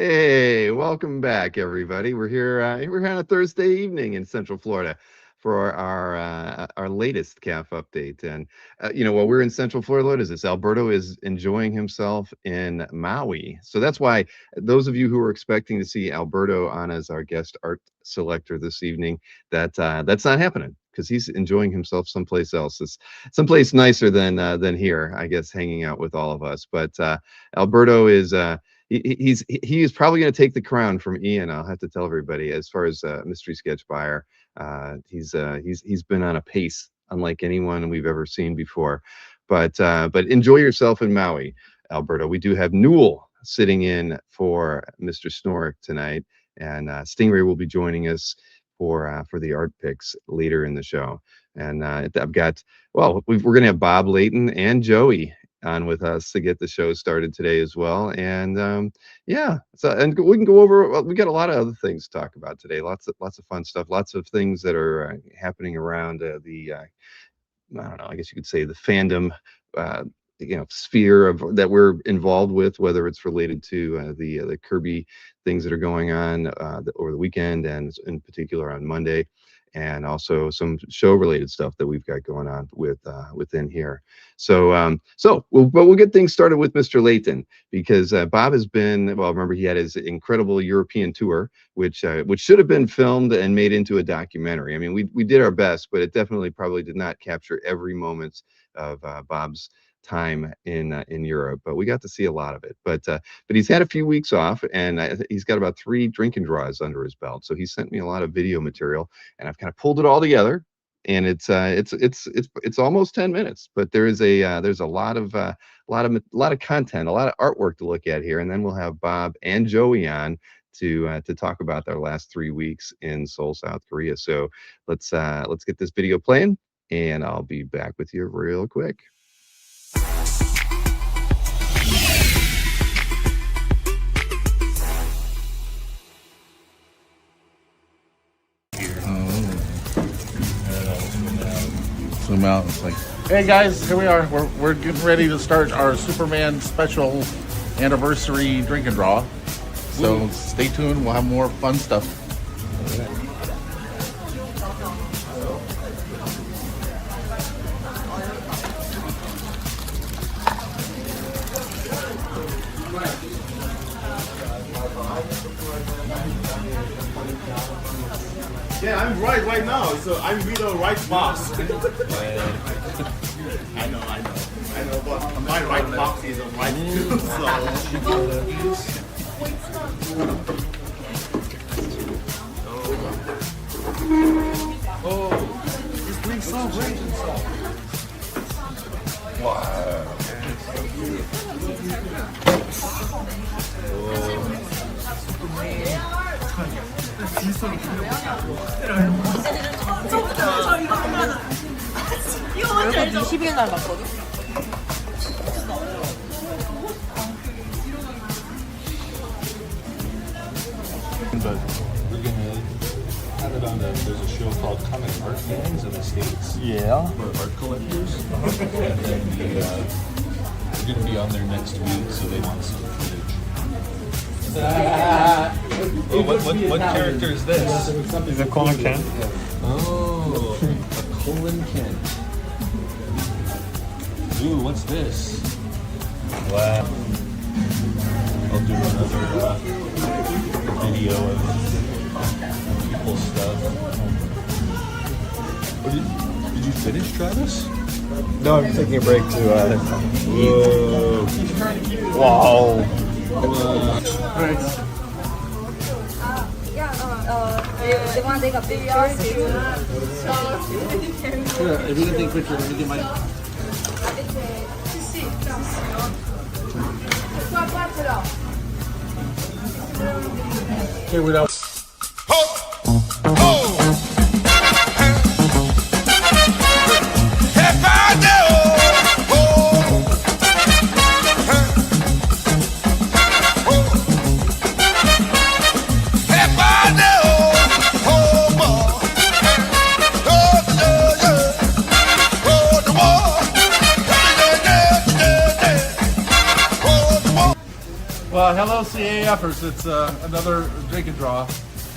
Hey, welcome back, everybody. We're here. We're here on a Thursday evening in Central Florida for our latest CAF update. And while we're in Central Florida, what is this? Alberto is enjoying himself in Maui. So that's why those of you who are expecting to see Alberto on as our guest art selector this evening, that's not happening because he's enjoying himself someplace else. It's someplace nicer than here, I guess, hanging out with all of us. But Alberto is. He is probably going to take the crown from Ian. I'll have to tell everybody as far as mystery sketch buyer. He's been on a pace unlike anyone we've ever seen before. But enjoy yourself in Maui, Alberto. We do have Newell sitting in for Mr. Snorrick tonight, and Stingray will be joining us for the art picks later in the show. And I've got we're going to have Bob Layton and Joey on with us to get the show started today as well. And and we can go over, we got a lot of other things to talk about today. Lots of fun stuff, lots of things that are happening around the I don't know, I guess you could say the fandom sphere of that we're involved with, whether it's related to the Kirby things that are going on over the weekend, and in particular on Monday, and also some show related stuff that we've got going on within here. So we'll get things started with Mr. Layton, because Bob has been, remember, he had his incredible European tour, which should have been filmed and made into a documentary. I mean, we did our best, but it definitely probably did not capture every moment of Bob's time in Europe, but we got to see a lot of it. But he's had a few weeks off, and he's got about 3 drinking draws under his belt. So he sent me a lot of video material, and I've kind of pulled it all together. And it's almost 10 minutes, but there's a lot of content, a lot of artwork to look at here, and then we'll have Bob and Joey on to talk about their last 3 weeks in Seoul, South Korea. So let's get this video playing, and I'll be back with you real quick. Zoom out. It's like, hey guys, here we are. We're getting ready to start our Superman special anniversary drink and draw. So stay tuned. We'll have more fun stuff. Yeah, I'm right now, so I'm with the right box. I know, but my right box is right too, so. Oh, he's doing so great. Wow. 이거 20일 날 맞거든? But we're gonna have it on there's a show called Comic Art Gangs in the States. Yeah. For art collectors. And then we're gonna be on there next week, so they want some footage. What character is this? Is it Colin Kent? Oh, a Colin Kent. Ooh, what's this? Wow. I'll do another video of people's stuff. Did you finish, Travis? No, I'm taking a break to Whoa. Wow. They want to take a picture. If you can take a picture, let me get my. Okay, we're done. hello CAFers. It's another drink and draw.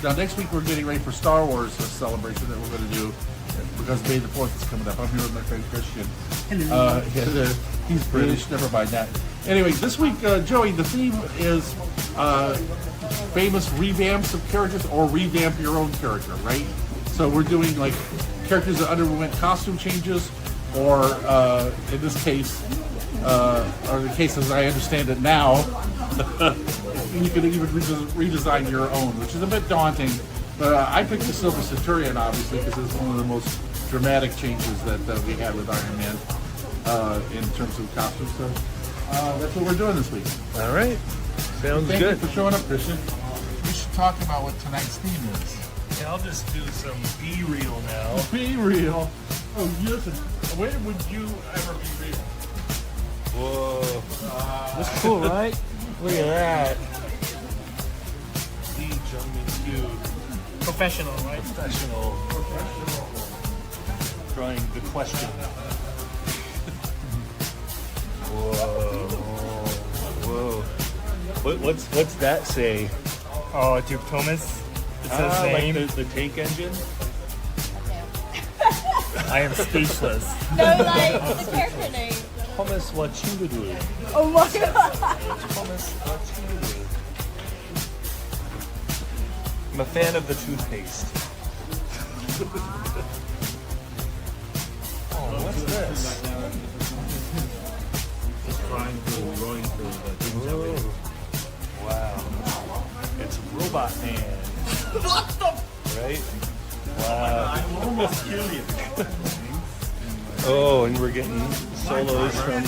Now next week we're getting ready for Star Wars celebration that we're going to do because May the 4th is coming up. I'm here with my friend Christian. He's British. Never mind that. Anyway, this week, Joey, the theme is famous revamps of characters or revamp your own character, right? So we're doing like characters that underwent costume changes, or in this case, or the case as I understand it now, you can even redesign your own, which is a bit daunting. But I picked the Silver Centurion, obviously, because it's one of the most dramatic changes that we had with Iron Man in terms of costumes. So that's what we're doing this week. All right. Sounds Thank good. you for showing up, Christian. We should talk about what tonight's theme is. Yeah, I'll just do some B-reel now. Be real. Oh, listen. When would you ever be real? Whoa. That's cool, right? Look at that. Lee Jung-min Professional, right? professional. Drawing the question. Whoa. Whoa. What's that say? Oh, Duke Thomas. It says name. Like the tank engine? I am speechless. No, like the character name. Thomas Wachungudu. Oh my god. Thomas Wachungudu. I'm a fan of the toothpaste. Oh, what's this? Just drawing through the things that we Wow. It's Robot Man. Right? Wow. almost kill you. Oh, and we're getting solos from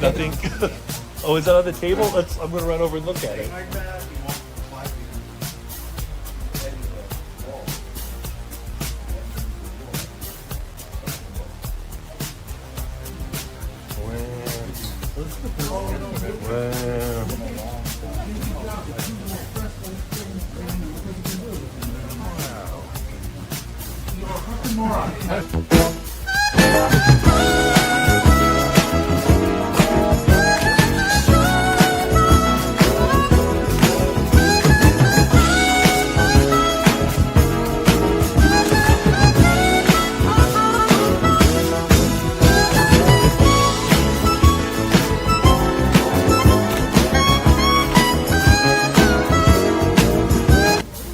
nothing. Oh, is that on the table? I'm gonna run over and look at it.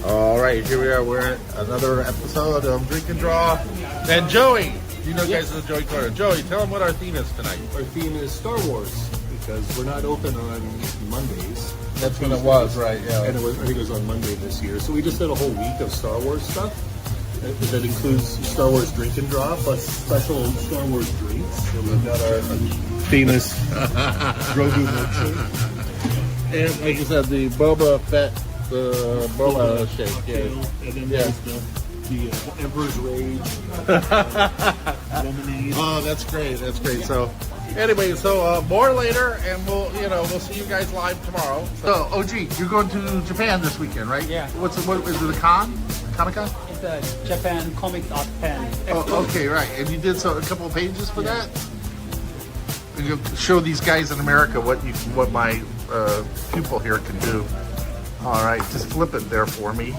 All right, here we are. We're at another episode of Drink and Draw. And Joey, you know, guys, is Joey Carter. Joey, tell them what our theme is tonight. Our theme is Star Wars because we're not open on Mondays. That's when it was, right? Yeah. And I think it was on Monday this year. So we just did a whole week of Star Wars stuff. That includes Star Wars Drink and Draw plus special Star Wars drinks. So we've got our famous Grogu milkshake. And like you said, the Boba Fett, the Boba shake. Yeah. And then Yeah. there's the Emperor's Rage lemonade. Oh, that's great. That's great. So, anyway, so more later, and we'll see you guys live tomorrow. So, OG, you're going to Japan this weekend, right? Yeah. What is it? A con? Comic-Con? It's a Japan Comics Art Pen. Oh, okay, right. And you did a couple of pages for that. And you'll show these guys in America what my pupil here can do. All right, just flip it there for me.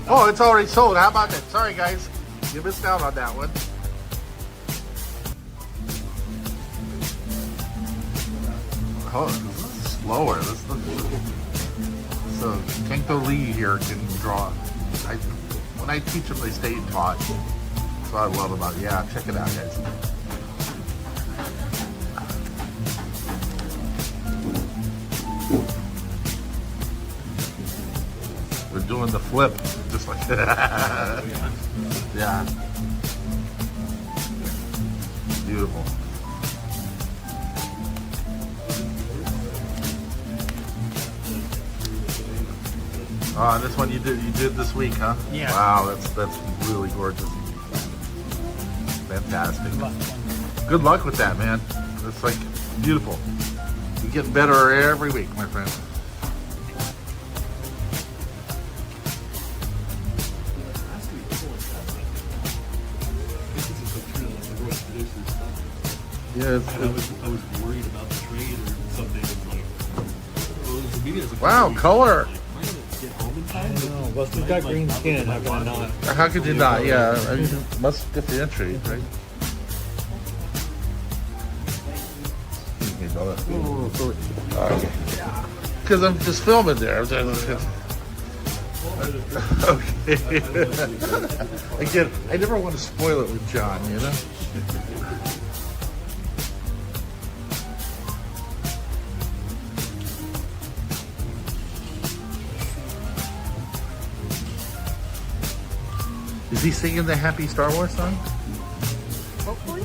Oh, it's already sold. How about that? Sorry, guys, you missed out on that one. Oh, this is slower. So Kenko Lee here can draw. When I teach them, they stay taught. That's what I love about it. Yeah, check it out, guys. We're doing the flip, just like that. Yeah. Beautiful. Oh, this one you did this week, huh? Yeah. Wow, that's really gorgeous. Fantastic. Good luck with that, man. It's like beautiful. You're getting better every week, my friend. This is a picture of the roast producers stuff. Yeah, And I was worried about the trade or Wow, color. Oh, well, we've got green skin. How can I not? How could you not? Yeah, I mean, must differentiate, right? Because I'm just filming there. Okay. Again, I never want to spoil it with John, you know? Is he singing the happy Star Wars song? Hopefully.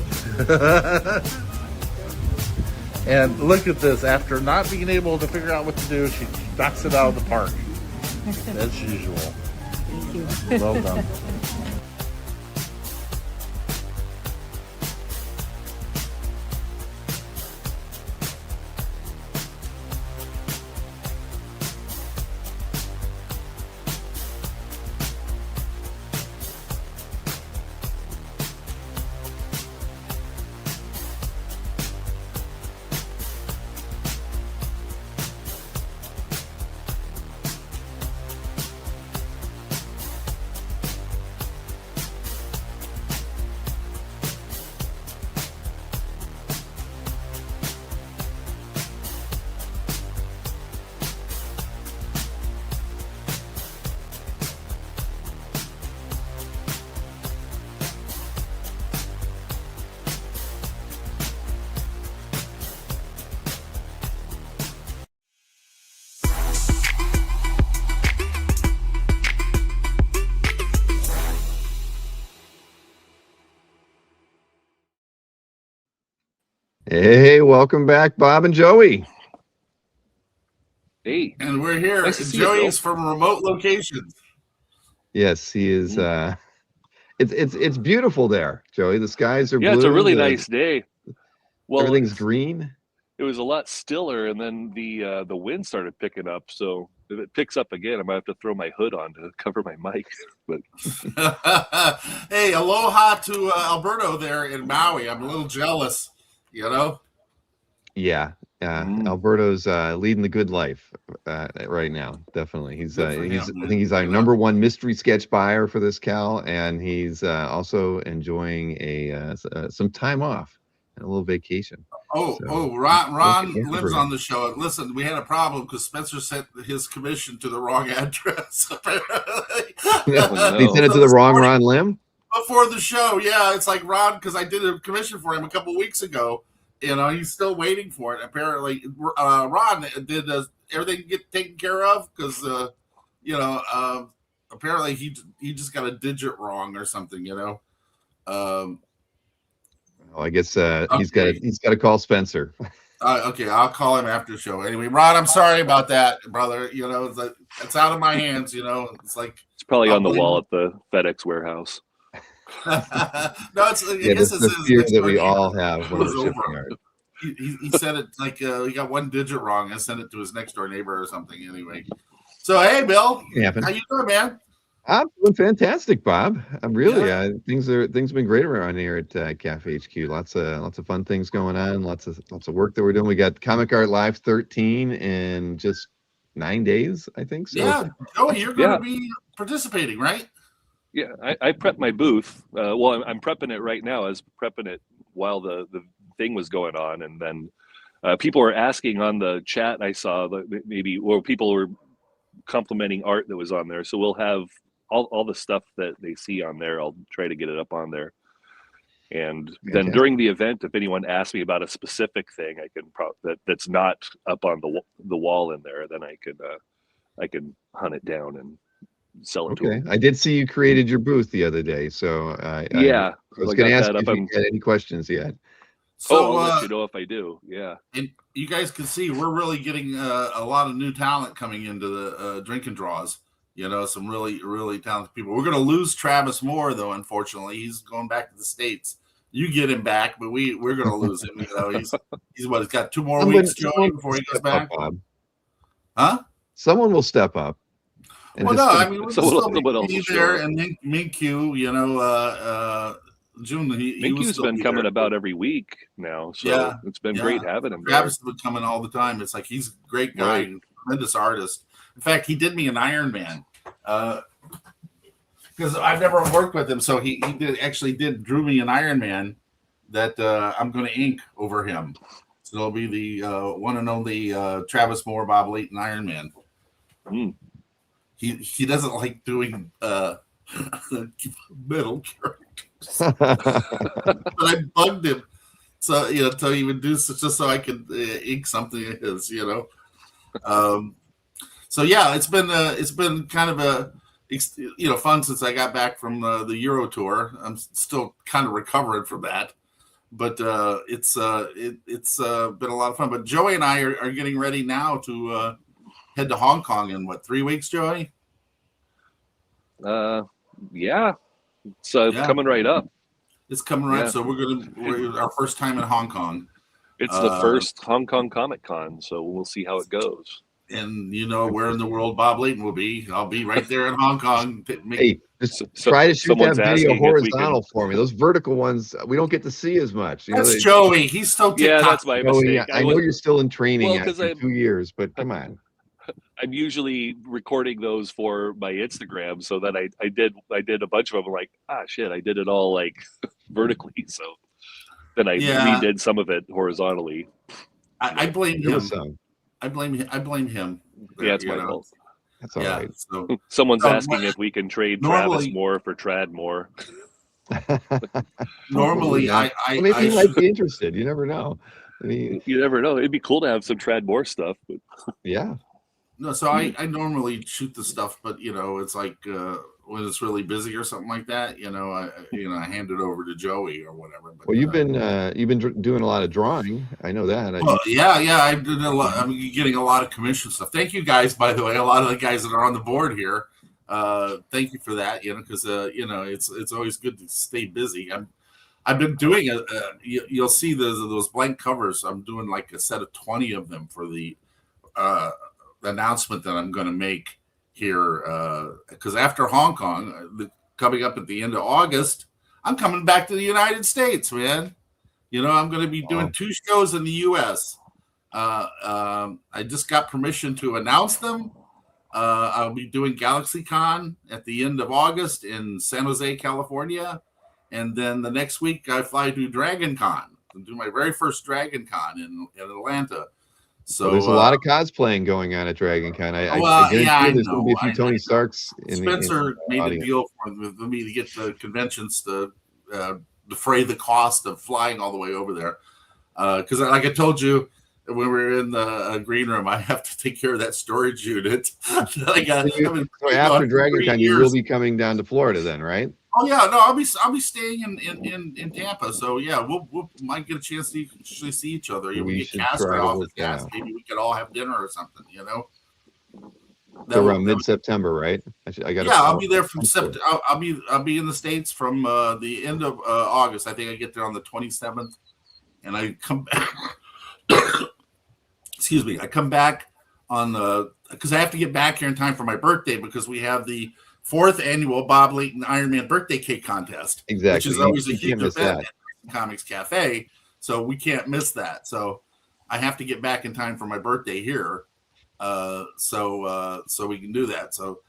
And look at this. After not being able to figure out what to do, she knocks it out of the park. As usual. Thank you. Well done. Hey, welcome back, Bob and Joey. Hey, And we're here. Nice to see you, Joey's from remote locations. Yes, he is. It's beautiful there, Joey. The skies are blue. yeah, it's a really nice day. Well, Everything's green. it was a lot stiller, and then the wind started picking up. So if it picks up again, I might have to throw my hood on to cover my mic. But Hey, aloha to Alberto there in Maui. I'm a little jealous, you know? Yeah, Alberto's leading the good life right now. Definitely, he's Good for I him, think he's our #1 mystery sketch buyer for this Cal, and he's also enjoying some time off and a little vacation. Ron yeah, lives on the show. Listen, we had a problem because Spencer sent his commission to the wrong address. Apparently. He sent it to the wrong Ron Lim. Before the show, yeah, it's like Ron, because I did a commission for him a couple weeks ago. You know, he's still waiting for it. Apparently, Ron did everything get taken care of because, apparently he just got a digit wrong or something. You know. Well, I guess he's got to call Spencer. Okay, I'll call him after the show. Anyway, Ron, I'm sorry about that, brother. You know, it's out of my hands. You know, it's like it's probably on the wall at the FedEx warehouse. No, it's I Yeah, guess the it's fear his that we neighbor. all have when It was we're shipping over. art. He said it like he got one digit wrong and sent it to his next door neighbor or something. Anyway, so hey, Bill, It happened. how you doing, man? I'm doing fantastic, Bob. I'm really things have been great around here at Cafe HQ. Lots of fun things going on. Lots of work that we're doing. We got Comic Art Live 13 in just 9 days, I think. So Yeah, Joey, you're going to be participating, right? Yeah, I prepped my booth. Well, I'm prepping it right now. I was prepping it while the thing was going on, and then people were asking on the chat. I saw that maybe, or people were complimenting art that was on there. So we'll have all the stuff that they see on there. I'll try to get it up on there. And then during the event, if anyone asks me about a specific thing, I can that's not up on the wall in there, then I can hunt it down and sell it to them. I did see you created your booth the other day, so I was going to ask if you had any questions yet. So, I'll let you know if I do. Yeah, and you guys can see we're really getting a lot of new talent coming into the drink and draws. You know, some really, really talented people. We're going to lose Travis Moore, though. Unfortunately, he's going back to the States. You get him back, but we're going to lose him. You know, he's got 2 more weeks, Joey, before he goes back. Huh? Someone will step up. Well, no, I mean, we're still be there, and Minkyu, you know, June. Minkyu's been coming about every week now, so it's been great having him. Travis has been coming all the time. It's like he's a great guy. Right. tremendous artist. In fact, he did me an Iron Man. Because I've never worked with him, so he drew me an Iron Man that I'm going to ink over him. So it'll be the one and only Travis Moore, Bob Layton Iron Man. Mm. He doesn't like doing metal characters, but I bugged him, so so he would do just so I could ink something of his, So yeah, it's been kind of a fun since I got back from the Euro tour. I'm still kind of recovering from that, but it's been a lot of fun. But Joey and I are getting ready now to head to Hong Kong in 3 weeks, Joey? Yeah, it's coming right up. It's coming right. Yeah. So we're our first time in Hong Kong. It's the first Hong Kong Comic Con, so we'll see how it goes. And where in the world Bob Layton will be. I'll be right there in Hong Kong. Hey, just try to shoot that video horizontal for me. Those vertical ones, we don't get to see as much. That's Joey. He's still TikTok. Yeah, that's my mistake. I know you're still in training after 2 years, but come on. I'm usually recording those for my Instagram, so that I did a bunch of them. I'm like, shit, I did it all like vertically. So then I redid some of it horizontally. I blame him. I blame him. Yeah, it's my fault. That's all right. So, someone's asking if we can trade Travis Moore for Trad Moore. Normally, maybe he might be interested. You never know. You never know. It'd be cool to have some Trad Moore stuff. But yeah. No, so I normally shoot the stuff, but it's like when it's really busy or something like that, I hand it over to Joey or whatever. But, well, you've been doing a lot of drawing. I know that. I did a lot. I'm getting a lot of commission stuff. Thank you guys, by the way. A lot of the guys that are on the board here. Thank you for that. Because it's always good to stay busy. I've been doing you'll see those blank covers. I'm doing like a set of 20 of them for the announcement that I'm going to make here, because after Hong Kong, coming up at the end of August, I'm coming back to the United States, man. I'm going to be doing 2 shows in the U.S. I just got permission to announce them. I'll be doing GalaxyCon at the end of August in San Jose, California, and then the next week I fly to DragonCon and do my very first DragonCon in Atlanta. So there's a lot of cosplaying going on at DragonCon. I there's going to be a few Tony Starks. Spencer made a deal with me to get the conventions to defray the cost of flying all the way over there. Because, like I told you, when we were in the green room, I have to take care of that storage unit. So after DragonCon, you will be coming down to Florida, then, right? Oh yeah, no, I'll be staying in Tampa. So yeah, we'll might get a chance to actually see each other. We get Casper off the gas. Maybe we could all have dinner or something. So around mid-September, right? I'll be there from September. I'll be in the States from the end of August. I think I get there on the 27th, and I come back. Excuse me. I come back on because I have to get back here in time for my birthday, because we have the 4th annual Bob Layton Iron Man birthday cake contest. Exactly. Which is always a huge event at Comics Cafe. So we can't miss that. So I have to get back in time for my birthday here. So we can do that. So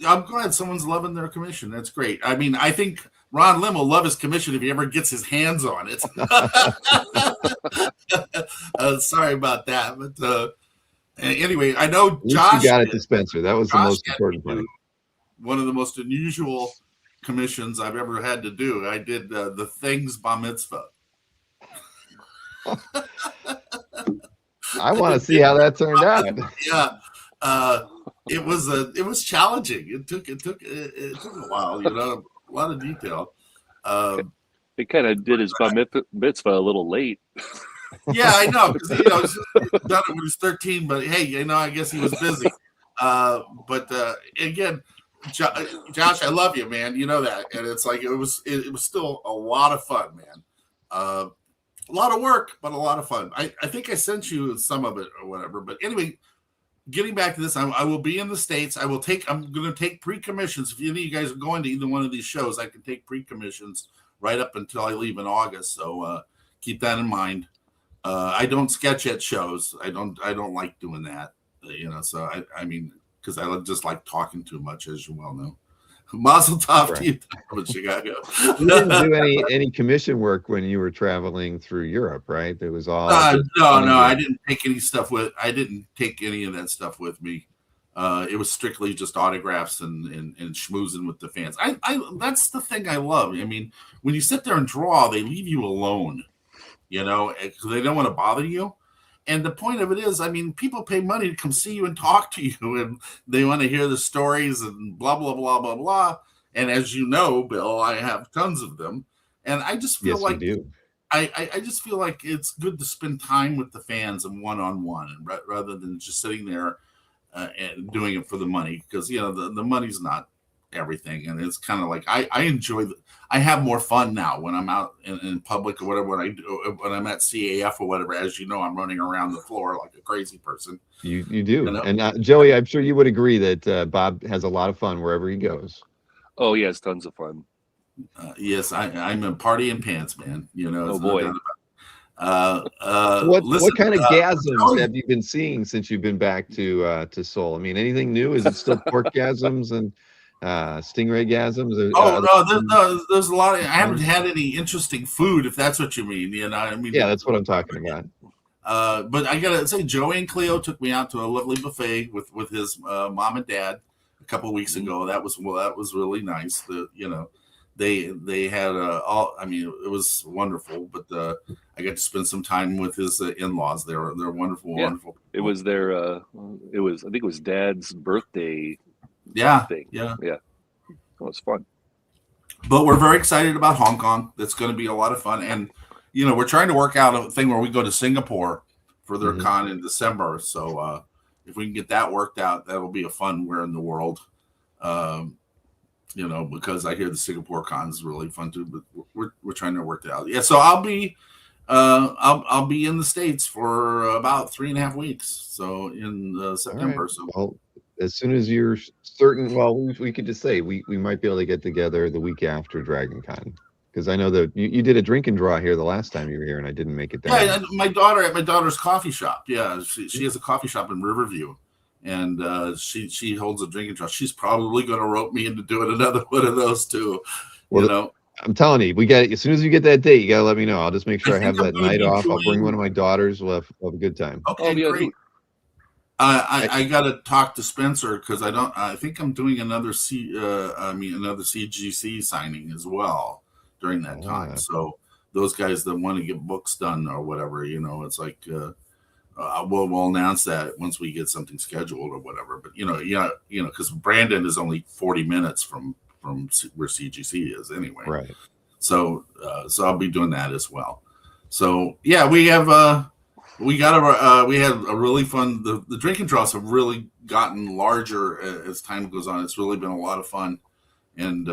I'm glad someone's loving their commission. That's great. I mean, I think Ron Lim will love his commission if he ever gets his hands on it. Sorry about that. But anyway, I know Josh. You got it, Spencer. That was the most important part. One of the most unusual commissions I've ever had to do. I did the Things Bar Mitzvah. I want to see how that turned out. Yeah, it was challenging. It took a while. A lot of detail. They kind of did his bar mitzvah a little late. Yeah, I know, because he's done it when he was 13. But hey, I guess he was busy. But again, Josh, I love you, man. You know that, and it's like it was still a lot of fun, man. A lot of work, but a lot of fun. I think I sent you some of it or whatever. But anyway, getting back to this, I will be in the States. I'm going to take pre-commissions. If any of you guys are going to either one of these shows, I can take pre-commissions right up until I leave in August. So keep that in mind. I don't sketch at shows. I don't like doing that. So I mean, because I just like talking too much, as you well know. Mazel tov to you from Chicago. You didn't do any commission work when you were traveling through Europe, right? It was all no. I didn't take any stuff with. I didn't take any of that stuff with me. It was strictly just autographs and schmoozing with the fans. I that's the thing I love. I mean, when you sit there and draw, they leave you alone, because they don't want to bother you. And the point of it is, I mean, people pay money to come see you and talk to you, and they want to hear the stories and blah, blah, blah, blah, blah. And as you know, Bill, I have tons of them. And I just feel like I just feel like it's good to spend time with the fans and one-on-one rather than just sitting there and doing it for the money, because, the money's not everything. And it's kind of like I enjoy I have more fun now when I'm out in public or whatever, when I'm at CAF or whatever. As you know, I'm running around the floor like a crazy person. You do. And Joey, I'm sure you would agree that Bob has a lot of fun wherever he goes. Oh, he has tons of fun. Yes, I'm a party in pants, man. Oh boy. What kind of gasms have you been seeing since you've been back to Seoul? I mean, anything new? Is it still pork gasms and Stingray gasms? No, there's a lot of. I haven't had any interesting food, if that's what you mean. I mean, yeah, that's what I'm talking about. But I gotta say, Joey and Cleo took me out to a lovely buffet with his mom and dad a couple of weeks ago. That was really nice. They had all. I mean, it was wonderful. But I got to spend some time with his in-laws. They're wonderful, wonderful. It was their. I think it was Dad's birthday. Thing. Yeah. It was fun. But we're very excited about Hong Kong. That's going to be a lot of fun. And, we're trying to work out a thing where we go to Singapore for their con in December. So if we can get that worked out, that'll be a fun where in the world. Because I hear the Singapore con is really fun too. But we're trying to work that out. Yeah. So I'll be in the States for about 3.5 weeks. So in September. Right. So. Well, as soon as you're certain, we could just say we might be able to get together the week after Dragon Con, because I know that you did a drink and draw here the last time you were here, and I didn't make it down. Yeah, my daughter at my daughter's coffee shop. Yeah, she has a coffee shop in Riverview, and she holds a drink and draw. She's probably going to rope me into doing another one of those too. Well, I'm telling you, we got it. As soon as you get that date, you got to let me know. I'll just make sure I have that night off. I'll bring one of my daughters. We'll have a good time. Okay, great. I got to talk to Spencer, because I think I'm doing another CGC signing as well during that time. So those guys that want to get books done or whatever, it's like we'll announce that once we get something scheduled or whatever. But because Brandon is only 40 minutes from where CGC is anyway. Right. So I'll be doing that as well. So yeah, we have. We had a really fun. The drink and draws have really gotten larger as time goes on. It's really been a lot of fun. And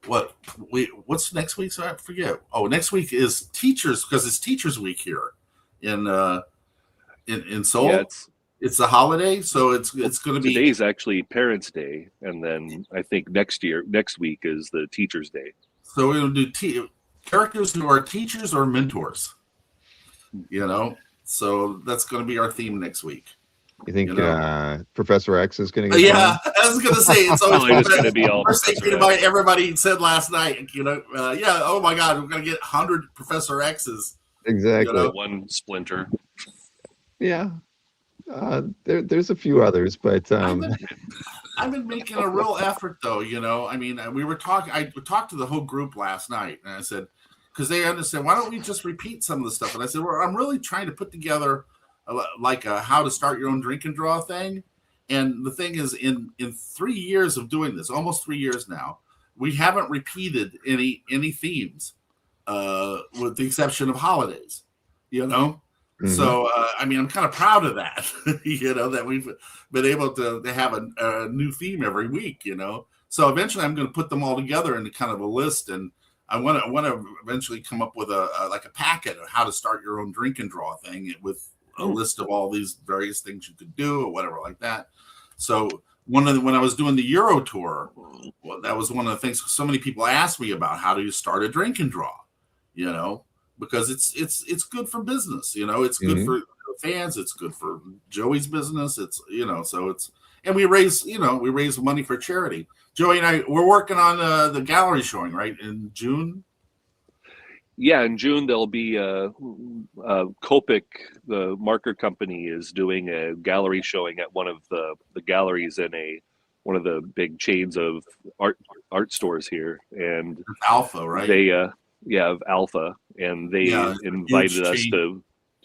what's next week? So I forget. Oh, next week is Teachers, because it's Teachers Week here in Seoul. Yeah, it's the holiday, so it's going to be. Today's actually Parents' Day, and then I think next week is the Teachers' Day. So we're going to do characters who are teachers or mentors. So that's going to be our theme next week. You think Professor X is going to get? Yeah, I was going to say it's always going to be all. First thing everybody said last night. Oh my God, we're going to get 100 Professor X's. Exactly. One Splinter. Yeah, there's a few others, but I've been making a real effort, though. I mean, we were talking. I talked to the whole group last night, and I said, because they understand, why don't we just repeat some of the stuff? And I said, well, I'm really trying to put together a how to start your own drink and draw thing. And the thing is, in 3 years of doing this, almost 3 years now, we haven't repeated any themes, with the exception of holidays, Mm-hmm. So, I mean, I'm kind of proud of that, that we've been able to have a new theme every week, So eventually I'm going to put them all together into kind of a list, and I want to eventually come up with a packet of how to start your own drink and draw thing with a list of all these various things you could do or whatever like that. So when I was doing the Euro tour, that was one of the things so many people asked me about. How do you start a drink and draw? Because it's good for business. It's good the fans. It's good for Joey's business. It's so it's and we raise money for charity. Joey and I we're working on the gallery showing right in June. Yeah, in June there'll be Copic, the marker company, is doing a gallery showing at one of the galleries in one of the big chains of art stores here, and Alpha, right? They of Alpha, and they invited us to.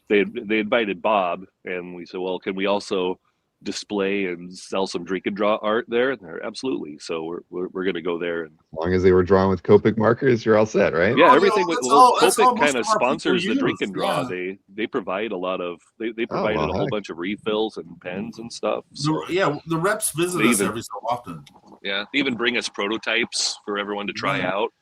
They invited Bob, and we said, well, can we also display and sell some drink and draw art there? And they're absolutely. So we're going to go there. And As long as they were drawing with Copic markers, you're all set, right? yeah, everything with Copic kind of most of our sponsors people the drink use, and draw. yeah. They provide a lot of they provided a whole bunch of refills and pens and stuff. So The reps visit us every so often. yeah, they even bring us prototypes for everyone to try out.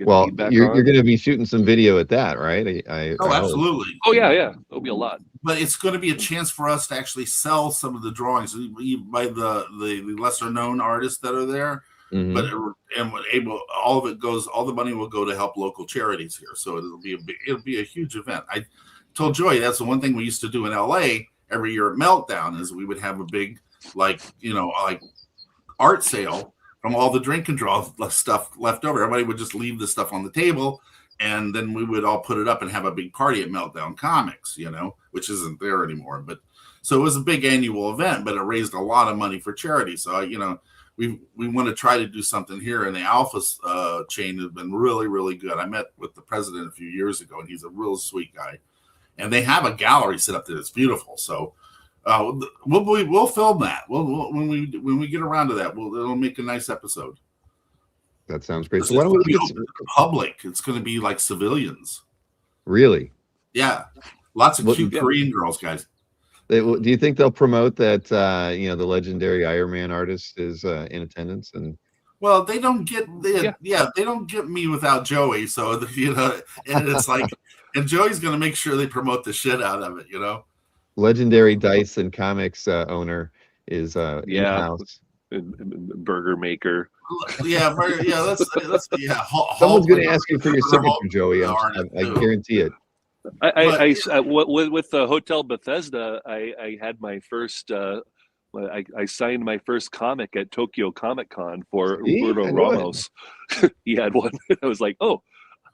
Well, you're going to be shooting some video at that, right? Absolutely. Oh yeah, there'll be a lot. But it's going to be a chance for us to actually sell some of the drawings by the lesser known artists that are there. Mhm. But all the money will go to help local charities here. So it'll be a huge event. I told Joy that's the one thing we used to do in LA every year at Meltdown is we would have a big like art sale from all the drink and draw stuff left over. Everybody would just leave the stuff on the table, and then we would all put it up and have a big party at Meltdown Comics, which isn't there anymore. But so it was a big annual event, but it raised a lot of money for charity. So we want to try to do something here, and the Alpha chain has been really, really good. I met with the president a few years ago, and he's a real sweet guy. And they have a gallery set up there that's beautiful. So we'll film that. When we get around to that, it'll make a nice episode. That sounds great. So why don't we get some public? It's going to be like civilians. Really? Yeah, lots of cute Korean girls, guys. Do you think they'll promote that the legendary Iron Man artist is in attendance? And well, they don't get they don't get me without Joey. So and it's like, and Joey's going to make sure they promote the shit out of it. Legendary Dice and Comics owner is in-house. Burger maker. Let's Someone's going to ask you for your signature, Joey. I guarantee it. With the Hotel Bethesda, I had my first. I signed my first comic at Tokyo Comic Con for Roberto Ramos. He had one. I was like, oh,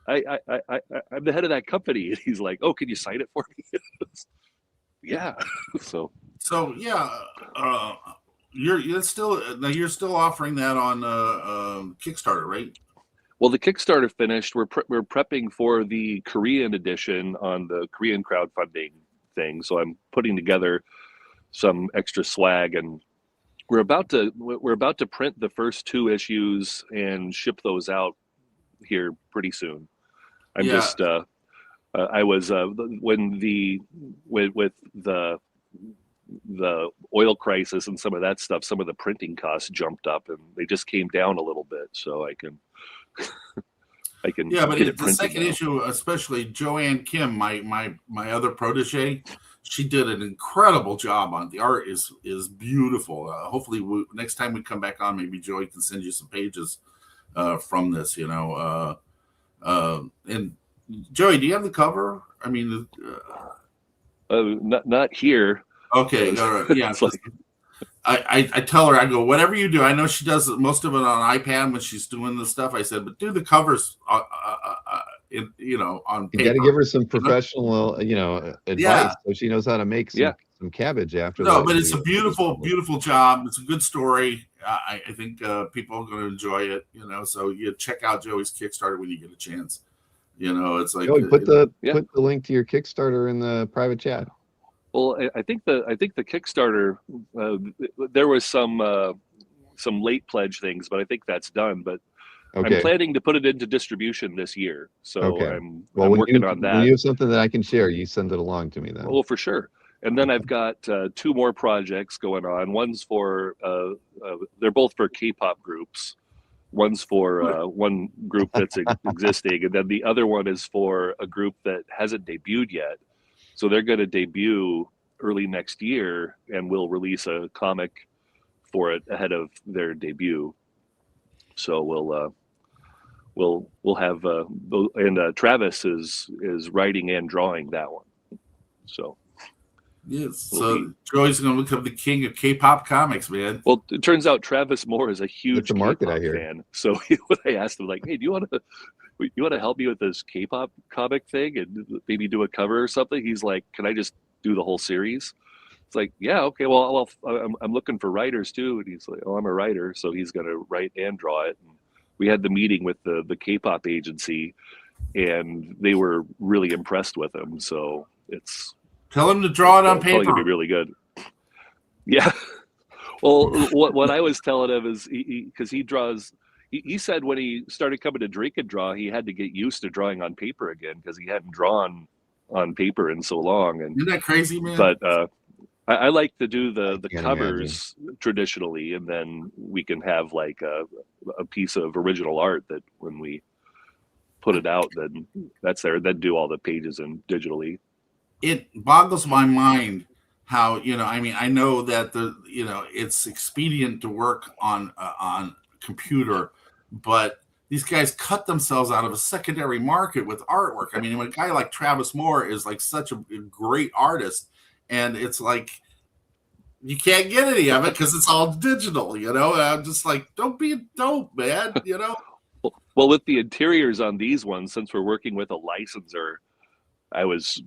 I'm the head of that company, and he's like, oh, can you sign it for me? Yeah. So yeah. You're still offering that on Kickstarter, right? Well, the Kickstarter finished. We're prepping for the Korean edition on the Korean crowdfunding thing. So I'm putting together some extra swag, and we're about to print the first 2 issues and ship those out here pretty soon. I'm just I was with the oil crisis and some of that stuff, some of the printing costs jumped up, and they just came down a little bit, so I can yeah, but the second issue, especially Joanne Kim, my other protege, she did an incredible job on it. The art is beautiful. Hopefully next time we come back on, maybe Joey can send you some pages from this, and Joey, do you have the cover? I mean, not here. Okay, all right. Yeah. I tell her, I go, whatever you do. I know she does most of it on iPad when she's doing the stuff. I said, but do the covers, on paper. You got to give her some professional, advice so she knows how to make some cabbage after. No, but it's a beautiful, beautiful job. It's a good story. I think people are going to enjoy it. So you check out Joey's Kickstarter when you get a chance. It's like put the link to your Kickstarter in the private chat. Well, I think the Kickstarter there was some late pledge things, but I think that's done. But I'm planning to put it into distribution this year, so I'm working on that. When you have something that I can share, you send it along to me then. Oh, for sure. And then I've got 2 more projects going on. One's for they're both for K-pop groups. One's for one group that's existing, and then the other one is for a group that hasn't debuted yet. So they're going to debut early next year, and we'll release a comic for it ahead of their debut. So we'll have and Travis is writing and drawing that one. So Yes. So Joey's going to become the king of K-pop comics, man. Well, it turns out Travis Moore is a huge the market, K-pop I hear. fan. So when I asked him, like, "Hey, do you want to help me with this K-pop comic thing and maybe do a cover or something?" He's like, "Can I just do the whole series?" It's like, "Yeah, okay. Well, I'm looking for writers too." And he's like, "Oh, I'm a writer," so he's going to write and draw it. And we had the meeting with the K-pop agency, and they were really impressed with him. So it's tell him to draw it on paper. Probably gonna be really good. Yeah. Well, what I was telling him is because he draws. He said when he started coming to Drink and Draw, he had to get used to drawing on paper again because he hadn't drawn on paper in so long. And isn't that crazy, man? But I like to do the covers traditionally, and then we can have like a piece of original art that when we put it out, then that's there. Then do all the pages in digitally. It boggles my mind how, I mean, I know that it's expedient to work on computer, but these guys cut themselves out of a secondary market with artwork. I mean, when a guy like Travis Moore is like such a great artist, and it's like you can't get any of it because it's all digital, And I'm just like, don't be a dope, man, Well, with the interiors on these ones, since we're working with a licensor, I was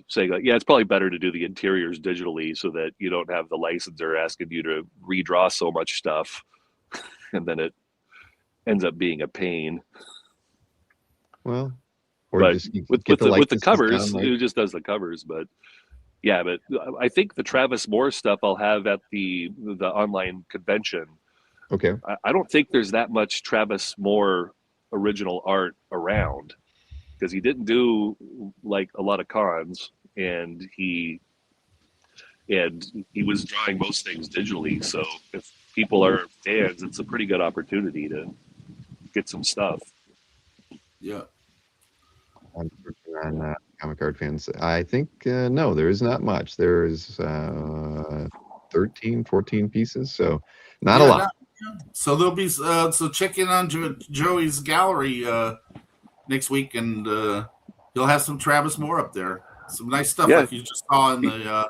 saying, like, yeah, it's probably better to do the interiors digitally so that you don't have the licensor asking you to redraw so much stuff, and then it ends up being a pain. Well, or but just with the covers, it just does the covers. But yeah, but I think the Travis Moore stuff I'll have at the online convention. Okay. I don't think there's that much Travis Moore original art around, because he didn't do like a lot of cons, and he was drawing most things digitally. So if people are fans, it's a pretty good opportunity to get some stuff. Yeah. I'm working on comic card fans. I think no, there is not much. There is 13, 14 pieces, so not a lot. So there'll be so check in on Joey's gallery next week, and he'll have some Travis Moore up there. Some nice stuff like you just saw in the.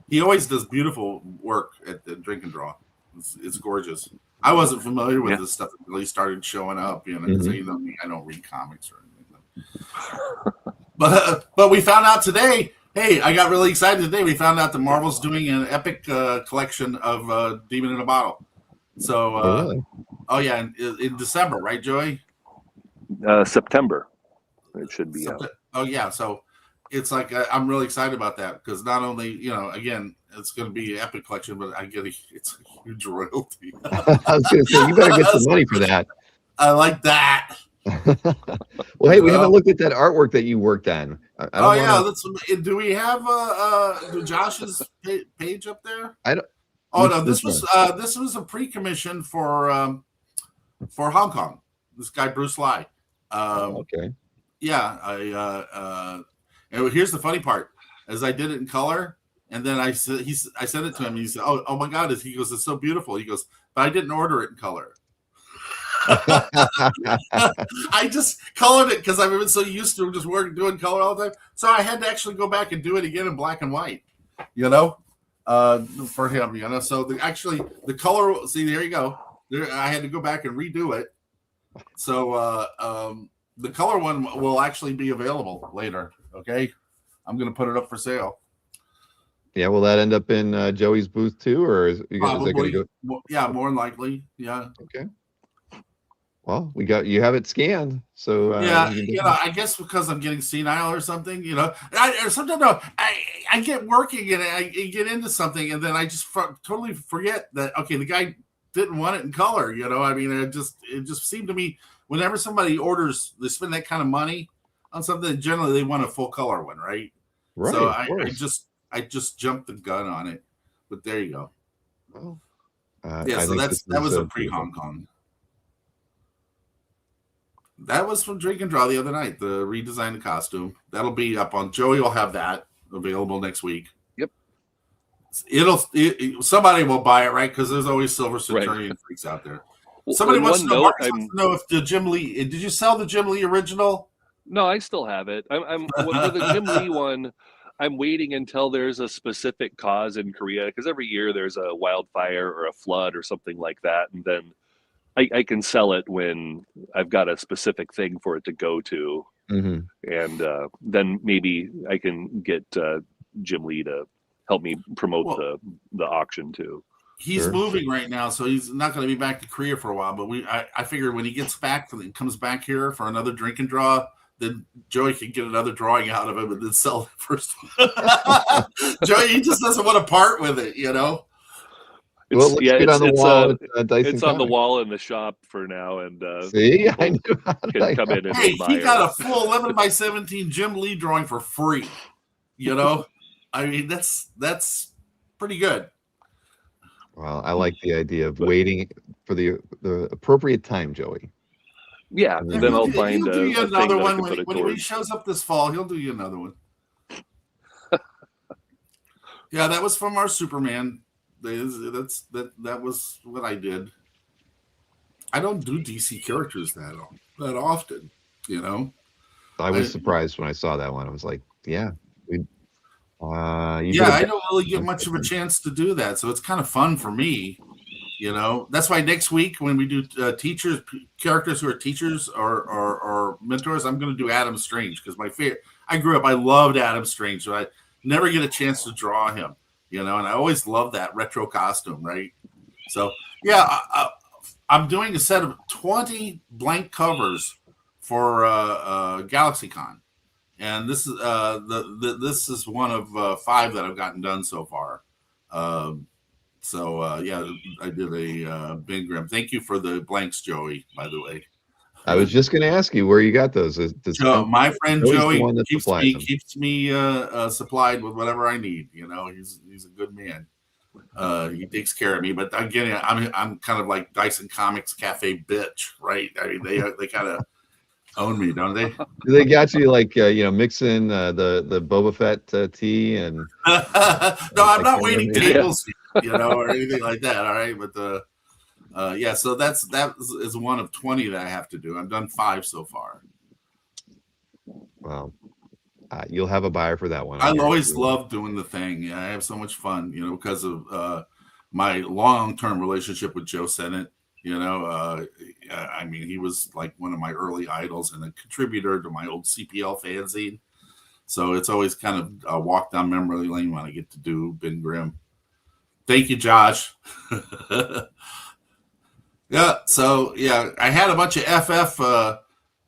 He always does beautiful work at the Drink and Draw. It's gorgeous. I wasn't familiar with this stuff until he started showing up. Because I don't read comics or anything. But we found out today. Hey, I got really excited today. We found out that Marvel's doing an epic collection of Demon in a Bottle. So, in December, right, Joey? September, it should be out. Oh yeah, so it's like I'm really excited about that because not only again it's going to be an epic collection, but it's a huge royalty. I was going to say you better get some money for that. I like that. Well, hey, we haven't looked at that artwork that you worked on. Do we have Josh's page up there? I don't. Oh no, this was a pre-commission for Hong Kong. This guy Bruce Lai. Okay. Yeah, and here's the funny part: as I did it in color, and then I sent it to him. And he said, "Oh my God!" He goes, "It's so beautiful." He goes, "But I didn't order it in color." I just colored it because I've been so used to just doing color all the time. So I had to actually go back and do it again in black and white. For him, So the color. See, there you go. I had to go back and redo it. So the color one will actually be available later. Okay, I'm going to put it up for sale. Yeah, will that end up in Joey's booth too, or is it going to go? Yeah, more than likely. Yeah. Okay. Well, you have it scanned, so I guess because I'm getting senile or something, sometimes I get working and I get into something, and then I just totally forget that the guy didn't want it in color. I mean, it just seemed to me whenever somebody orders, they spend that kind of money on something, generally they want a full color one, right? Right. So I just jumped the gun on it, but there you go. Well, so that was a pre-Hong Kong. That was from Drink and Draw the other night, the redesigned costume. That'll be up on Joey will have that available next week. Yep. Somebody will buy it, right? Because there's always Silver Centurion freaks out there. Somebody wants to know if the Jim Lee. Did you sell the Jim Lee original? No, I still have it. I'm for the Jim Lee one. I'm waiting until there's a specific cause in Korea, because every year there's a wildfire or a flood or something like that, and then I can sell it when I've got a specific thing for it to go to, Hmm. and then maybe I can get Jim Lee to help me promote Well, the auction too. he's Sure. moving right now, so he's not going to be back to Korea for a while. But I figured when he gets back, comes back here for another drink and draw, then Joey can get another drawing out of him and then sell the first one. Joey, he just doesn't want to part with it, you know. Well, it looks good on the wall with Dyson it's on the Comics. wall in the shop for now, and See, I people knew how to can come in and Hey, admire. he got a full 11 by 17 Jim Lee drawing for free. You know, I mean that's pretty good. Well, I like the idea of waiting for the appropriate time, Joey. Yeah, And then then I'll He'll find do you a thing another that I one can when, put it when he towards. shows up this fall. He'll do you another one. Yeah, that was from our Superman days. That was what I did. I don't do DC characters that often, you know. I was surprised when I saw that one. I was like, yeah, we. I don't really get much of a chance to do that, so it's kind of fun for me, you know. That's why next week when we do teachers characters who are teachers or mentors, I'm going to do Adam Strange, because my favorite. I grew up, I loved Adam Strange, so I never get a chance to draw him, you know, and I always loved that retro costume, right? So yeah, I'm doing a set of 20 blank covers for GalaxyCon. And this is this is one of 5 that I've gotten done so far. Yeah, I did a Ben Grimm. Thank you for the blanks, Joey. By the way, I was just going to ask you where you got those. my friend Joey's the Joey one that supplies them. keeps me supplied with whatever I need. You know, he's a good man. He takes care of me. But again, I'm kind of like Dyson Comics Cafe bitch, right? I mean, they kind of own me, don't they? They got you like mixing the Boba Fett tea and. No, I'm not waiting remember. tables, you know, or anything like that. All right, but so that is one of 20 that I have to do. I've done 5 so far. Well, you'll have a buyer for that one. I always love doing the thing. Yeah, I have so much fun, you know, because of my long-term relationship with Joe Sennett. You know, I mean, he was like one of my early idols and a contributor to my old CPL fanzine. So it's always kind of a walk down memory lane when I get to do Ben Grimm. Thank you, Josh. Yeah, so yeah, I had a bunch of FF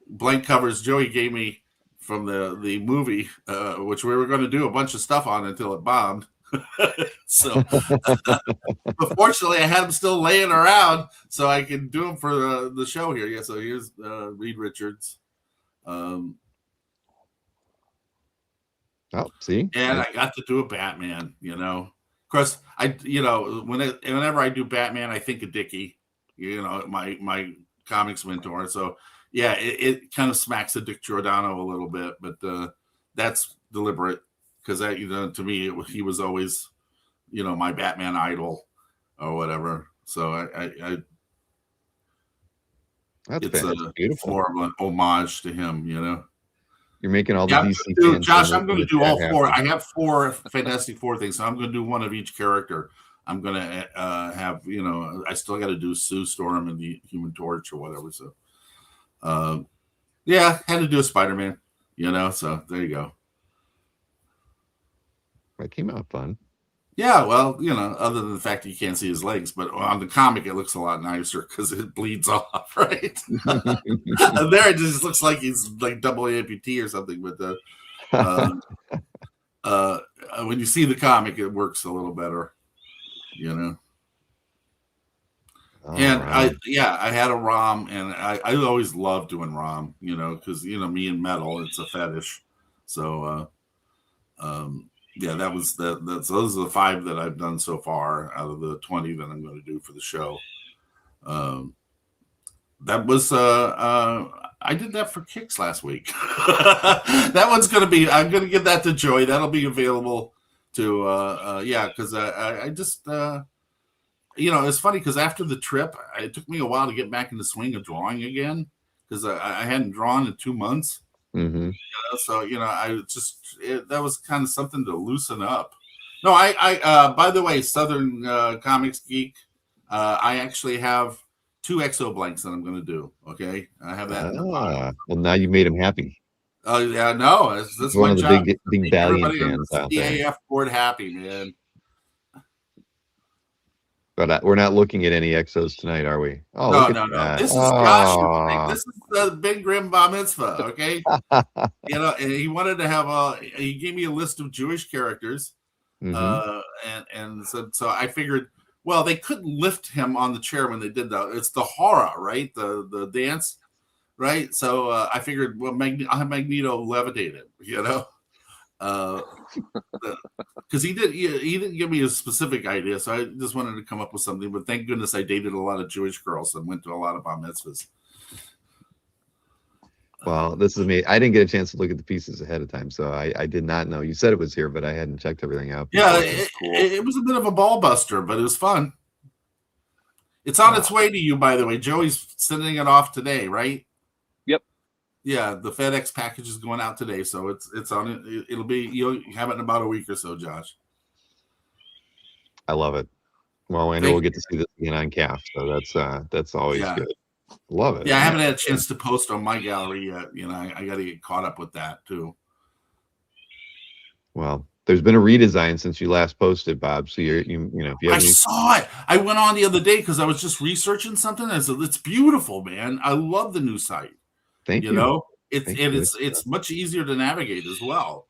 blank covers Joey gave me from the movie, which we were going to do a bunch of stuff on until it bombed. So, but fortunately, I had them still laying around, so I can do them for the show here. Yeah, so here's Reed Richards. Oh, see, And I got to do a Batman. You know, of course, whenever I do Batman, I think of Dickie. You know, my comics mentor. So yeah, it kind of smacks of Dick Giordano a little bit, but that's deliberate. Because to me, he was always, my Batman idol or whatever. So it's beautiful. more of an homage to him. You know, you're making all the DC fans. Josh, I'm going to do all 4. I have 4 Fantastic Four things, so I'm going to do one of each character. I'm going to have, I still got to do Sue Storm and the Human Torch or whatever. So, had to do a Spider-Man. So there you go. That came out fun. Yeah, well, other than the fact that you can't see his legs, but on the comic it looks a lot nicer because it bleeds off, right? And there it just looks like he's like double amputee or something. But when you see the comic, it works a little better, And right. I had a ROM, and I always loved doing ROM, because me and metal, it's a fetish. So those are the 5 that I've done so far out of the 20 that I'm going to do for the show. That was I did that for Kicks last week. That one's going to be, I'm going to give that to Joy. That'll be available to because I just it's funny because after the trip, it took me a while to get back in the swing of drawing again because I hadn't drawn in 2 months. Mm-hmm. So I just that was kind of something to loosen up. No, by the way, Southern Comics Geek, I actually have 2 exo blanks that I'm going to do. Okay, I have that in the pot. Well, now you made him happy. Oh yeah, no, this He's is one my of the job. big Valiant Everybody on fans the out there. CAF board happy, man. But we're not looking at any exos tonight, are we? Oh, No, look at no, no. that. This is Josh's thing. This is the Big Grim Bar Mitzvah, okay? And he wanted to have he gave me a list of Jewish characters. And so I figured, well, they couldn't lift him on the chair when they did that. It's the horror, right? The dance, right? So I figured, well, I'll have Magneto levitate it, because he didn't give me a specific idea, so I just wanted to come up with something. But thank goodness I dated a lot of Jewish girls and went to a lot of bar mitzvahs. Well, this is me. I didn't get a chance to look at the pieces ahead of time, so I did not know. You said it was here, but I hadn't checked everything out. Yeah, it was a bit of a ball buster, but it was fun. It's on its way to you, by the way. Joey's sending it off today, right? Yep. Yeah, the FedEx package is going out today, so it's on it. It'll be, you'll have it in about a week or so, Josh. I love it. Well, I know we'll get to see this again on CAF, so that's always good. Love it. Yeah, I haven't had a chance to post on my gallery yet. I got to get caught up with that too. Well, there's been a redesign since you last posted, Bob. So if you have I saw it. I went on the other day because I was just researching something. I said, "It's beautiful, man. I love the new site." Thank you. It's much easier to navigate as well.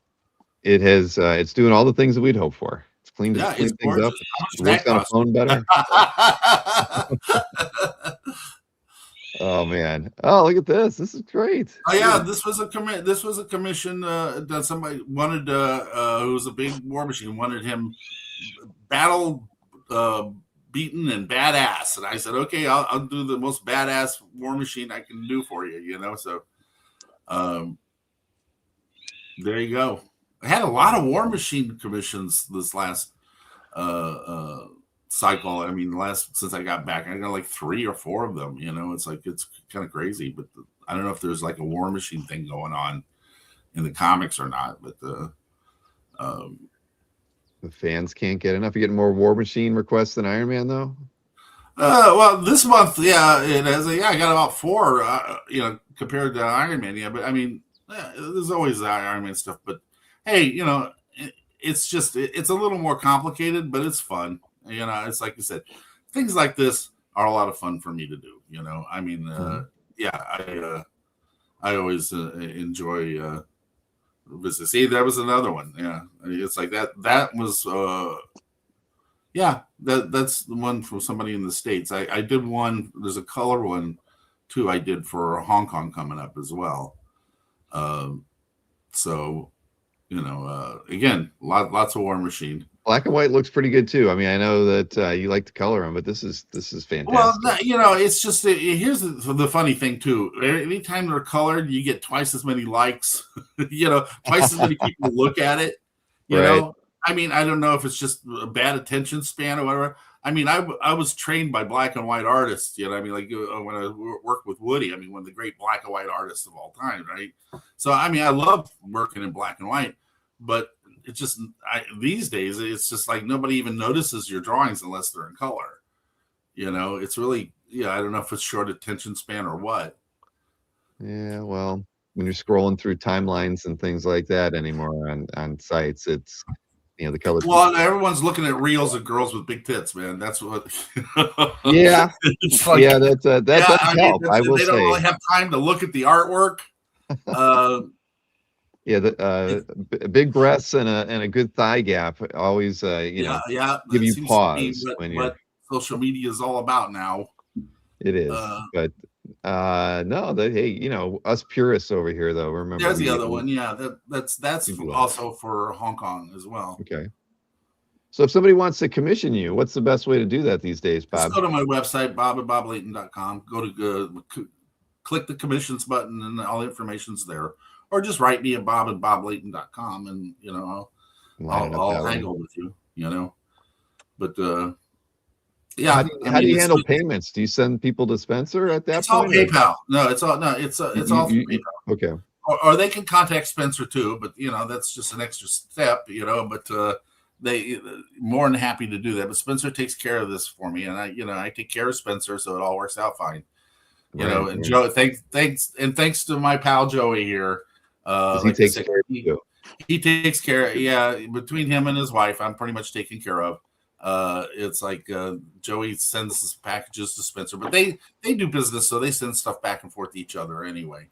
It has. It's doing all the things that we'd hope for. It's cleaned, it's things up. It Works on a phone better. Oh man! Oh, look at this. This is great. Oh yeah, this was a commission that somebody wanted. Who was a big War Machine wanted him battle beaten and badass, and I said, okay, I'll do the most badass War Machine I can do for you. So, there you go. I had a lot of War Machine commissions this last cycle. I mean, since I got back, I got like 3 or 4 of them. It's like, it's kind of crazy, but I don't know if there's like a War Machine thing going on in the comics or not. But the fans can't get enough. You're getting more War Machine requests than Iron Man, though. Well, this month, it has. I got about 4. Compared to Iron Man, but I mean, there's always the Iron Man stuff. But hey, it's just it's a little more complicated, but it's fun. It's like you said, things like this are a lot of fun for me to do. I mean, I always enjoy business. See, that was another one. Yeah, it's like that. That was, that's the one from somebody in the States. I did one. There's a color one too. I did for Hong Kong coming up as well. So, again, lots of War Machine. Black and white looks pretty good too. I mean, I know that you like to color them, but this is fantastic. Well, it's just here's the funny thing too. Anytime they're colored, you get twice as many likes. Twice as many people look at it. You know, I mean, I don't know if it's just a bad attention span or whatever. I mean, I was trained by black and white artists. I mean, like when I worked with Woody. I mean, one of the great black and white artists of all time, right? So, I mean, I love working in black and white, but it's just these days it's just like nobody even notices your drawings unless they're in color. It's really I don't know if it's short attention span or what. Yeah, well, when you're scrolling through timelines and things like that anymore on sites, it's the color. Well, everyone's looking at reels of girls with big tits, man. That's what. Yeah, it's like, that doesn't help. I will say they don't really have time to look at the artwork. Big breasts and a good thigh gap always give you pause when you're. What social media is all about now. It is, but no, us purists over here though. Remember, there's the other one. Yeah, that's also for Hong Kong as well. Okay. So if somebody wants to commission you, what's the best way to do that these days, Bob? Just go to my website, bob@boblayton.com. Go to click the commissions button, and all the information's there. Or just write me at bob@boblayton.com, and I'll haggle with you. But how do you handle payments? Do you send people to Spencer at that point? It's all PayPal. No, it's all through PayPal. Okay. or they can contact Spencer too, but that's just an extra step, but they more than happy to do that. But Spencer takes care of this for me, and I take care of Spencer, so it all works out fine. And Joe, thanks to my pal Joey here. He takes care of you. He takes care. Yeah, between him and his wife, I'm pretty much taken care of. It's like Joey sends his packages to Spencer, but they do business, so they send stuff back and forth to each other anyway.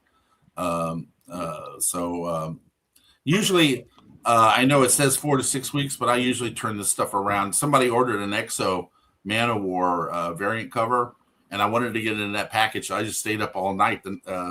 Usually, I know it says 4 to 6 weeks, but I usually turn this stuff around. Somebody ordered an Exo Man of War variant cover, and I wanted to get it in that package. So I just stayed up all night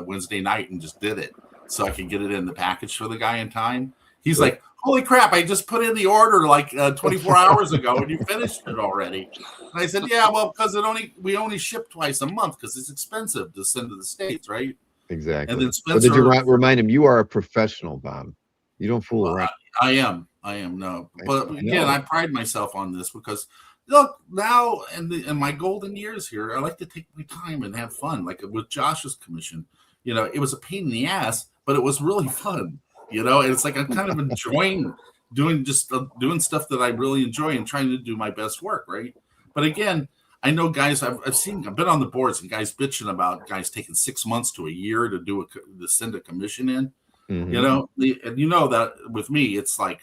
Wednesday night and just did it so I could get it in the package for the guy in time. He's like, holy crap, I just put in the order like 24 hours ago and you finished it already. And I said, yeah, well, because we only ship twice a month because it's expensive to send to the States, right? Exactly. And then Spencer, did you remind him you are a professional, Bob? You don't fool around. I am. No. But again, I pride myself on this because look, now in my golden years here, I like to take my time and have fun. Like with Josh's commission, it was a pain in the ass, but it was really fun. And it's like I'm kind of enjoying doing stuff that I really enjoy and trying to do my best work, right? But again, I know guys I've been on the boards and guys bitching about guys taking 6 months to a year to send a commission in. Mm-hmm. And that with me, it's like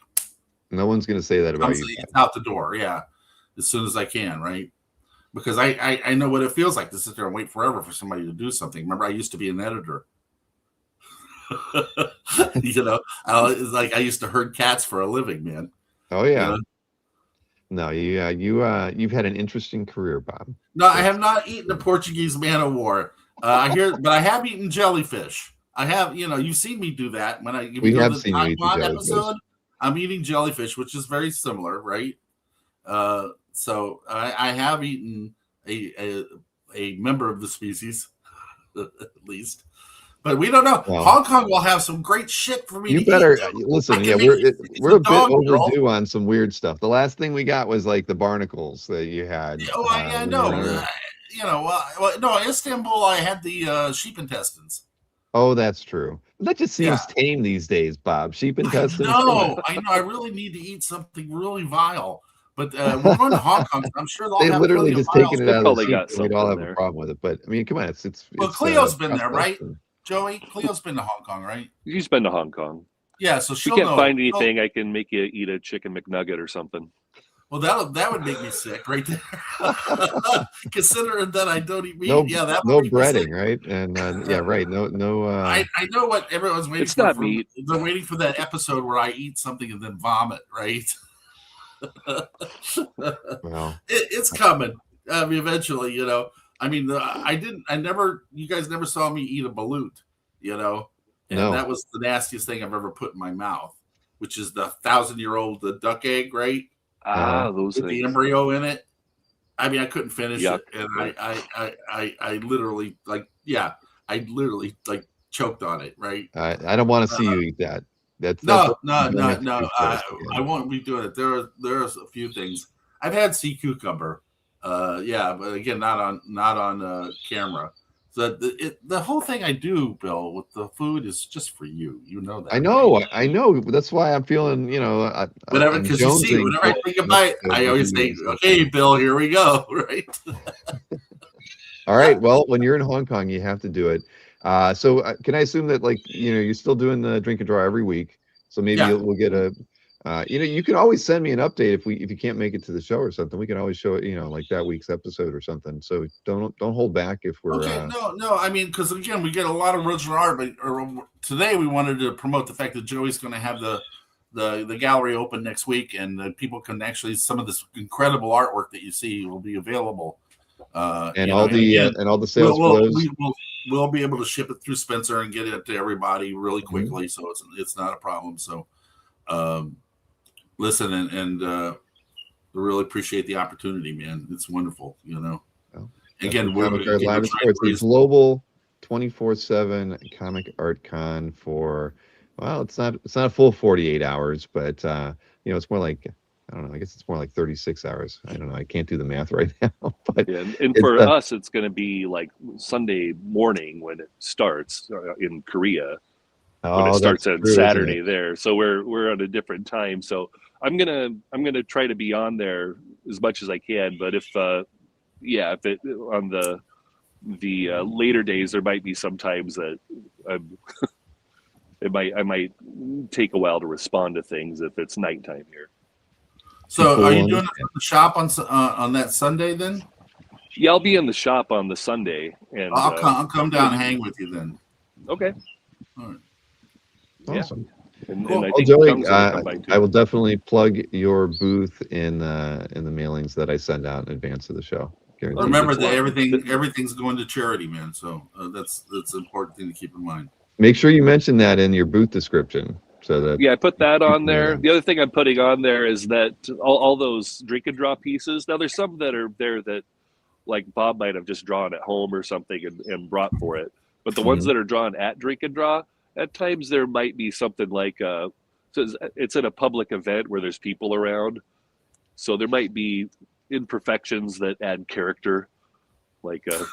no one's going to say that about you. It's out the door, yeah, as soon as I can, right? Because I know what it feels like to sit there and wait forever for somebody to do something. Remember, I used to be an editor. It's like I used to herd cats for a living, man. Oh yeah. No, you've had an interesting career, Bob. No, I have not eaten the Portuguese Man of War. But I have eaten jellyfish. I have, you've seen me do that when we have seen you eat the jellyfish. Episode, I'm eating jellyfish, which is very similar, right? So I have eaten a member of the species, at least. But we don't know. Well, Hong Kong will have some great shit for me. You better listen. Yeah, we're a bit overdue on some weird stuff. The last thing we got was like the barnacles that you had. Oh, I know. No, Istanbul. I had the sheep intestines. Oh, that's true. That just seems tame these days, Bob. Sheep intestines. No, I know. I really need to eat something really vile. But we're going to Hong Kong. I'm sure they'll have literally just taking it out of the sheep. We'd all have a problem with it. But I mean, come on, it's. Well, Cleo's been there, right? Joey, Cleo's been to Hong Kong, right? She's been to Hong Kong. Yeah, so she can't find anything. I can make you eat a chicken McNugget or something. Well, that would make me sick right there. Considering that I don't eat meat, that no breading, right? And right, no. I know what everyone's waiting for. It's not meat. They're waiting for that episode where I eat something and then vomit, right? Well, it's coming. I mean, eventually, I mean, you guys never saw me eat a balut, and that was the nastiest thing I've ever put in my mouth, which is the 1,000-year-old duck egg, right? Those with things. The embryo in it. I mean, I couldn't finish Yuck. it, and I literally like choked on it, right? I don't want to see you eat that. No. I won't be doing it. There's a few things. I've had sea cucumber. But again, not on camera. So the whole thing I do, Bill, with the food is just for you. You know that. I know. That's why I'm feeling, whatever. Because you see, whenever I think about it, I always say, "Okay, Bill, here we go." Right. All right. Well, when you're in Hong Kong, you have to do it. So can I assume that, you're still doing the drink and draw every week? So maybe we'll get a. You can always send me an update if you can't make it to the show or something. We can always show it, like that week's episode or something. So don't hold back if we're. Okay, no. I mean, because again, we get a lot of original art, but today we wanted to promote the fact that Joey's going to have the gallery open next week, and people can actually some of this incredible artwork that you see will be available. And all the sales. We'll be able to ship it through Spencer and get it to everybody really quickly, so it's not a problem. So. Listen and really appreciate the opportunity, man. It's wonderful, Well, again, it's the global 24/7 comic art con for it's not a full 48 hours, but it's more like I don't know. I guess it's more like 36 hours. I don't know. I can't do the math right now. But and for us, it's going to be like Sunday morning when it starts in Korea. when it Oh, that's starts on true, isn't Saturday it? there. So we're on a different time. So I'm gonna try to be on there as much as I can. But if if it on the later days, there might be some times that I'm, I might take a while to respond to things if it's nighttime here. So, People are you on- doing it from the shop on that Sunday then? Yeah, I'll be in the shop on the Sunday, and I'll come down and hang with you then. okay. All right. Yeah. Awesome. And Cool. I Well, think Joey, Chung's gonna come by too. I will definitely plug your booth in the mailings that I send out in advance of the show. Guaranteed. Remember it's that one- everything's going to charity, man. So that's an important thing to keep in mind. Make sure you mention that in your booth description so that Yeah, I put that on know there. that. The other thing I'm putting on there is that all those drink and draw pieces. Now there's some that are there that like Bob might have just drawn at home or something and brought for it. But the ones that are drawn at drink and draw, at times there might be something like so it's at a public event where there's people around. So there might be imperfections that add character, like a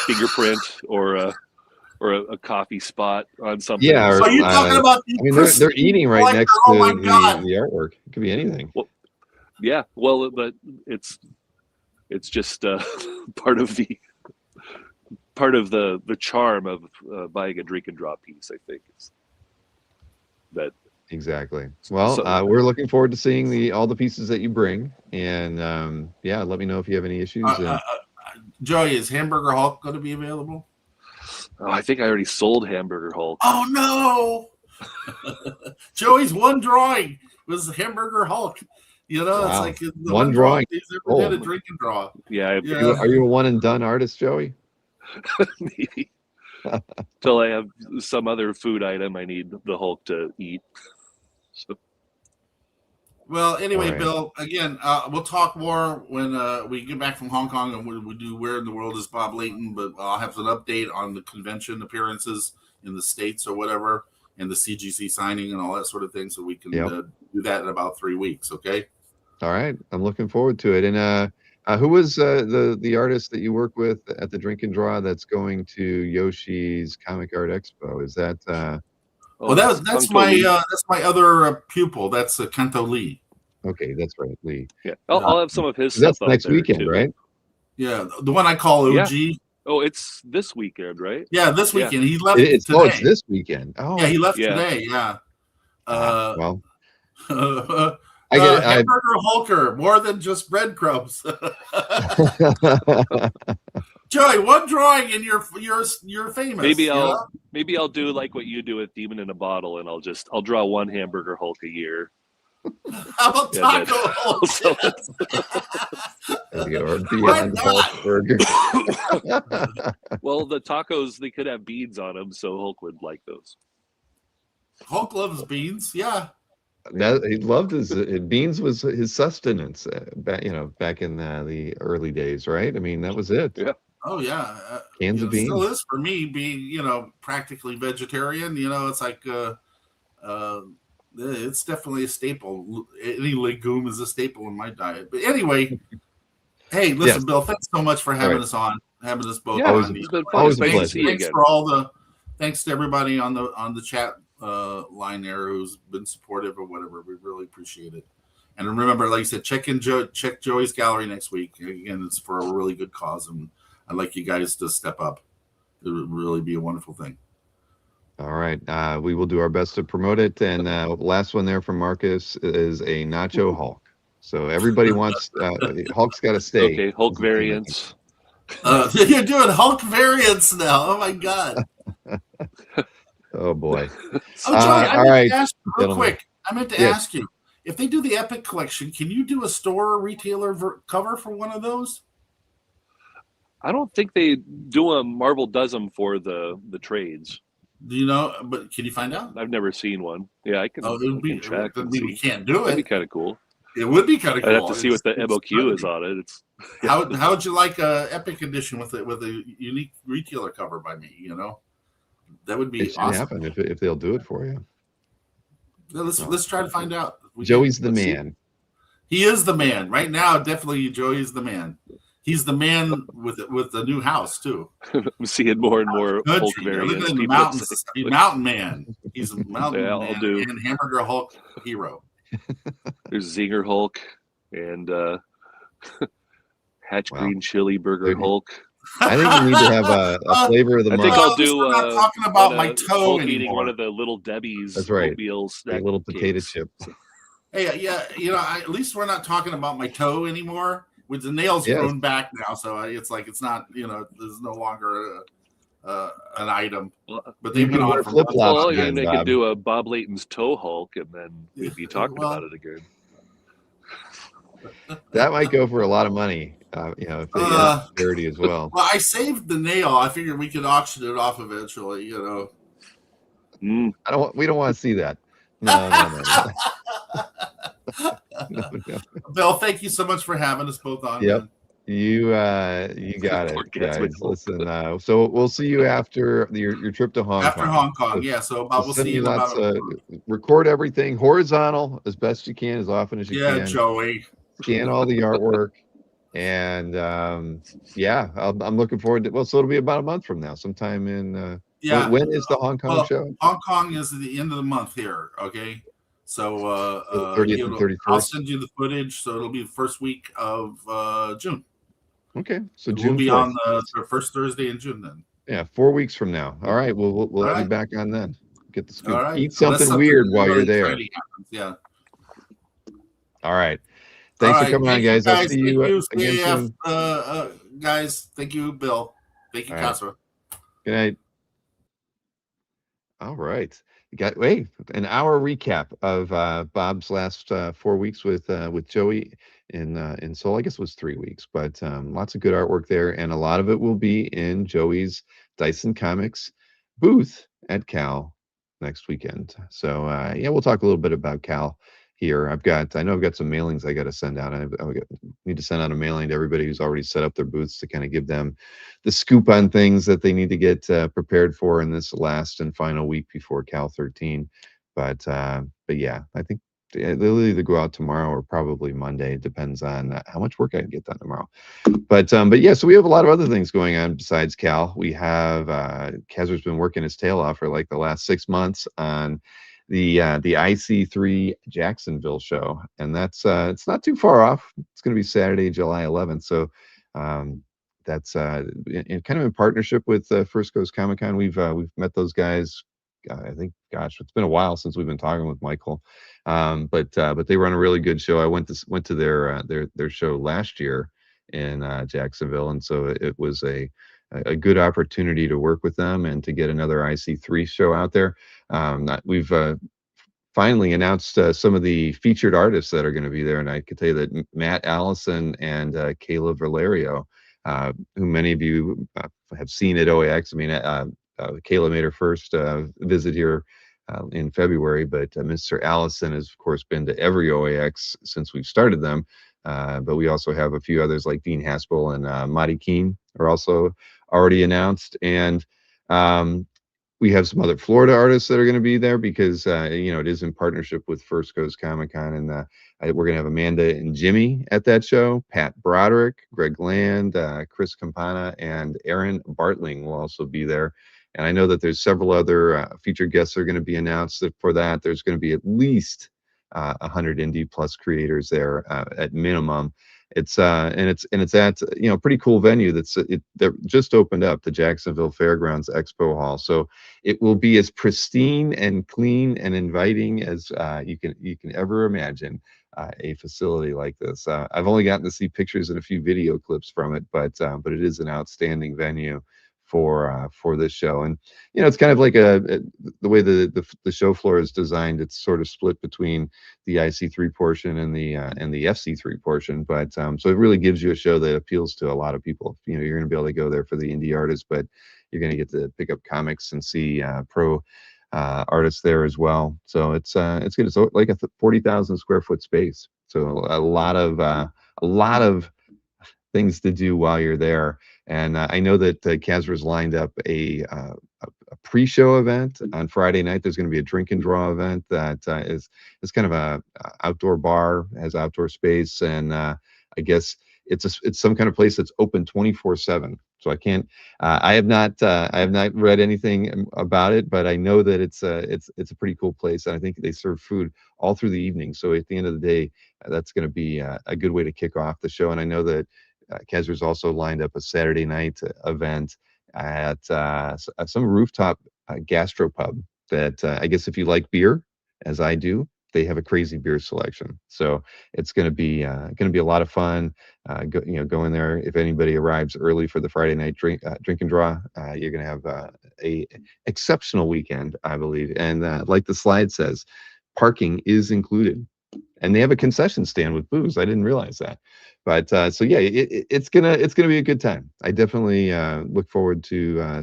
fingerprint or a coffee spot on something. Yeah, or, So you're talking about the I mean, they're eating right collector? next to Oh my God. the artwork. It could be anything. Yeah, well, but it's just part of the charm of buying a drink and draw piece. I think is that Exactly. Well, So- we're looking forward to seeing all the pieces that you bring, and let me know if you have any issues. And Joey, is Hamburger Hulk going to be available? I think I already sold Hamburger Hulk. Oh no! Joey's one drawing was Hamburger Hulk. You know, Wow. it's like the One drawing. he's ever did a Oh. drink and draw. Yeah, Yeah. are you a one and done artist, Joey? maybe till I have some other food item I need the Hulk to eat. So, Well, anyway, All right. Bill, again, we'll talk more when we get back from Hong Kong and we do Where in the World is Bob Layton, but I'll have an update on the convention appearances in the States or whatever, and the CGC signing and all that sort of thing, so we can Yep. do that in about 3 weeks, okay? All right, I'm looking forward to it. And who was the artist that you work with at the Drink and Draw that's going to Yoshi's Comic Art Expo? Is that Well, that's Kung my Lee. that's my other pupil. That's Kento Lee. okay? That's right, Lee. Yeah, I'll have some of his 'Cause that's stuff out next there, weekend, too. right? Yeah, the one I call Yeah. OG. Oh, it's this weekend, right? Yeah, this Yeah. weekend. He left It's today. this weekend. Oh, Yeah, he left Yeah. today. Yeah. well, I get it. Hamburger Hulker, more than just breadcrumbs. Joey, one drawing and you're famous. Maybe you know? I'll do like what you do with Demon in a Bottle, and I'll draw one Hamburger Hulk a year. How about Yeah, Taco Hulk? Also, or Beyond Hulk Burger. well, the tacos, they could have beans on them, so Hulk would like those. Hulk loves beans. Yeah. He loved his beans was his sustenance back in the early days, right? I mean, that was it. Yeah. Oh yeah. Cans of beans. Still is for me, being practically vegetarian. It's like it's definitely a staple. Any legume is a staple in my diet. But anyway, hey, listen, Yes. Bill, thanks so much for having right. us on, having us both Yeah, on. it's been fun. always a Nice to pleasure. see you Thanks again. for thanks to everybody on the chat line there who's been supportive or whatever. We really appreciate it. And remember, like you said, check Joey's gallery next week. Again, it's for a really good cause, and I'd like you guys to step up. It would really be a wonderful thing. All right, we will do our best to promote it. And last one there from Marcus is a Nacho Hulk. So everybody wants Hulk's got to stay. Okay, Hulk variants. You're doing Hulk variants now. Oh my god. Oh boy. Oh, Joey, I all meant right, to ask you real gentlemen. quick. I meant to Yes. ask you if they do the Epic collection. Can you do a store retailer cover for one of those? I don't think they do them. Marvel does them for the trades. Do you know? But can you find out? I've never seen one. Yeah, I can. Oh, it would be. I can check. Doesn't And mean we see. can't do That'd be it. kind of cool. It would be kind of cool. I'd have to see what the It's MOQ is on it. It's How would you like a Epic edition with a unique retailer cover by me? That would It be should awesome. happen if they'll do it for you. Let's try to find out. Joey's the let's see. man. He is the man right now. Definitely, Joey's the man. He's the man with the new house too. I'm seeing more and more Hulk Country. Look variants. at the People mountains. say, He's Mountain Man. He's a Mountain Yeah, I'll Man do. and Hamburger Hulk hero. There's Zinger Hulk and Hatch Wow. Green Chili Burger Maybe. Hulk. I think we need to have a flavor of the I month. think I'll at least do. we're not talking about one, my toe Hulk eating anymore. one of the Little Debbie's That's right. oatmeal A snack little potato cakes. chip. Hey, yeah, at least we're not talking about my toe anymore. With the nails Yes. grown back now, so it's like it's not. There's no longer an item. But they've been can on wear for flip-flops months. Well, again, and they Bob. could do a Bob Layton's toe Hulk, and then we'd be talking Well- about it again. That might go for a lot of money. If they get dirty as well. Well, I saved the nail. I figured we could auction it off eventually. Mm. We don't want to see that. No. No. Bill, thank you so much for having us both on. Yep. man. You got it, guys. Orgasmic Hulk. Listen, so we'll see you after your trip to Hong Kong. After Hong Kong, yeah. So We'll we'll send see you you in lots. about. Record everything horizontal as best you can, as often as you Yeah, can. Joey. Scan all the artwork, and I'm looking forward to. Well, so it'll be about a month from now, sometime in. Yeah. When is the Hong Kong show? Hong Kong is at the end of the month here. Okay. So 30th and 31st. I'll send you the footage. So it'll be the first week of June. Okay, so We'll June be 1st. on the first Thursday in June then. Yeah, 4 weeks from now. All right, we'll All have you right. back on then. Get the scoop. All right. Eat Unless something weird while really you're there. exciting happens, yeah. All right. Thanks for coming on, Thank you, guys. I'll see you Thank again you, soon. guys. Thank you, Bill. Thank you, All right. Kasra. Good night. All right. You got an hour recap of Bob's last 4 weeks with Joey in Seoul. I guess it was 3 weeks, but lots of good artwork there, and a lot of it will be in Joey's Dyson Comics booth at Cal next weekend. So we'll talk a little bit about Cal here. I know I've got some mailings I got to send out. I need to send out a mailing to everybody who's already set up their booths to kind of give them the scoop on things that they need to get prepared for in this last and final week before Cal 13. But yeah, I think they'll either go out tomorrow or probably Monday. It depends on how much work I can get done tomorrow. But yeah, so we have a lot of other things going on besides Cal. We have Kazer's been working his tail off for like the last 6 months on the IC3 Jacksonville show, and that's it's not too far off. It's going to be Saturday, July 11th. So that's kind of in partnership with First Coast Comic Con. We've met those guys. I think, gosh, it's been a while since we've been talking with Michael, but they run a really good show. I went to their show last year in Jacksonville, and so it was a good opportunity to work with them and to get another IC3 show out there. We've finally announced some of the featured artists that are going to be there, and I can tell you that Matt Allison and Kayla Valerio, who many of you have seen at OAX. I mean, Kayla made her first visit here in February, but Mr. Allison has, of course, been to every OAX since we've started them. But we also have a few others like Dean Haspel and Madi Keen are also already announced. And we have some other Florida artists that are going to be there because, it is in partnership with First Coast Comic Con. And we're going to have Amanda and Jimmy at that show. Pat Broderick, Greg Land, Chris Campana, and Aaron Bartling will also be there. And I know that there's several other featured guests that are going to be announced. For that, there's going to be at least 100 indie plus creators there at minimum. It's at a pretty cool venue that just opened up, the Jacksonville Fairgrounds Expo Hall. So it will be as pristine and clean and inviting as you can ever imagine a facility like this. I've only gotten to see pictures and a few video clips from it, but it is an outstanding venue for this show. And it's kind of like the way the show floor is designed. It's sort of split between the IC3 portion and the FC3 portion, but so it really gives you a show that appeals to a lot of people. You're going to be able to go there for the indie artists, but you're going to get to pick up comics and see pro artists there as well. So it's good. It's like a 40,000 square foot space, so a lot of things to do while you're there. And I know that Kazra's lined up a pre-show event on Friday night. There's going to be a drink and draw event that is kind of a outdoor bar, has outdoor space, and I guess it's some kind of place that's open 24/7. So I can't I have not read anything about it, but I know that it's a pretty cool place, and I think they serve food all through the evening. So at the end of the day, that's going to be a good way to kick off the show. And I know that Kezra's also lined up a Saturday night event at some rooftop gastropub that I guess if you like beer, as I do, they have a crazy beer selection. So it's going to be a lot of fun. Go in there. If anybody arrives early for the Friday night drink and draw, you're going to have a exceptional weekend, I believe. And like the slide says, parking is included, and they have a concession stand with booze. I didn't realize that. But so yeah, it's gonna be a good time. I definitely look forward to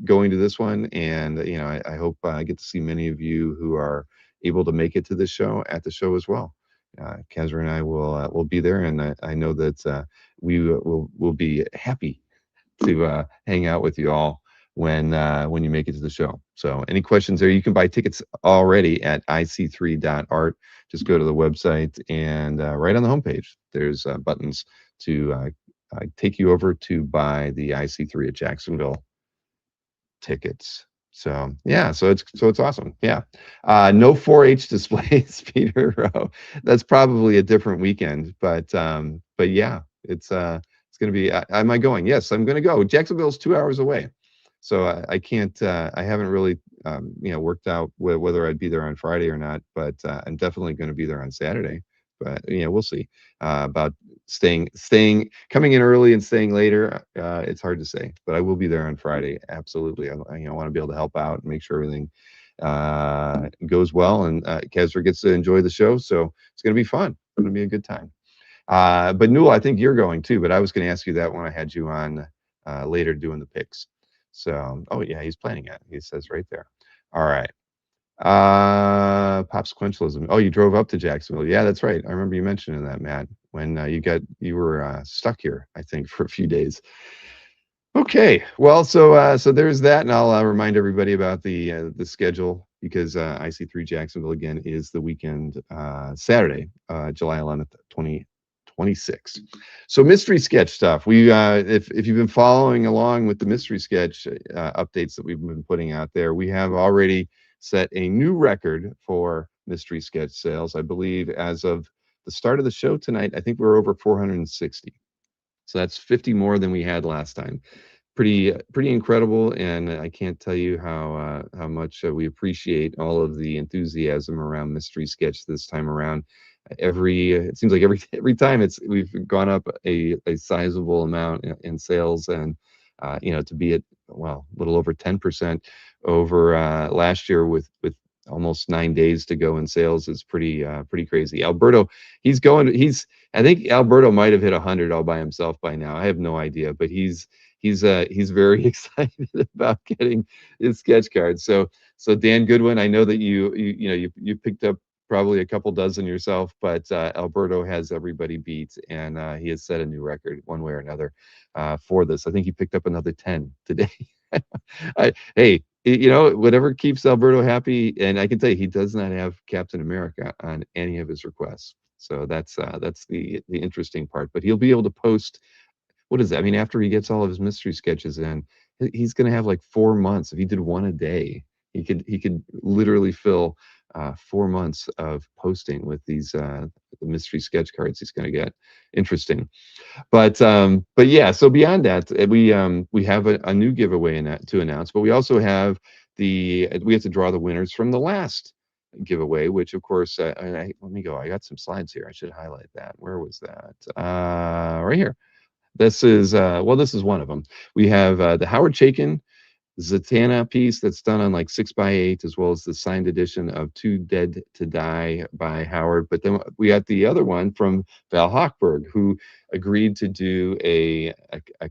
going to this one, and I hope I get to see many of you who are able to make it to the show at the show as well. Kezra and I will be there, and I know that we will be happy to hang out with you all when you make it to the show. So any questions there, you can buy tickets already at ic3.art. Just go to the website, and right on the homepage there's buttons to take you over to buy the IC3 at Jacksonville tickets. So yeah, so it's awesome. Yeah. No 4-H displays, Peter. That's probably a different weekend, but yeah, it's gonna be. Am I going? Yes, I'm gonna go. Jacksonville's 2 hours away, so I can't. I haven't really worked out whether I'd be there on Friday or not, but I'm definitely going to be there on Saturday. But we'll see about coming in early and staying later. It's hard to say, but I will be there on Friday. Absolutely. I want to be able to help out and make sure everything goes well, and Kezra gets to enjoy the show. So it's going to be fun. It's going to be a good time. But Newell, I think you're going too, but I was going to ask you that when I had you on later doing the picks. So, oh yeah, he's planning it. He says right there. All right. Popsequentialism. Oh, you drove up to Jacksonville. Yeah, that's right. I remember you mentioning that, Matt, when you were stuck here, I think, for a few days. Okay. Well, so there's that, and I'll remind everybody about the schedule, because IC3 Jacksonville again is the weekend, Saturday, July 11th, 2026. So mystery sketch stuff. We if you've been following along with the mystery sketch updates that we've been putting out there, we have already set a new record for mystery sketch sales. I believe as of the start of the show tonight, I think we're over 460. So that's 50 more than we had last time. Pretty incredible, and I can't tell you how much we appreciate all of the enthusiasm around mystery sketch this time around. It seems like every time we've gone up a sizable amount in sales, and to be at a little over 10% over last year with almost 9 days to go in sales is pretty crazy. Alberto, I think Alberto might have hit 100 all by himself by now. I have no idea, but he's very excited about getting his sketch cards. So Dan Goodwin, I know that you picked up probably a couple dozen yourself, but Alberto has everybody beat, and he has set a new record one way or another for this. I think he picked up another 10 today. Hey, whatever keeps Alberto happy, and I can tell you, he does not have Captain America on any of his requests. So that's the interesting part. But he'll be able to post. What is that? I mean, after he gets all of his mystery sketches in, he's going to have like 4 months. If he did one a day, he could literally fill 4 months of posting with these the mystery sketch cards he's going to get. Interesting. But yeah, so beyond that, we have a new giveaway to announce, but we also have we have to draw the winners from the last giveaway, which of course let me go. I got some slides here. I should highlight that. Where was that? Right here. This is one of them. We have the Howard Chaykin Zatanna piece that's done on like 6x8, as well as the signed edition of Too Dead to Die by Howard. But then we got the other one from Val Hochberg, who agreed to do a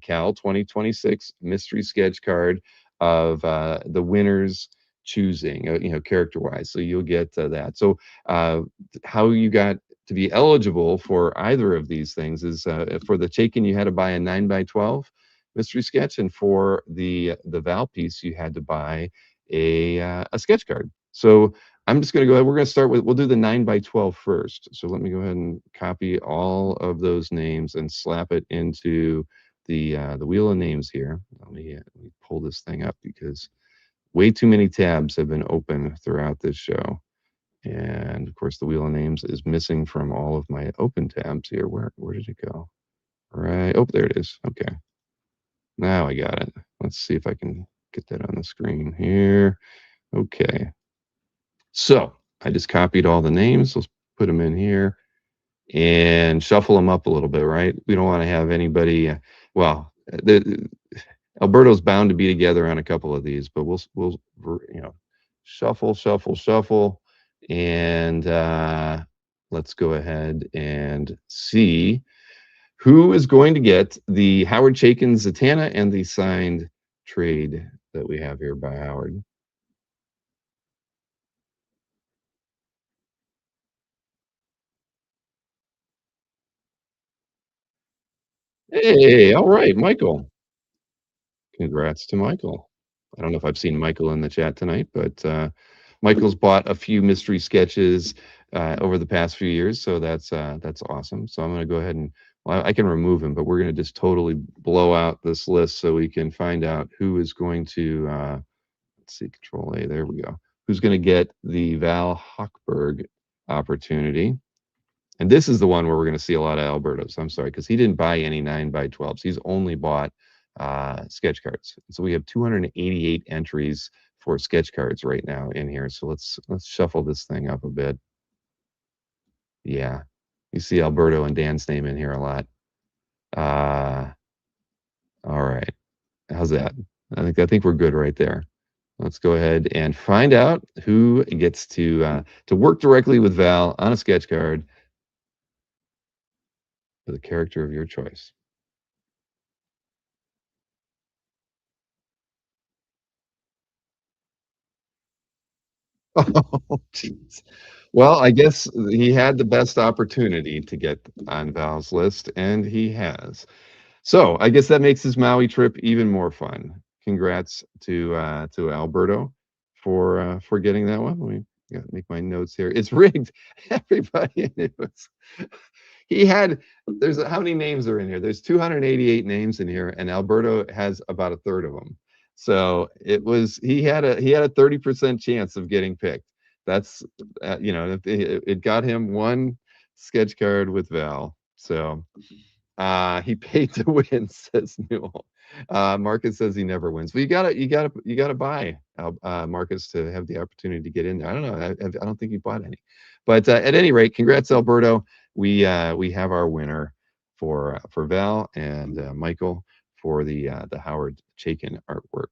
Cal 2026 mystery sketch card of the winners choosing, character wise. So you'll get that. So how you got to be eligible for either of these things is for the Chaykin, you had to buy a 9x12 mystery sketch, and for the Val piece, you had to buy a sketch card. So I'm just going to go ahead. We're going to start with, we'll do the 9x12 first. So let me go ahead and copy all of those names and slap it into the wheel of names here. Let me pull this thing up because way too many tabs have been open throughout this show. And of course, the wheel of names is missing from all of my open tabs here. Where did it go? Right. Oh, there it is. Okay. Now I got it. Let's see if I can get that on the screen here. Okay. So I just copied all the names. Let's put them in here and shuffle them up a little bit, right? We don't want to have anybody, Alberto's bound to be together on a couple of these, but we'll shuffle, shuffle, shuffle. And let's go ahead and see who is going to get the Howard Chaykin Zatanna and the signed trade that we have here by Howard. Hey, all right, Michael. Congrats to Michael. I don't know if I've seen Michael in the chat tonight, but Michael's bought a few mystery sketches over the past few years, so that's awesome. So I'm going to go ahead and, well, I can remove him, but we're going to just totally blow out this list so we can find out who is going to, let's see, Control A, there we go. Who's going to get the Val Hochberg opportunity. And this is the one where we're going to see a lot of Alberto's. I'm sorry, because he didn't buy any 9x12s. He's only bought sketch cards. So we have 288 entries for sketch cards right now in here. So let's shuffle this thing up a bit. Yeah, you see Alberto and Dan's name in here a lot. All right, how's that? I think we're good right there. Let's go ahead and find out who gets to work directly with Val on a sketch card for the character of your choice. Oh, jeez. Well, I guess he had the best opportunity to get on Val's list, and he has. So I guess that makes his Maui trip even more fun. Congrats to Alberto for getting that one. Let me make my notes here. It's rigged. Everybody, it was, he had, there's how many names are in here? There's 288 names in here, and Alberto has about a third of them. So it was, he had a 30% chance of getting picked. That's it got him one sketch card with Val. So he paid to win, says Newell. Marcus says he never wins. But you gotta buy Marcus to have the opportunity to get in there. I don't know. I don't think he bought any. But at any rate, congrats, Alberto. We have our winner for Val and Michael for the Howard Chaykin artwork.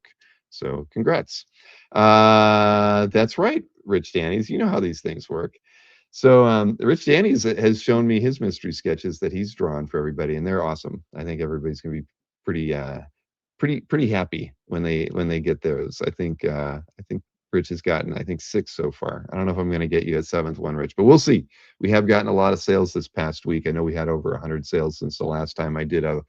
So congrats. That's right, Rich Danny's. You know how these things work. So Rich Danny's has shown me his mystery sketches that he's drawn for everybody, and they're awesome. I think everybody's gonna be pretty happy when they get those. I think Rich has gotten, I think, 6 so far. I don't know if I'm gonna get you a 7th one, Rich, but we'll see. We have gotten a lot of sales this past week. I know we had over 100 sales since the last time I did a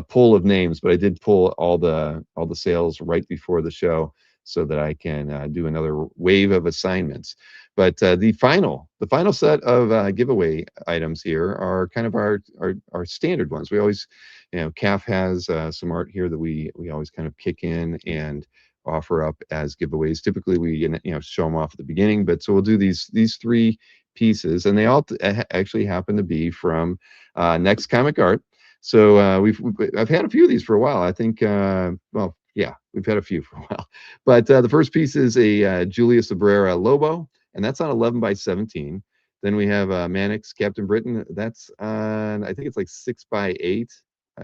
pull of names, but I did pull all the sales right before the show so that I can do another wave of assignments. But the final set of giveaway items here are kind of our standard ones. We always, CAF has some art here that we always kind of kick in and offer up as giveaways. Typically, we show them off at the beginning, but so we'll do these 3 pieces, and they all actually happen to be from Next Comic Art. So I've had a few of these for a while. I think yeah, we've had a few for a while. But the first piece is a Julius Abrera Lobo, and that's on 11x17. Then we have Mannix Captain Britain. That's on, I think it's like 6x8.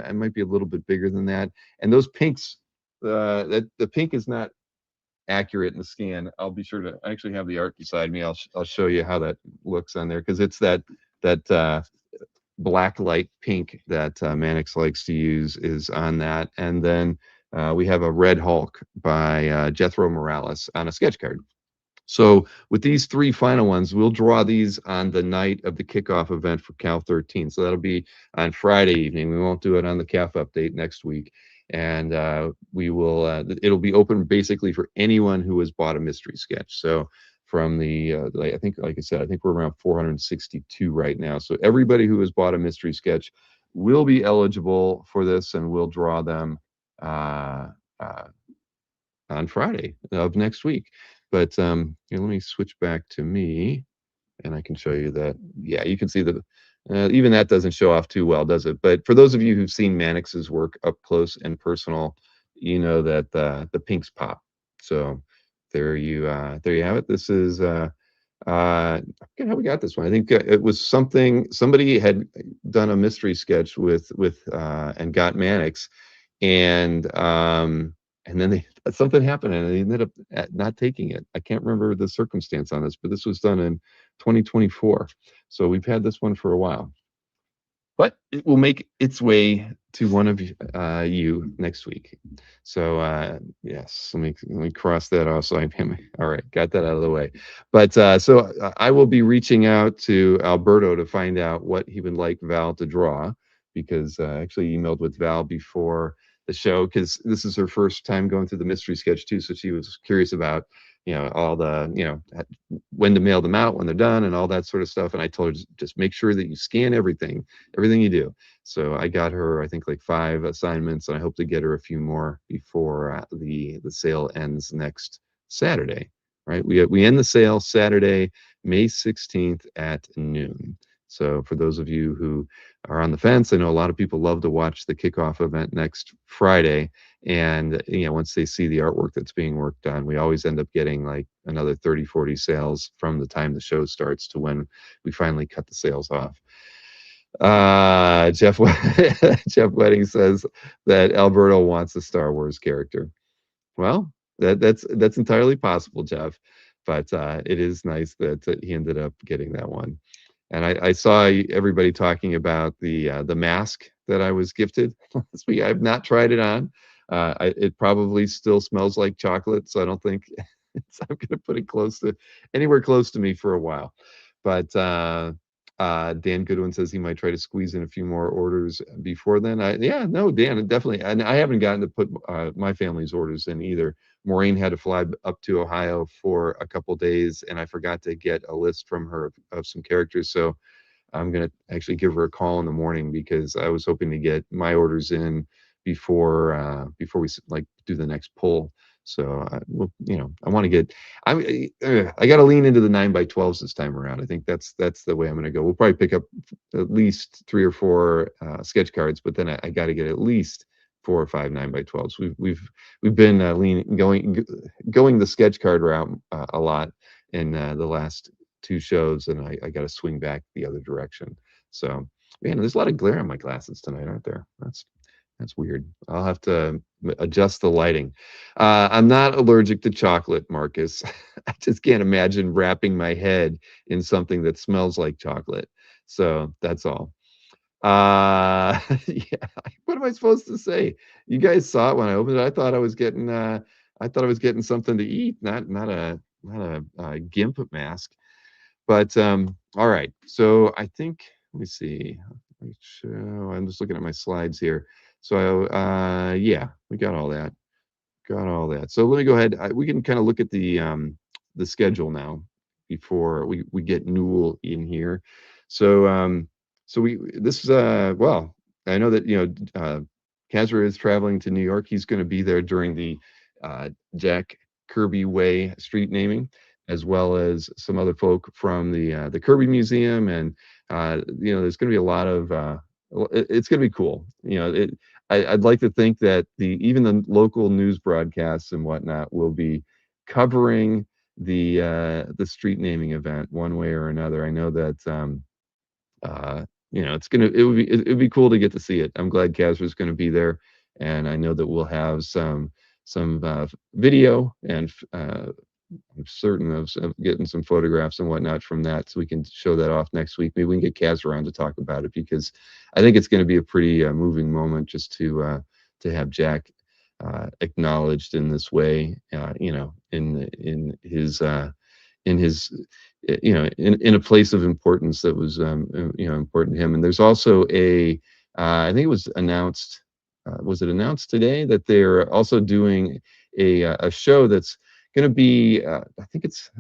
I might be a little bit bigger than that. And those pinks, the pink is not accurate in the scan. I'll be sure to, I actually have the art beside me. I'll show you how that looks on there, because it's that black light pink that Mannix likes to use is on that. And then we have a Red Hulk by Jethro Morales on a sketch card. So with these 3 final ones, we'll draw these on the night of the kickoff event for Cal 13. So that'll be on Friday evening. We won't do it on the CAF update next week. And we will, it'll be open basically for anyone who has bought a mystery sketch. So from the I think, like I said, I think we're around 462 right now. So everybody who has bought a mystery sketch will be eligible for this, and we'll draw them uh, uh, on Friday of next week. But here, let me switch back to me, and I can show you that. Yeah, you can see that even that doesn't show off too well, does it? But for those of you who've seen Mannix's work up close and personal, you know that the pinks pop. So there you have it. This is I forget how we got this one. I think it was somebody had done a mystery sketch with and got Mannix, and then something happened and they ended up not taking it. I can't remember the circumstance on this, but this was done in 2024. So we've had this one for a while, but it will make its way to one of you next week. So yes, let me cross that off. So all right, got that out of the way. But so I will be reaching out to Alberto to find out what he would like Val to draw, because I actually emailed with Val before the show, because this is her first time going through the mystery sketch too. So she was curious about, all the, when to mail them out, when they're done, and all that sort of stuff. And I told her, just make sure that you scan everything you do. So I got her, I think, like 5 assignments, and I hope to get her a few more before the sale ends next Saturday. Right? We end the sale Saturday, May 16th at noon. So for those of you who are on the fence, I know a lot of people love to watch the kickoff event next Friday. And once they see the artwork that's being worked on, we always end up getting like another 30, 40 sales from the time the show starts to when we finally cut the sales off. Jeff Wedding says that Alberto wants a Star Wars character. Well, that's entirely possible, Jeff. But it is nice that he ended up getting that one. And I saw everybody talking about the mask that I was gifted last week. I've not tried it on. It probably still smells like chocolate, so I don't think I'm going to put it anywhere close to me for a while. But Dan Goodwin says he might try to squeeze in a few more orders before then. No, Dan, definitely. And I haven't gotten to put my family's orders in either. Maureen had to fly up to Ohio for a couple days, and I forgot to get a list from her of some characters. So I'm going to actually give her a call in the morning, because I was hoping to get my orders in before we do the next pull. So I want to get. I got to lean into the 9x12s this time around. I think that's the way I'm going to go. We'll probably pick up at least 3 or 4 sketch cards, but then I got to get at least 4 or 5 9x12s. We've been going the sketch card route a lot in the last 2 shows, and I got to swing back the other direction. So man, there's a lot of glare on my glasses tonight, aren't there? That's weird. I'll have to adjust the lighting. I'm not allergic to chocolate, Marcus. I just can't imagine wrapping my head in something that smells like chocolate. So that's all. Yeah. What am I supposed to say? You guys saw it when I opened it. I thought I was getting something to eat, not a GIMP mask. But all right. So I think, let me see. I'm just looking at my slides here. So yeah, we got all that. So let me go ahead. We can kind of look at the schedule now before we get Newell in here. So this is well, I know that Kazra is traveling to New York. He's going to be there during the Jack Kirby Way street naming, as well as some other folk from the Kirby Museum, and there's going to be a lot of it's going to be cool. I'd like to think that even the local news broadcasts and whatnot will be covering the street naming event one way or another. I know that it would be cool to get to see it. I'm glad Kazra's going to be there, and I know that we'll have some video, and I'm certain of getting some photographs and whatnot from that, so we can show that off next week. Maybe we can get Kazra on to talk about it, because I think it's going to be a pretty moving moment just to have Jack acknowledged in this way, in his in a place of importance that was important to him. And there's also I think it was announced. Was it announced today that they're also doing a show that's going to be, I think it's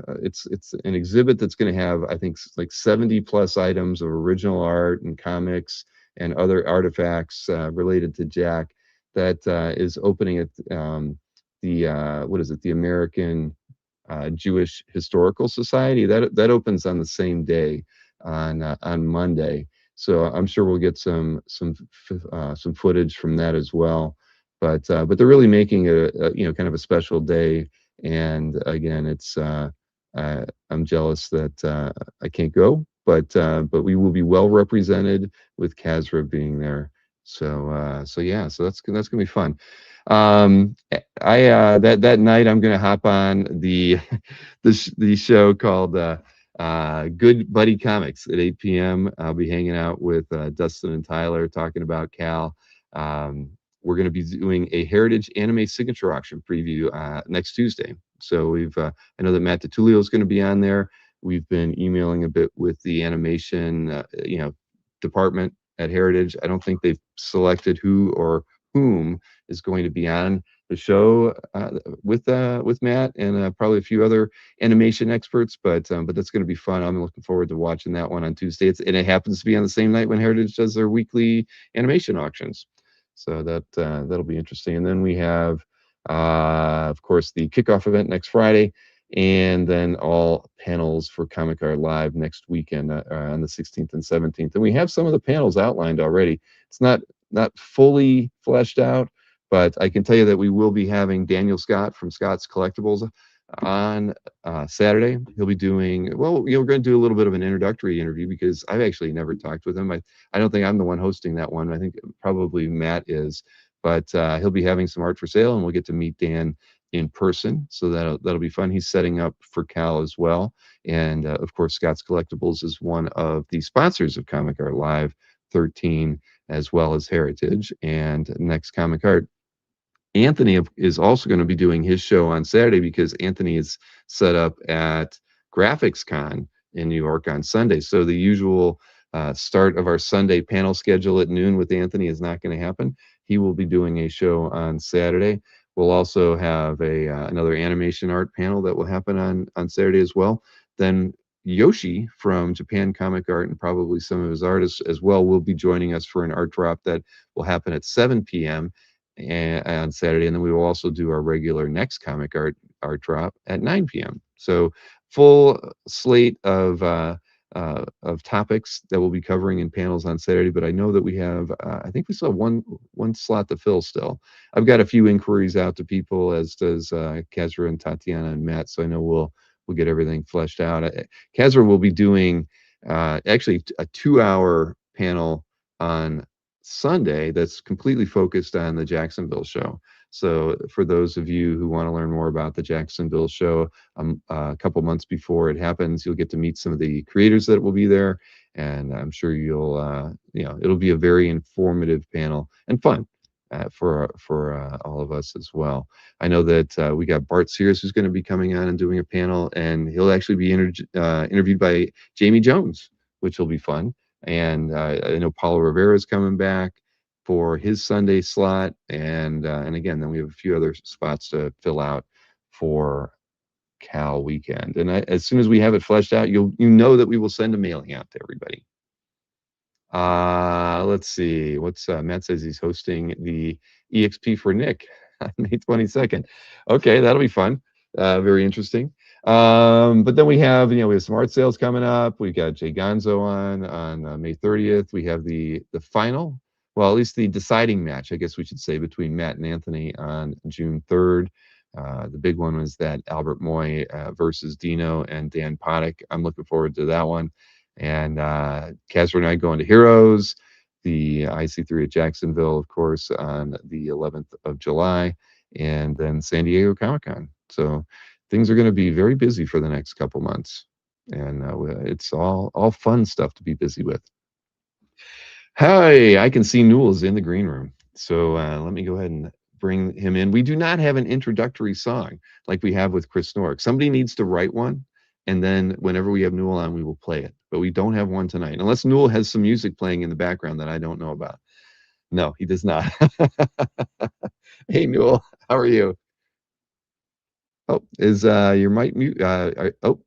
an exhibit that's going to have, I think, like 70 plus items of original art and comics and other artifacts related to Jack. That is opening at what is it? The American Jewish Historical Society. That opens on the same day on Monday. So I'm sure we'll get some footage from that as well. But they're really making it kind of a special day. And again, it's I'm jealous that I can't go, but we will be well represented with Kazra being there. So yeah, so that's gonna be fun. That night I'm gonna hop on the the show called Good Buddy Comics at 8 p.m. I'll be hanging out with Dustin and Tyler talking about Cal. We're going to be doing a Heritage Anime Signature Auction preview next Tuesday. So I know that Matt DiTullio is going to be on there. We've been emailing a bit with the animation, department at Heritage. I don't think they've selected who or whom is going to be on the show with Matt and probably a few other animation experts, but that's going to be fun. I'm looking forward to watching that one on Tuesday. And it happens to be on the same night when Heritage does their weekly animation auctions. So that'll be interesting. And then we have, of course, the kickoff event next Friday, and then all panels for Comic Art Live next weekend on the 16th and 17th. And we have some of the panels outlined already. It's not fully fleshed out, but I can tell you that we will be having Daniel Scott from Scott's Collectibles on Saturday. He'll be doing, well, we're going to do a little bit of an introductory interview because I've actually never talked with him. I don't think I'm the one hosting that one. I think probably Matt is, but he'll be having some art for sale, and we'll get to meet Dan in person. So that'll be fun. He's setting up for Cal as well. And of course, Scott's Collectibles is one of the sponsors of Comic Art Live 13, as well as Heritage and Next Comic Art. Anthony is also going to be doing his show on Saturday because Anthony is set up at Graphics Con in New York on Sunday. So the usual start of our Sunday panel schedule at noon with Anthony is not going to happen. He will be doing a show on Saturday. We'll also have another animation art panel that will happen on Saturday as well. Then Yoshi from Japan Comic Art and probably some of his artists as well will be joining us for an art drop that will happen at 7 p.m. on Saturday, and then we will also do our regular Next Comic Art drop at 9 p.m. So full slate of topics that we'll be covering in panels on Saturday. But I know that we have, I think we still have one slot to fill still. I've got a few inquiries out to people, as does Kazra and Tatiana and Matt. So I know we'll get everything fleshed out. Kazra will be doing actually a 2-hour panel on Sunday that's completely focused on the Jacksonville show. So for those of you who want to learn more about the Jacksonville show, a couple months before it happens, you'll get to meet some of the creators that will be there, and I'm sure you'll it'll be a very informative panel and fun for all of us as well. I know that we got Bart Sears who's going to be coming on and doing a panel, and he'll actually be interviewed by Jamie Jones, which will be fun. And I know Paulo Rivera is coming back for his Sunday slot, and again, then we have a few other spots to fill out for Cal weekend. And as soon as we have it fleshed out, you know that we will send a mailing out to everybody. Let's see. What's Matt says he's hosting the EXP for Nick on May 22nd. Okay, that'll be fun. Very interesting. But then we have some art sales coming up. We've got Jay Gonzo on May 30th. We have the final, well, at least the deciding match, I guess we should say, between Matt and Anthony on June 3rd. The big one was that Albert Moy versus Dino and Dan Poddick. I'm looking forward to that one. And Kazra and I going to Heroes, the IC3 at Jacksonville, of course, on the 11th of July, and then San Diego Comic-Con. So things are going to be very busy for the next couple months, and it's all fun stuff to be busy with. Hi, I can see Newell's in the green room, so let me go ahead and bring him in. We do not have an introductory song like we have with Chris Norrick. Somebody needs to write one, and then whenever we have Newell on, we will play it. But we don't have one tonight, unless Newell has some music playing in the background that I don't know about. No, he does not. Hey, Newell, how are you? Oh, is your mic mute? Oh,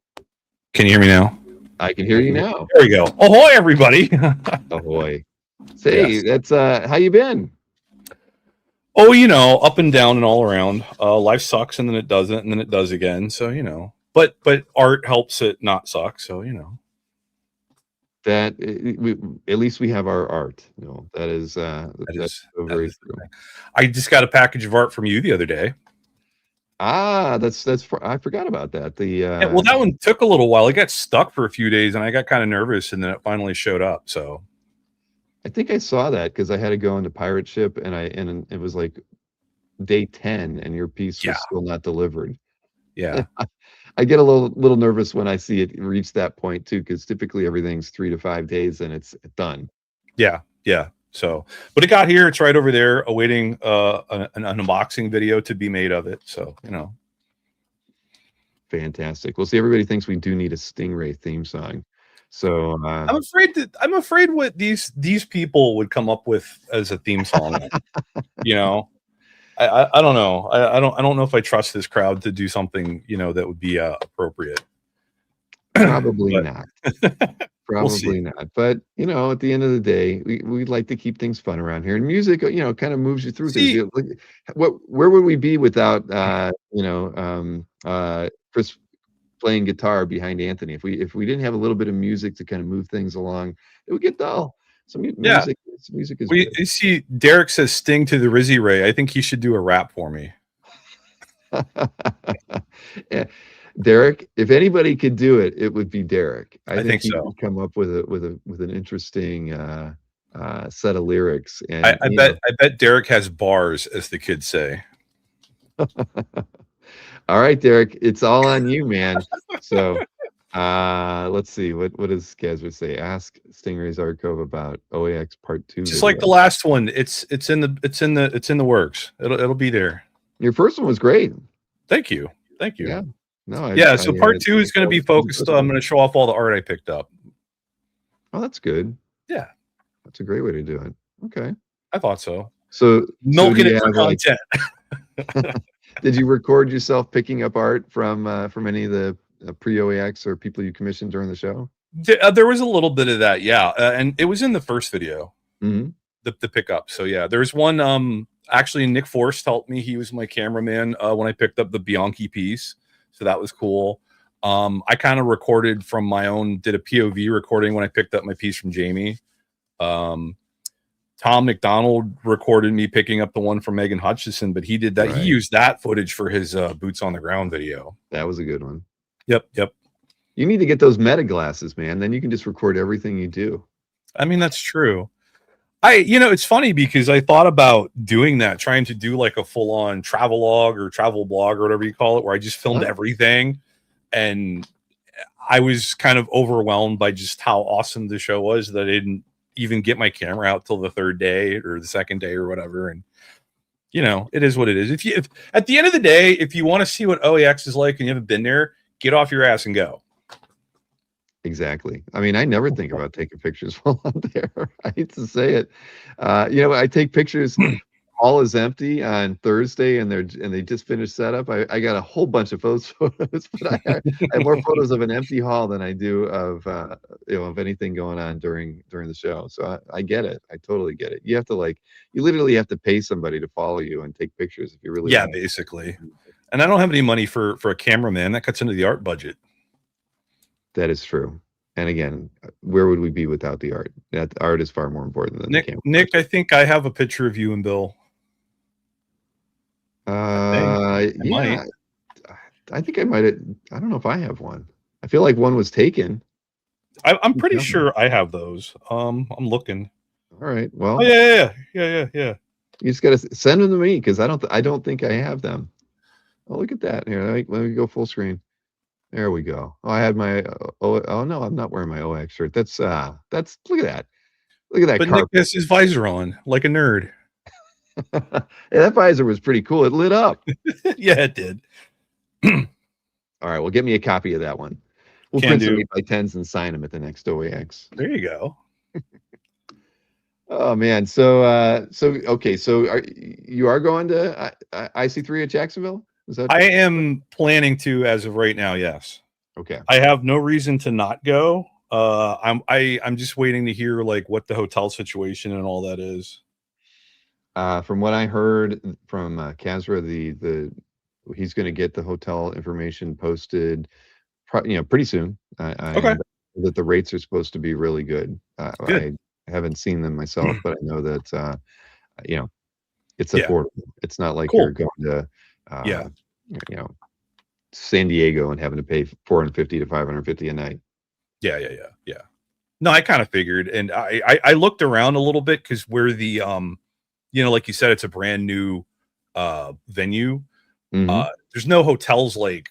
Can you hear me now? I can hear you now. There we go. Ahoy, everybody! Ahoy. Say, Yes. that's how you been? Oh, up and down and all around. Life sucks, and then it doesn't, and then it does again. So but art helps it not suck. So That at least we have our art. That is that so very is the true. thing. I just got a package of art from you the other day. That's I forgot about that. Yeah, well, that one took a little while. It got stuck for a few days, and I got kind of nervous, and then it finally showed up. So I think I saw that because I had to go into pirate ship, and it was like day 10, and your piece was still not delivered. Yeah. I get a little nervous when I see it reach that point too, because typically everything's 3 to 5 days and it's done. Yeah. So, but it got here. It's right over there, awaiting an unboxing video to be made of it. So Fantastic. Well, see, everybody thinks we do need a Stingray theme song. So I'm afraid what these people would come up with as a theme song. I don't know. I don't know if I trust this crowd to do something that would be appropriate. Probably not. Probably we'll not. But at the end of the day, we'd like to keep things fun around here, and music, kind of moves you through things. Where would we be without Chris playing guitar behind Anthony? If we didn't have a little bit of music to kind of move things along, it would get dull. So music is you see, Derek says Sting to the Rizzy Ray. I think he should do a rap for me. Yeah. Derek, if anybody could do it, it would be Derek. I think he so. could come up with an interesting set of lyrics. And I bet Derek has bars, as the kids say. All right, Derek, it's all on you, man. So let's see, what does Gaz say? Ask Stingray's Arcove about OAX Part 2. Just like the last one, it's in the works. It'll be there. Your first one was great. Thank you. Yeah. No, so part 2 is going to be focused. I'm going to show off all the art I picked up. Oh, that's good. Yeah, that's a great way to do it. Okay, I thought so. So milking it for content. Did you record yourself picking up art from any of the pre-OAX or people you commissioned during the show? There was a little bit of that, yeah, and it was in the first video. Mm-hmm. The pickup. So yeah, there's one. Actually, Nick Forst helped me. He was my cameraman when I picked up the Bianchi piece. So that was cool. I kind of recorded from my own, did a POV recording when I picked up my piece from Jamie. Tom McDonald recorded me picking up the one from Megan Hutchison, but he did that. Right. He used that footage for his boots on the ground video. That was a good one. Yep. You need to get those meta glasses, man. Then you can just record everything you do. I mean, that's true. It's funny because I thought about doing that, trying to do like a full-on travel log or travel blog or whatever you call it, where I just filmed everything. And I was kind of overwhelmed by just how awesome the show was that I didn't even get my camera out till the third day or the second day or whatever. And it is what it is. If at the end of the day, if you want to see what OAX is like and you haven't been there, get off your ass and go. Exactly. I mean, I never think about taking pictures while I'm there. I hate to say it. I take pictures. All is empty on Thursday, and they just finished setup. I got a whole bunch of photos, but I have more photos of an empty hall than I do of anything going on during the show. So I get it. I totally get it. You have to you literally have to pay somebody to follow you and take pictures if you really want. Basically. And I don't have any money for a cameraman. That cuts into the art budget. That is true. And again, where would we be without the art? That art is far more important than the camera. Nick, I think I have a picture of you and Bill. I think I might have. I don't know if I have one. I feel like one was taken. I'm pretty sure I have those. I'm looking. All right. Well. Oh, yeah. You just got to send them to me because I don't think I have them. Oh, look at that. Here, let me go full screen. There we go. Oh, I had my. Oh no, I'm not wearing my OX shirt. That's. Look at that. Look at that. But Nick has his visor on like a nerd. Yeah, that visor was pretty cool. It lit up. Yeah, it did. All right, well, get me a copy of that one. We'll print some 8x10s and sign them at the next OAX. There you go. Oh man, so okay, so you are going to IC3 at Jacksonville? Is that I am planning to as of right now. Yes. okay? I have no reason to not go. I'm just waiting to hear like what the hotel situation and all that is. From what I heard from Kazra, the he's going to get the hotel information posted, pretty soon. Okay. That the rates are supposed to be really good. Good. I haven't seen them myself, but I know that it's Yeah. affordable. It's not like Cool. you're going to Yeah. San Diego and having to pay $450 to $550 a night. Yeah. No, I kind of figured, and I looked around a little bit because where the like you said, it's a brand new venue. There's no hotels like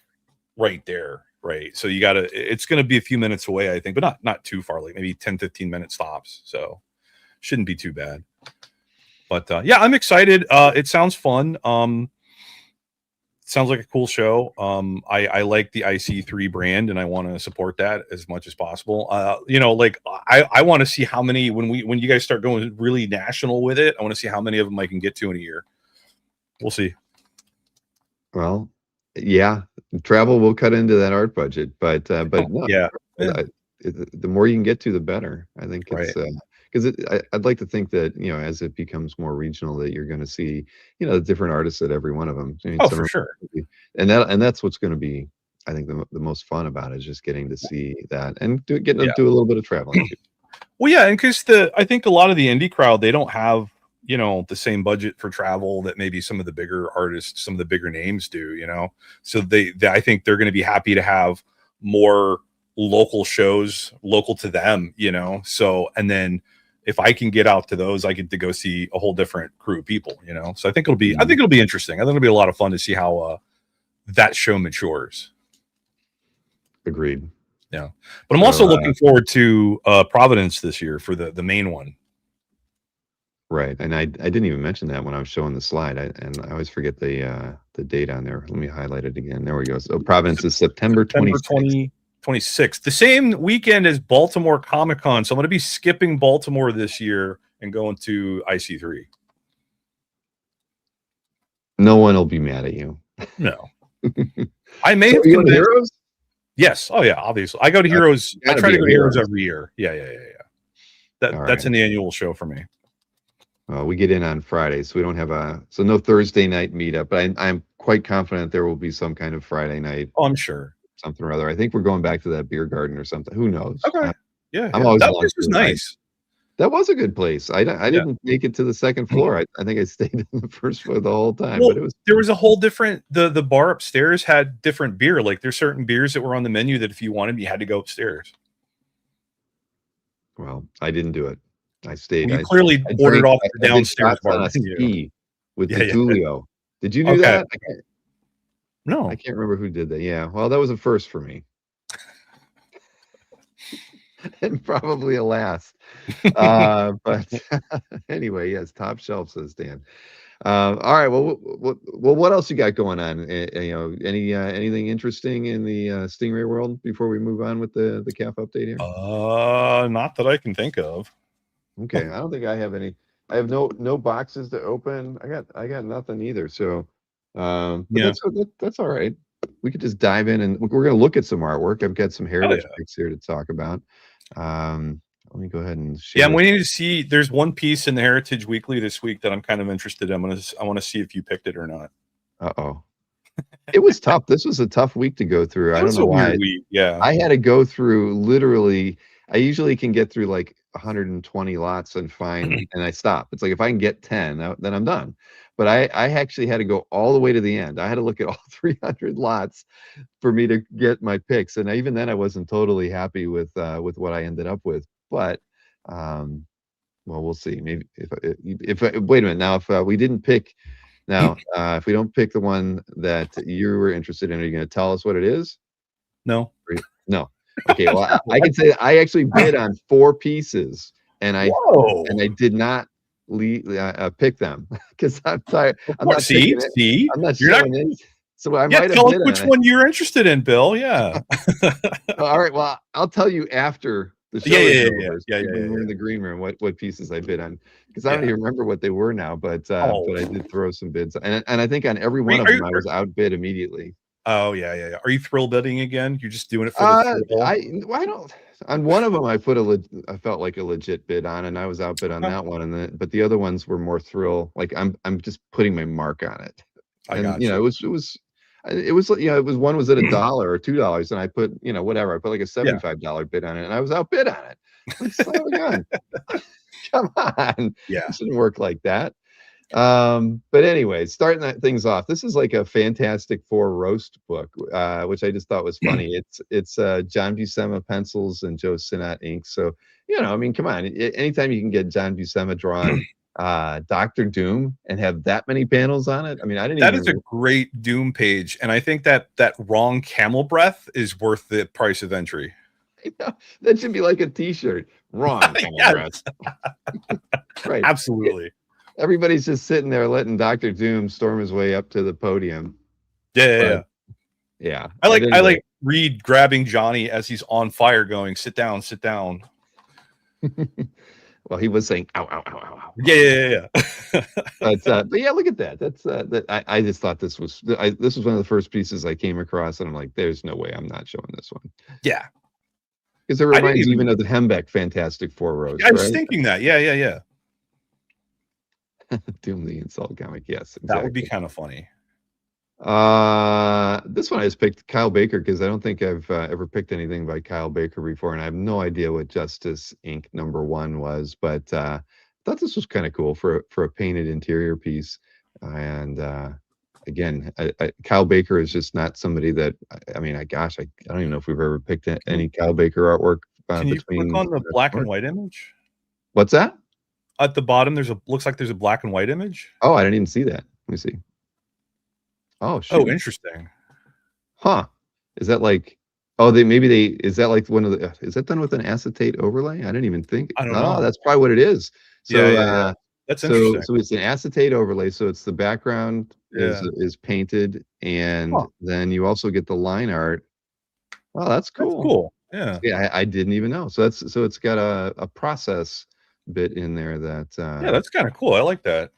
right there, right? So it's going to be a few minutes away, I think, but not too far, like maybe 10-15 minute stops. So shouldn't be too bad. But yeah, I'm excited. It sounds fun. Sounds like a cool show. I like the IC3 brand, and I want to support that as much as possible. Like I want to see how many when you guys start going really national with it. I want to see how many of them I can get to in a year. We'll see. Well, yeah, travel will cut into that art budget, but no, yeah. The more you can get to, the better. I think it's because I'd like to think that as it becomes more regional, that you're going to see the different artists at every one of them. I mean, for sure. And that's what's going to be, I think, the most fun about it, is just getting to see that and getting to do a little bit of traveling too. Well, yeah, and because I think a lot of the indie crowd, they don't have the same budget for travel that maybe some of the bigger artists, some of the bigger names do. So they I think they're going to be happy to have more local shows local to them. So and then if I can get out to those, I get to go see a whole different crew of people. So I think it'll be interesting. I think it'll be a lot of fun to see how that show matures. Agreed. Yeah, but I'm also looking forward to Providence this year for the main one. Right, and I didn't even mention that when I was showing the slide, and I always forget the date on there. Let me highlight it again. There we go. So Providence is September 26th, the same weekend as Baltimore Comic-Con. So I'm going to be skipping Baltimore this year and going to IC3. No one will be mad at you. No, I may have convinced Heroes. Yes. Oh yeah, obviously. I go to Heroes. I try to go to Heroes every year. Yeah. That's an annual show for me. We get in on Friday, so we don't have no Thursday night meetup, but I'm quite confident there will be some kind of Friday night. Oh, I'm sure. Something or other. I think we're going back to that beer garden or something. Who knows? Okay. Yeah. I'm always that place was nice. That was a good place. I didn't make it to the second floor. I think I stayed on the first floor the whole time. Well, but there was a whole different. The bar upstairs had different beer. Like there's certain beers that were on the menu that if you wanted, you had to go upstairs. Well, I didn't do it. I stayed. You clearly ordered off the downstairs bar on a ski with Julio. Did you do that? No, I can't remember who did that. Yeah, well, that was a first for me, and probably a last. But anyway, yes, top shelf, says Dan. All right. Well, what else you got going on? Anything interesting in the Stingray world before we move on with the CAF update here? Not that I can think of. Okay, I don't think I have any. I have no boxes to open. I got nothing either. So, that's all right. We could just dive in, and we're going to look at some artwork. I've got some heritage picks here to talk about. Let me go ahead and share. Yeah, I'm waiting to see. There's one piece in the Heritage Weekly this week that I'm kind of interested in. I want to see if you picked it or not. Uh-oh. It was tough. This was a tough week to go through. I don't know why. Yeah. I had to go through literally. I usually can get through like 120 lots and find, and I stop. It's like if I can get 10, then I'm done. But I actually had to go all the way to the end. I had to look at all 300 lots for me to get my picks, and even then I wasn't totally happy with what I ended up with. But well, we'll see. Maybe if wait a minute now, if we didn't pick now, if we don't pick the one that you were interested in, are you going to tell us what it is? No. Okay, well, I can say that I actually bid on 4 pieces, and I did not pick them because I'm tired. I'm not see. I'm not showing any. So I might have tell us bid which on one you're interested in, Bill. Yeah. All right. Well, I'll tell you after The show Yeah, is yeah, over. yeah, yeah, When we're yeah. in the green room, what pieces I bid on, because I don't Yeah. even remember what they were now, but Oh. I did throw some bids, and I think on every Are one you, of are them you, I was outbid immediately. oh yeah, yeah, yeah. Are you thrill bidding again? You're just doing it for the thrill? I don't. On one of them, I felt like a legit bid on, and I was outbid on that one, and then but the other ones were more thrill. Like I'm just putting my mark on it, I and got you. it was like, it was one was at $1 or $2, and I put whatever, I put like a Yeah. $75 bid on it, and I was outbid on it. Like, son of a gun, come on, Yeah. it shouldn't work like that. But anyway, starting things off, this is like a Fantastic Four roast book, which I just thought was funny. It's John Buscema pencils and Joe Sinnott ink. So, I mean, come on, anytime you can get John Buscema drawing Doctor Doom and have that many panels on it. I mean, I didn't That even is a great Doom page, and I think that wrong camel breath is worth the price of entry. that should be like a t-shirt. Wrong camel breath. Right. Absolutely. Everybody's just sitting there letting Doctor Doom storm his way up to the podium. Yeah. I like Reed grabbing Johnny as he's on fire, going, "Sit down, sit down." Well, he was saying, "Ow, ow, ow, ow, ow." Yeah. But yeah, look at that. That's I just thought this was one of the first pieces I came across, and I'm like, "There's no way I'm not showing this one." Yeah, because it reminds even of the Hembeck Fantastic Four roast. I was thinking that. Yeah. Doom the Insult comic. Yes, exactly. That would be kind of funny. This one I just picked Kyle Baker because I don't think I've ever picked anything by Kyle Baker before, and I have no idea what Justice Inc. #1 was, but I thought this was kind of cool for a painted interior piece. And again, Kyle Baker is just not somebody that I mean, I don't even know if we've ever picked any Kyle Baker artwork. Can you click on the black and white image? What's that? At the bottom, looks like there's a black and white image. Oh, I didn't even see that. Let me see. Oh, shoot. Oh, interesting. Huh. Is that like, is that like one of the, is that done with an acetate overlay? I didn't even think. I don't know. That's probably what it is. So, yeah. That's interesting. So it's an acetate overlay. So it's the background is painted, and then you also get the line art. Wow, that's cool. That's cool. Yeah. Yeah, I didn't even know. So it's got a process bit in there that yeah, that's kind of cool. I like that.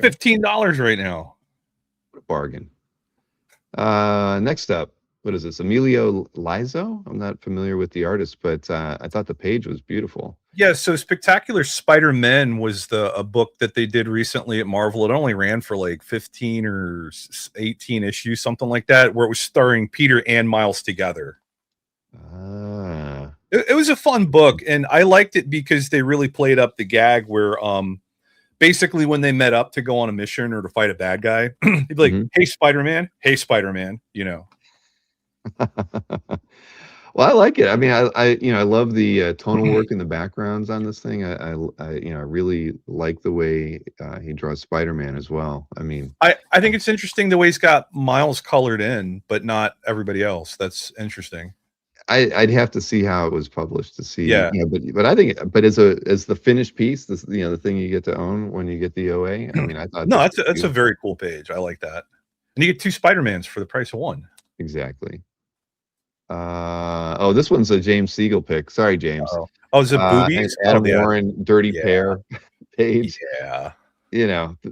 $15 right now. What a bargain. Next up, what is this? Emilio Lizo? I'm not familiar with the artist, but I thought the page was beautiful. Yeah, so Spectacular Spider-Man was a book that they did recently at Marvel. It only ran for like 15 or 18 issues, something like that, where it was starring Peter and Miles together. It was a fun book, and I liked it because they really played up the gag where basically when they met up to go on a mission or to fight a bad guy, he'd be like, hey, Spider-Man, Well, I like it. I mean, I love the tonal work in the backgrounds on this thing. I really like the way he draws Spider-Man as well. I mean, I think it's interesting the way he's got Miles colored in, but not everybody else. That's interesting. I'd have to see how it was published to see. Yeah. But I think, as the finished piece, this the thing you get to own when you get the OA. I mean, I thought that's a very cool page. I like that, and you get 2 Spider-Mans for the price of 1. Exactly. This one's a James Siegel pick. Sorry, James. Is it boobies? Adam Warren, Dirty Pair page. Yeah.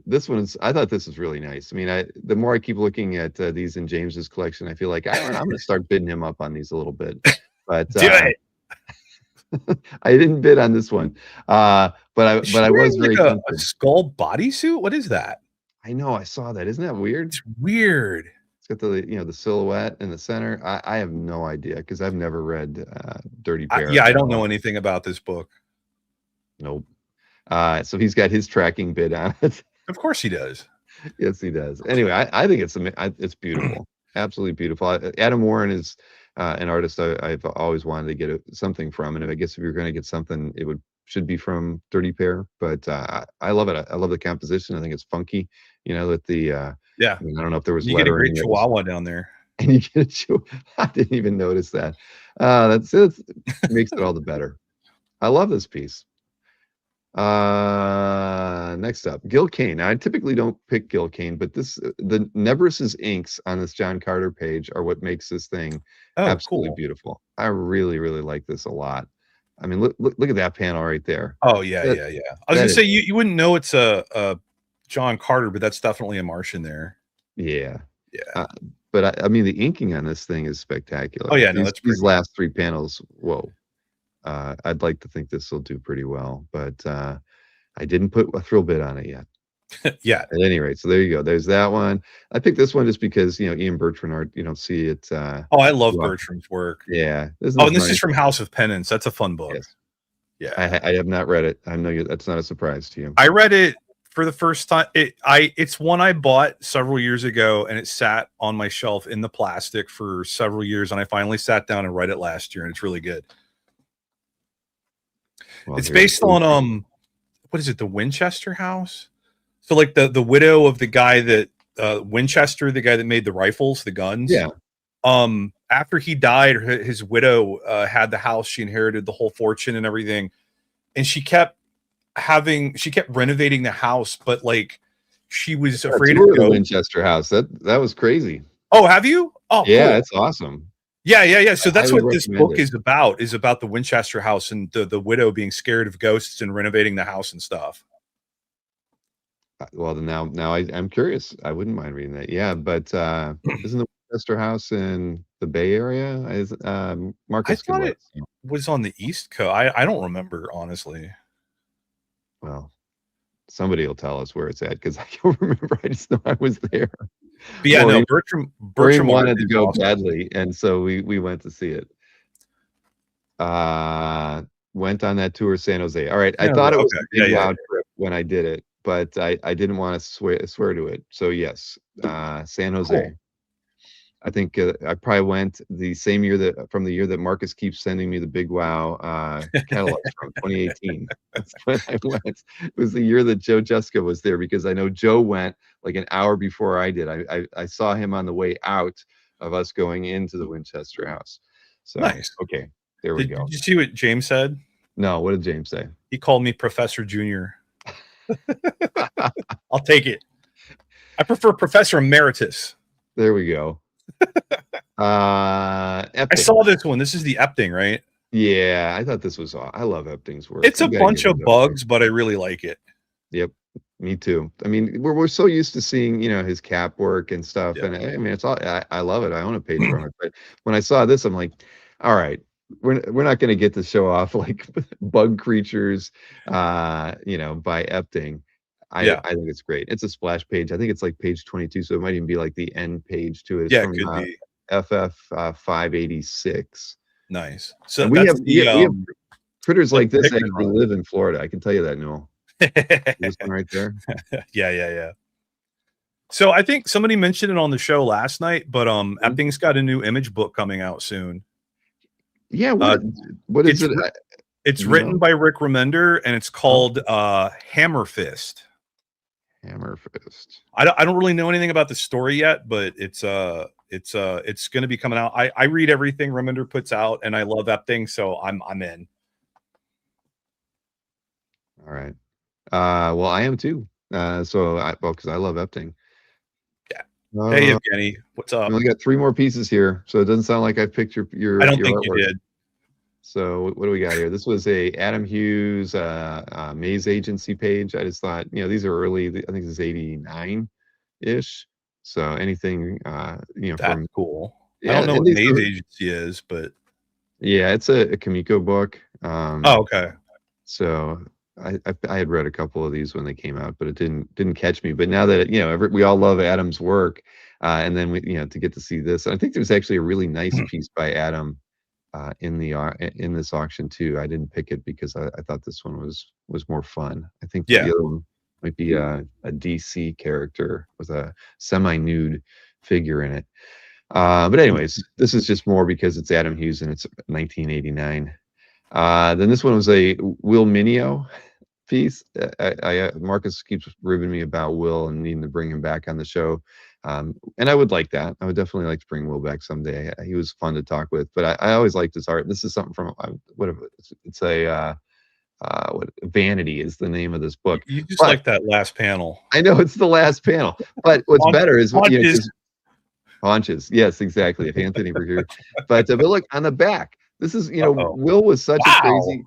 This one's. I thought this was really nice. I mean, the more I keep looking at these in James's collection, I feel like I'm going to start bidding him up on these a little bit. But do it. I didn't bid on this one, but I was very a skull bodysuit. What is that? I know. I saw that. Isn't that weird? It's weird. It's got the silhouette in the center. I have no idea because I've never read Dirty Pair. I don't know anything about this book. Nope. So he's got his tracking bid on it. Of course he does. Yes, he does. Anyway, I think it's beautiful. Absolutely beautiful. Adam Warren is an artist I've always wanted to get something from, and I guess if you're going to get something, it should be from Dirty Pair. But I love it. I love the composition. I think it's funky. With the yeah. I don't know if there was. You get a great Chihuahua down there, and you get a Chihuahua. I didn't even notice that. That's it. Makes it all the better. I love this piece. Next up, Gil Kane. Now, I typically don't pick Gil Kane, but the Never's inks on this John Carter page are what makes this thing absolutely beautiful. I really, really like this a lot. I mean, look at that panel right there. Oh yeah, That- yeah. I was gonna say you wouldn't know it's a John Carter, but that's definitely a Martian there. Yeah. Yeah. But I mean, the inking on this thing is spectacular. Oh yeah, no, these, that's pretty these last 3 panels. Whoa. I'd like to think this will do pretty well, but I didn't put a thrill bit on it yet. Yeah. At any rate, so there you go. There's that one. I picked this one just because Ian Bertrand art. You don't see it. Oh, I love Bertram's work. Yeah. And this is from House of Penance. That's a fun book. Yes. Yeah. I have not read it. I know that's not a surprise to you. I read it for the first time. It's one I bought several years ago, and it sat on my shelf in the plastic for several years, and I finally sat down and read it last year, and it's really good. Well, It's based on what is it, the Winchester house? So like the widow of the guy that Winchester, the guy that made the rifles, the guns. Yeah. After he died, his widow had the house. She inherited the whole fortune and everything, and she kept renovating the house, but like she was afraid of the Winchester house. That was crazy. Oh, have you? Oh, yeah, cool. That's awesome. Yeah. So that's what this book it. is about the Winchester house and the widow being scared of ghosts and renovating the house and stuff. Well, now I'm curious. I wouldn't mind reading that. Yeah, but isn't the Winchester house in the Bay Area? Marcus I thought it was on the East Coast. I don't remember, honestly. Well, somebody will tell us where it's at because I don't remember. I just know I was there. But yeah, no, Bertram wanted to go badly, and so we went to see it. Went on that tour, San Jose. All right, I thought it was a big wild trip when I did it, but I didn't want to swear to it. So yes, San Jose. Cool. I think I probably went the same year from the year that Marcus keeps sending me the Big Wow catalog from 2018. That's when I went. It was the year that Joe Jessica was there because I know Joe went like an hour before I did. I saw him on the way out of us going into the Winchester house. So nice. Okay, there we go. Did you see what James said? No, what did James say? He called me Professor Junior. I'll take it. I prefer Professor Emeritus. There we go. I saw this one. This is the Epting, right? Yeah, I thought this was. I love Epting's work. It's a bunch of bugs, but I really like it. Yep, me too. I mean, we're so used to seeing his cap work and stuff, and I mean, it's all. I love it. I own a page from it, but when I saw this, I'm like, all right, we're not going to get to show off like bug creatures, by Epting. I think it's great. It's a splash page. I think it's like page 22, so it might even be like the end page to it. It's from, it could be FF 586. Nice. So we have critters like this actually live in Florida. I can tell you that, Noel. This one right there. Yeah. So I think somebody mentioned it on the show last night, but Epting's got a new image book coming out soon. Yeah. What is it? It's written by Rick Remender, and it's called Hammer Fist. Hammer Fist. I don't really know anything about the story yet, but it's going to be coming out. I read everything Remender puts out, and I love Epting, so I'm in. All right. Well, I am too. Because I love Epting. Yeah. Hey, Evgeny, what's up? We only got 3 more pieces here, so it doesn't sound like I picked your. I don't think you did. So what do we got here? This was a Adam Hughes Maze Agency page. I just thought, these are early. I think this is 89-ish. So anything, that's from cool. Yeah, I don't know what Maze Agency is, but yeah, it's a Kamiko book. Okay. So I had read a couple of these when they came out, but it didn't catch me. But now that we all love Adam's work, and then we to get to see this, I think there's actually a really nice piece by Adam. In this auction too. I didn't pick it because I thought this one was more fun. I think the other one might be a DC character with a semi-nude figure in it. But anyways, this is just more because it's Adam Hughes and it's 1989. Then this one was a Will Mineo piece. Marcus keeps ribbing me about Will and needing to bring him back on the show. And I would like that. I would definitely like to bring Will back someday. He was fun to talk with, but I always liked his art. This is something from it's a Vanity is the name of this book. You just like that last panel. I know it's the last panel, but what's better is haunches. Yes, exactly. If Anthony were here, but look on the back. This is, Uh-oh. Will was such a Wow. crazy.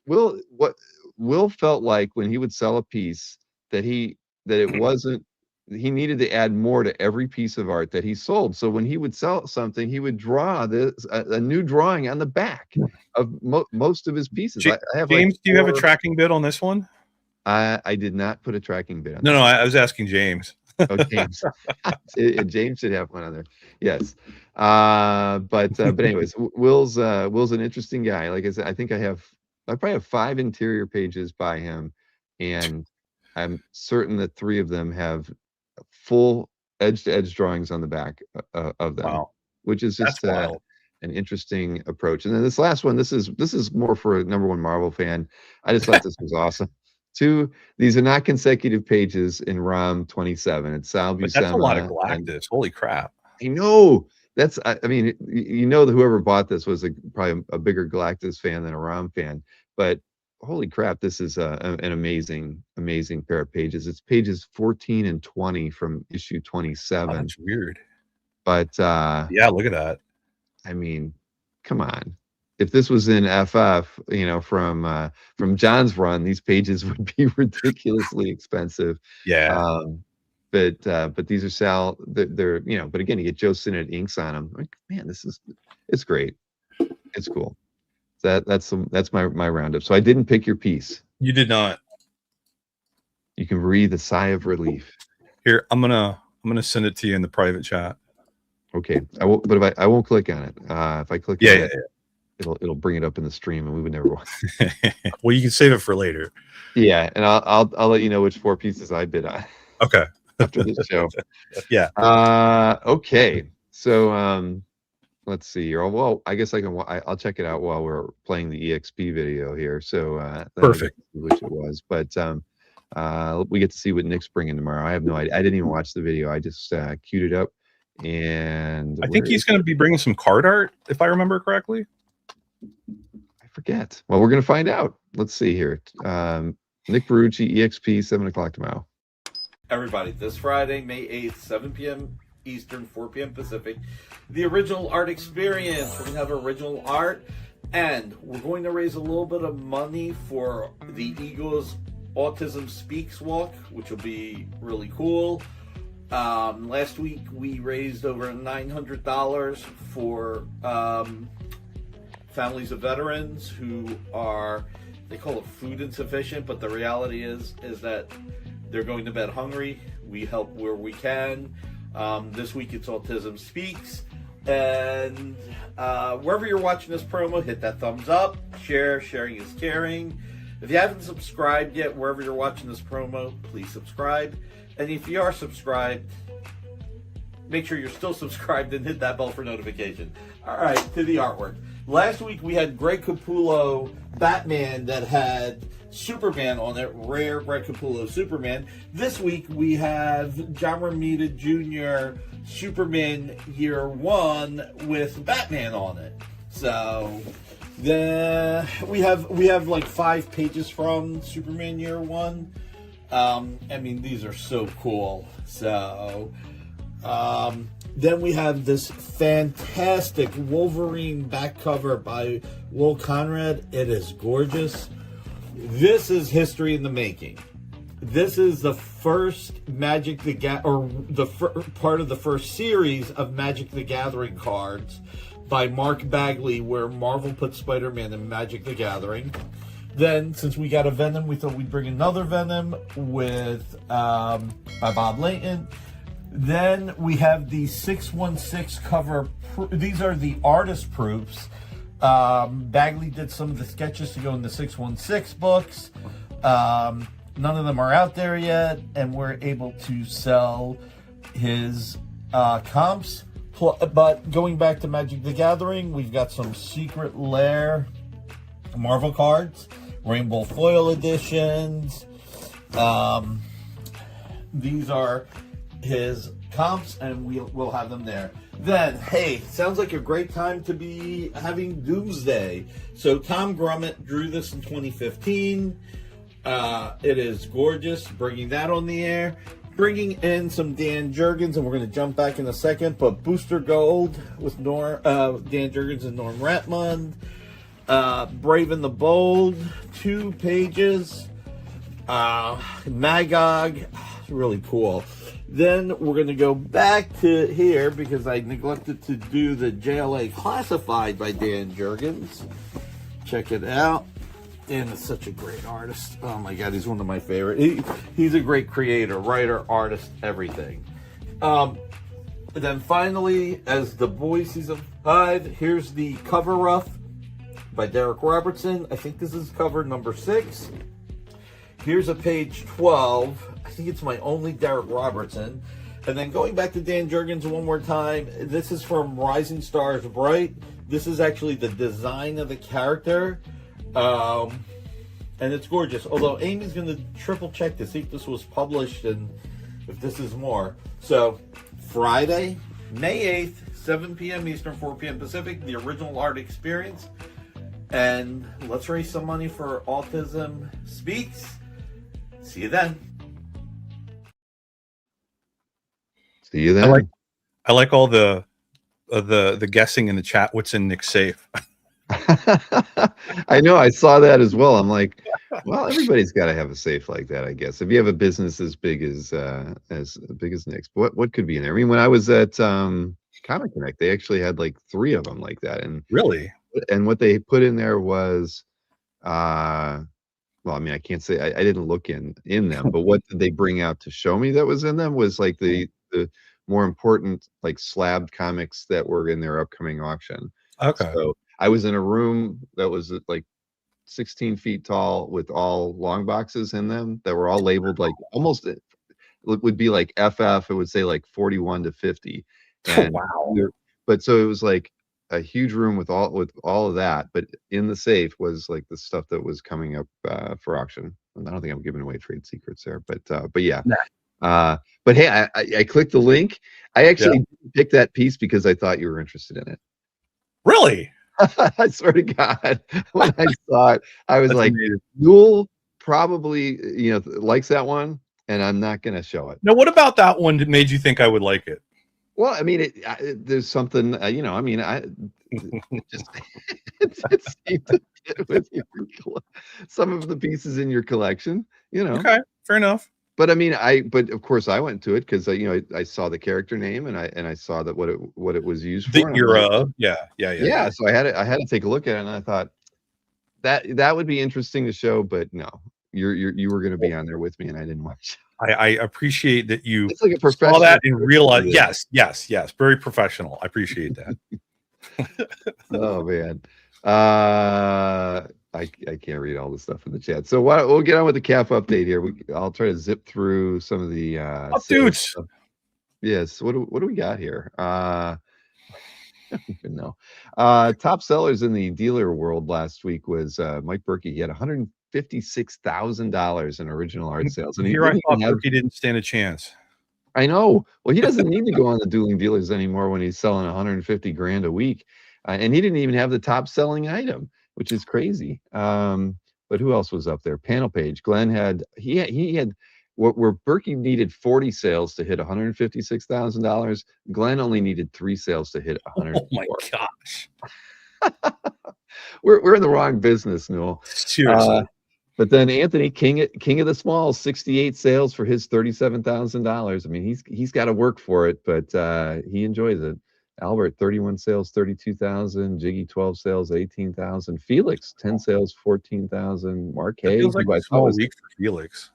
What Will felt like when he would sell a piece that it wasn't. He needed to add more to every piece of art that he sold. So when he would sell something, he would draw a new drawing on the back of most of his pieces. I have James, like do you have a tracking bid on this one? I did not put a tracking bid on. No, I was asking James. Oh, James. James should have one on there. Yes. But anyways, Will's an interesting guy. Like I said, I probably have 5 interior pages by him, and I'm certain that 3 of them have full edge-to-edge drawings on the back of them. Wow. Which is just That's wild. an interesting approach. And then this last one, this is more for a #1 Marvel fan. I just thought this was awesome. These are not consecutive pages in ROM 27. It's Sal Buscema. But that's a lot of Galactus. Holy crap. I know. I mean, that whoever bought this was probably a bigger Galactus fan than a ROM fan. But holy crap, this is an amazing pair of pages. It's pages 14 and 20 from issue 27. Oh, that's weird. But yeah, look at that. I mean, come on. If this was in FF, from John's run, these pages would be ridiculously expensive. Yeah. But these are Sal. They're But again, you get Joe Sinnott inks on them. Like, man, it's great. It's cool. That's my roundup. So I didn't pick your piece. You did not. You can breathe a sigh of relief. Here, I'm gonna send it to you in the private chat. Okay, I won't. But if I won't click on it. If I click, on it, it'll bring it up in the stream, and we would never watch. Well, you can save it for later. Yeah, and I'll let you know which 4 pieces I bid on. Okay. After this show. Yeah. Okay. So let's see here. Well, I guess I'll check it out while we're playing the EXP video here. So perfect. Which it was, but we get to see what Nick's bringing tomorrow. I have no idea. I didn't even watch the video. I just queued it up, and I think he's going to be bringing some card art, if I remember correctly. I forget. Well, we're going to find out. Let's see here. Nick Barucci, EXP, 7:00 tomorrow. Everybody, this Friday, May 8th, 7 p.m. Eastern, 4 p.m. Pacific, the Original Art Experience. We're going to have original art, and we're going to raise a little bit of money for the Eagles Autism Speaks Walk, which will be really cool. Last week, we raised over $900 for families of veterans who are, they call it food insufficient, but the reality is that they're going to bed hungry. We help where we can. This week it's Autism Speaks. And wherever you're watching this promo, hit that thumbs up. Sharing is caring. If you haven't subscribed yet, wherever you're watching this promo, please subscribe. And if you are subscribed, make sure you're still subscribed and hit that bell for notification. All right, to the artwork. Last week we had Greg Capullo Batman that had Superman on it, rare Greg Capullo Superman. This week we have John Romita Jr. Superman Year 1 with Batman on it. So we have like 5 pages from Superman Year 1. I mean, these are so cool. So then we have this fantastic Wolverine back cover by Will Conrad. It is gorgeous. This is history in the making. This is the first Magic the part of the first series of Magic the Gathering cards by Mark Bagley, where Marvel put Spider-Man in Magic the Gathering. Then, since we got a Venom, we thought we'd bring another Venom with by Bob Layton. Then we have the 616 cover. These are the artist proofs. Bagley did some of the sketches to go in the 616 books. None of them are out there yet, and we're able to sell his comps. But going back to Magic the Gathering, we've got some Secret Lair Marvel cards, Rainbow Foil editions. These are his comps, and we'll have them there. Then, hey, sounds like a great time to be having Doomsday. So Tom Grummett drew this in 2015. It is gorgeous, bringing that on the air. bringing in some Dan Jurgens, and we're going to jump back in a second. But Booster Gold with Dan Jurgens and Norm Ratmund. Brave and the Bold, 2 pages. Magog, really cool. Then we're going to go back to here because I neglected to do the JLA Classified by Dan Jurgens. Check it out. Dan is such a great artist. Oh my God, he's one of my favorite. He's a great creator, writer, artist, everything. And then finally, as the Boys Season 5, here's the cover rough by Derek Robertson. I think this is cover number 6. Here's a page 12. I think it's my only Derek Robertson. And then going back to Dan Jurgens one more time, this is from Rising Stars Bright. This is actually the design of the character. And it's gorgeous. Although Amy's going to triple check to see if this was published and if this is more. So, Friday, May 8th, 7 p.m. Eastern, 4 p.m. Pacific, the original art experience. And let's raise some money for Autism Speaks. See you then. See you then. I like all the guessing in the chat. What's in Nick's safe? I know. I saw that as well. I'm like, well, everybody's got to have a safe like that, I guess. If you have a business as big as Nick's, what could be in there? I mean, when I was at Comic Connect, they actually had like 3 of them like that. And really, and what they put in there was, well, I mean, I can't say I didn't look in them, but what did they bring out to show me that was in them was like the more important like slabbed comics that were in their upcoming auction. Okay. So I was in a room that was like 16 feet tall with all long boxes in them that were all labeled like almost it would be like FF. It would say like 41 to 50. And wow. But so it was like a huge room with all of that, but in the safe was like the stuff that was coming up for auction. I don't think I'm giving away trade secrets there, but yeah. Nah. But hey, I clicked the link. I actually didn't pick that piece because I thought you were interested in it. Really? I swear to God, when I saw it, I was like, Newell probably likes that one, and I'm not going to show it. Now, what about that one that made you think I would like it? Well, I mean, there's something, I mean, it seemed to fit with some of the pieces in your collection, Okay, fair enough. But I mean, but of course I went to it because I saw the character name and I saw that what it was used for. The era, yeah. So I had to take a look at it, and I thought that would be interesting to show, but no, you were going to be on there with me, and I didn't watch. I appreciate that you it's like a saw that and realized. Yes, very professional. I appreciate that. Oh man, I can't read all the stuff in the chat. So we'll get on with the CAF update here. I'll try to zip through some of the dudes. Yes. What do we got here? I don't even know. Top sellers in the dealer world last week was Mike Berkey. He had $156,000 in original art sales, and here I thought Berkey didn't stand a chance. I know. Well, he doesn't need to go on the dueling dealers anymore when he's selling 150 grand a week, and he didn't even have the top selling item, which is crazy. But who else was up there? Panel page. Glenn had he had where Berkey needed 40 sales to hit $156,000. Glenn only needed 3 sales to hit 100. Oh my gosh. We're in the wrong business, Newell. Seriously. But then Anthony, king of the smalls, 68 sales for his $37,000. I mean, he's got to work for it, but he enjoys it. Albert, 31 sales, 32,000. Jiggy, 12 sales, 18,000. Felix, 10 sales, 14,000. Mark Hay, feels like a small week for Felix.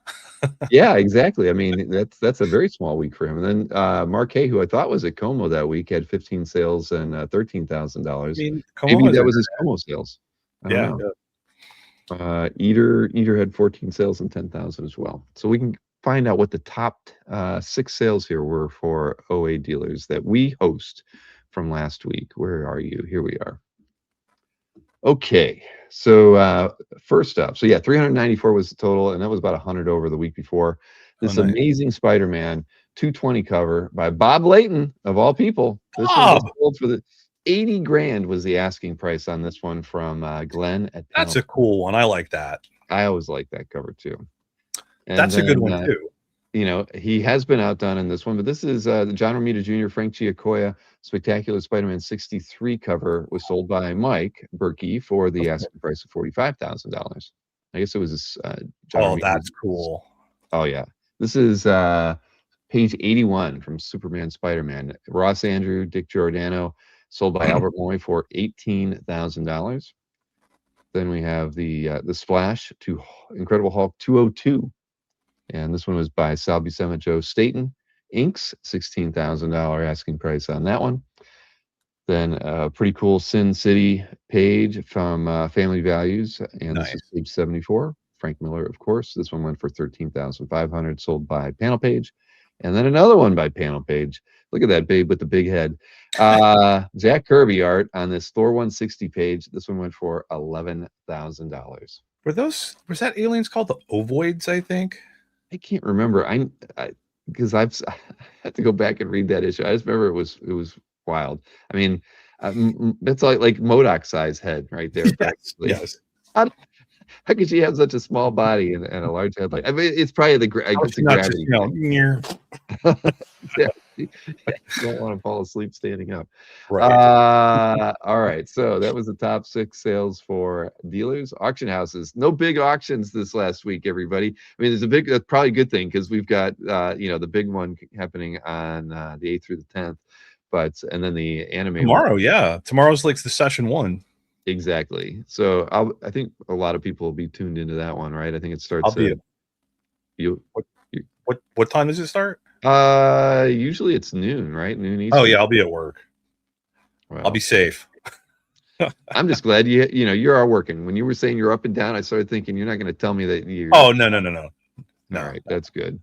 Yeah, exactly. I mean, that's a very small week for him. And then Mark Hay, who I thought was at Como that week, had 15 sales and $13,000. I mean, maybe that was his Como sales. I don't know. Yeah. Eater had 14 sales and 10,000 as well. So we can find out what the top 6 sales here were for OA dealers that we host from last week. Where are you? Here we are. Okay, so first up, so yeah, 394 was the total, and that was about 100 over the week before. This amazing Spider-Man 220 cover by Bob Layton, of all people. This one was sold for the 80 grand was the asking price on this one from Glenn. That's a cool one. I like that. I always like that cover too. And that's a good one too. you know, he has been outdone in this one, but this is John Romita Jr., Frank Giacoia, Spectacular Spider-Man 63 cover was sold by Mike Berkey for the asking price of $45,000. I guess it was John Oh, Romita. that's cool. Oh, yeah. This is page 81 from Superman Spider-Man. Ross Andrew, Dick Giordano, sold by Albert Moy for $18,000. Then we have the Splash to Incredible Hulk 202. And this one was by Sal Buscema, Joe Staten. Inks, $16,000 asking price on that one. Then a pretty cool Sin City page from Family Values, and this is page 74. Frank Miller, of course. This one went for $13,500, sold by Panel Page. And then another one by Panel Page. Look at that babe with the big head. Jack Kirby art on this Thor 160 page. This one went for $11,000. Was that aliens called the Ovoids, I think? I can't remember. Because I had to go back and read that issue. I just remember it was wild. I mean, that's like MODOK size head right there. Yes. How could she have such a small body and a large head? Like, I mean, it's probably the gravity. Yeah, you don't want to fall asleep standing up. Right. All right. So that was the top 6 sales for dealers. Auction houses. No big auctions this last week, everybody. I mean, that's probably a good thing because we've got the big one happening on the 8th through the 10th. And then the anime tomorrow, yeah. Tomorrow's like the session 1. Exactly. So I think a lot of people will be tuned into that one, right? I think it starts. What time does it start? Usually it's noon, right? Noon Eastern. Oh yeah, I'll be at work. Well, I'll be safe. I'm just glad you are working. When you were saying you're up and down, I started thinking you're not going to tell me that you're. Oh no. All right, that's good.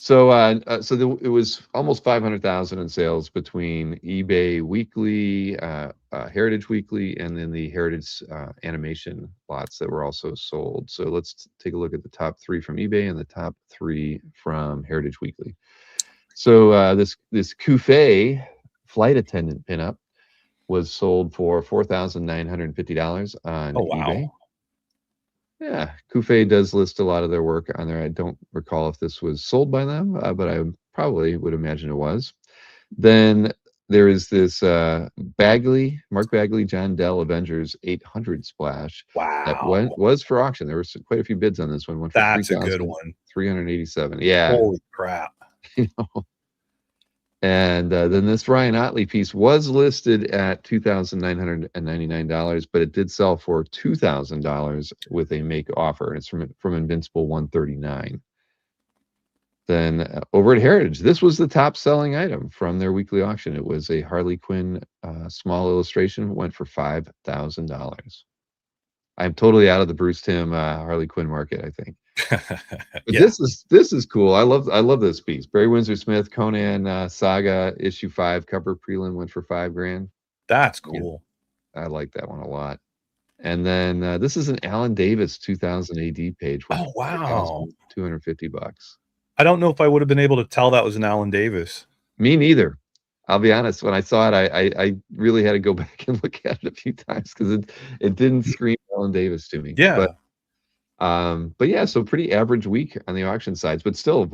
So it was almost 500,000 in sales between eBay Weekly, Heritage Weekly, and then the Heritage animation lots that were also sold. So let's take a look at the top 3 from eBay and the top 3 from Heritage Weekly. So this Kufei flight attendant pinup was sold for $4,950 on eBay. Yeah, Kufei does list a lot of their work on there. I don't recall if this was sold by them, but I probably would imagine it was. Then there is this Mark Bagley, John Dell Avengers 800 splash. Wow. That was for auction. There was quite a few bids on this one. That's a good one. 387. Yeah. Holy crap. And then this Ryan Otley piece was listed at $2,999, but it did sell for $2,000 with a make offer. It's from Invincible 139. Then over at Heritage, this was the top selling item from their weekly auction. It was a Harley Quinn small illustration. It went for $5,000. I'm totally out of the Bruce Timm Harley Quinn market, I think. Yeah. This is cool. I love this piece. Barry Windsor Smith, Conan Saga issue 5 cover prelim went for $5,000. That's cool. Yeah, I like that one a lot. And then this is an Alan Davis 2000 AD page. Oh wow, $250. I don't know if I would have been able to tell that was an Alan Davis. Me neither. I'll be honest. When I saw it, I really had to go back and look at it a few times because it didn't scream Alan Davis to me. Yeah. But yeah, so pretty average week on the auction sides, but still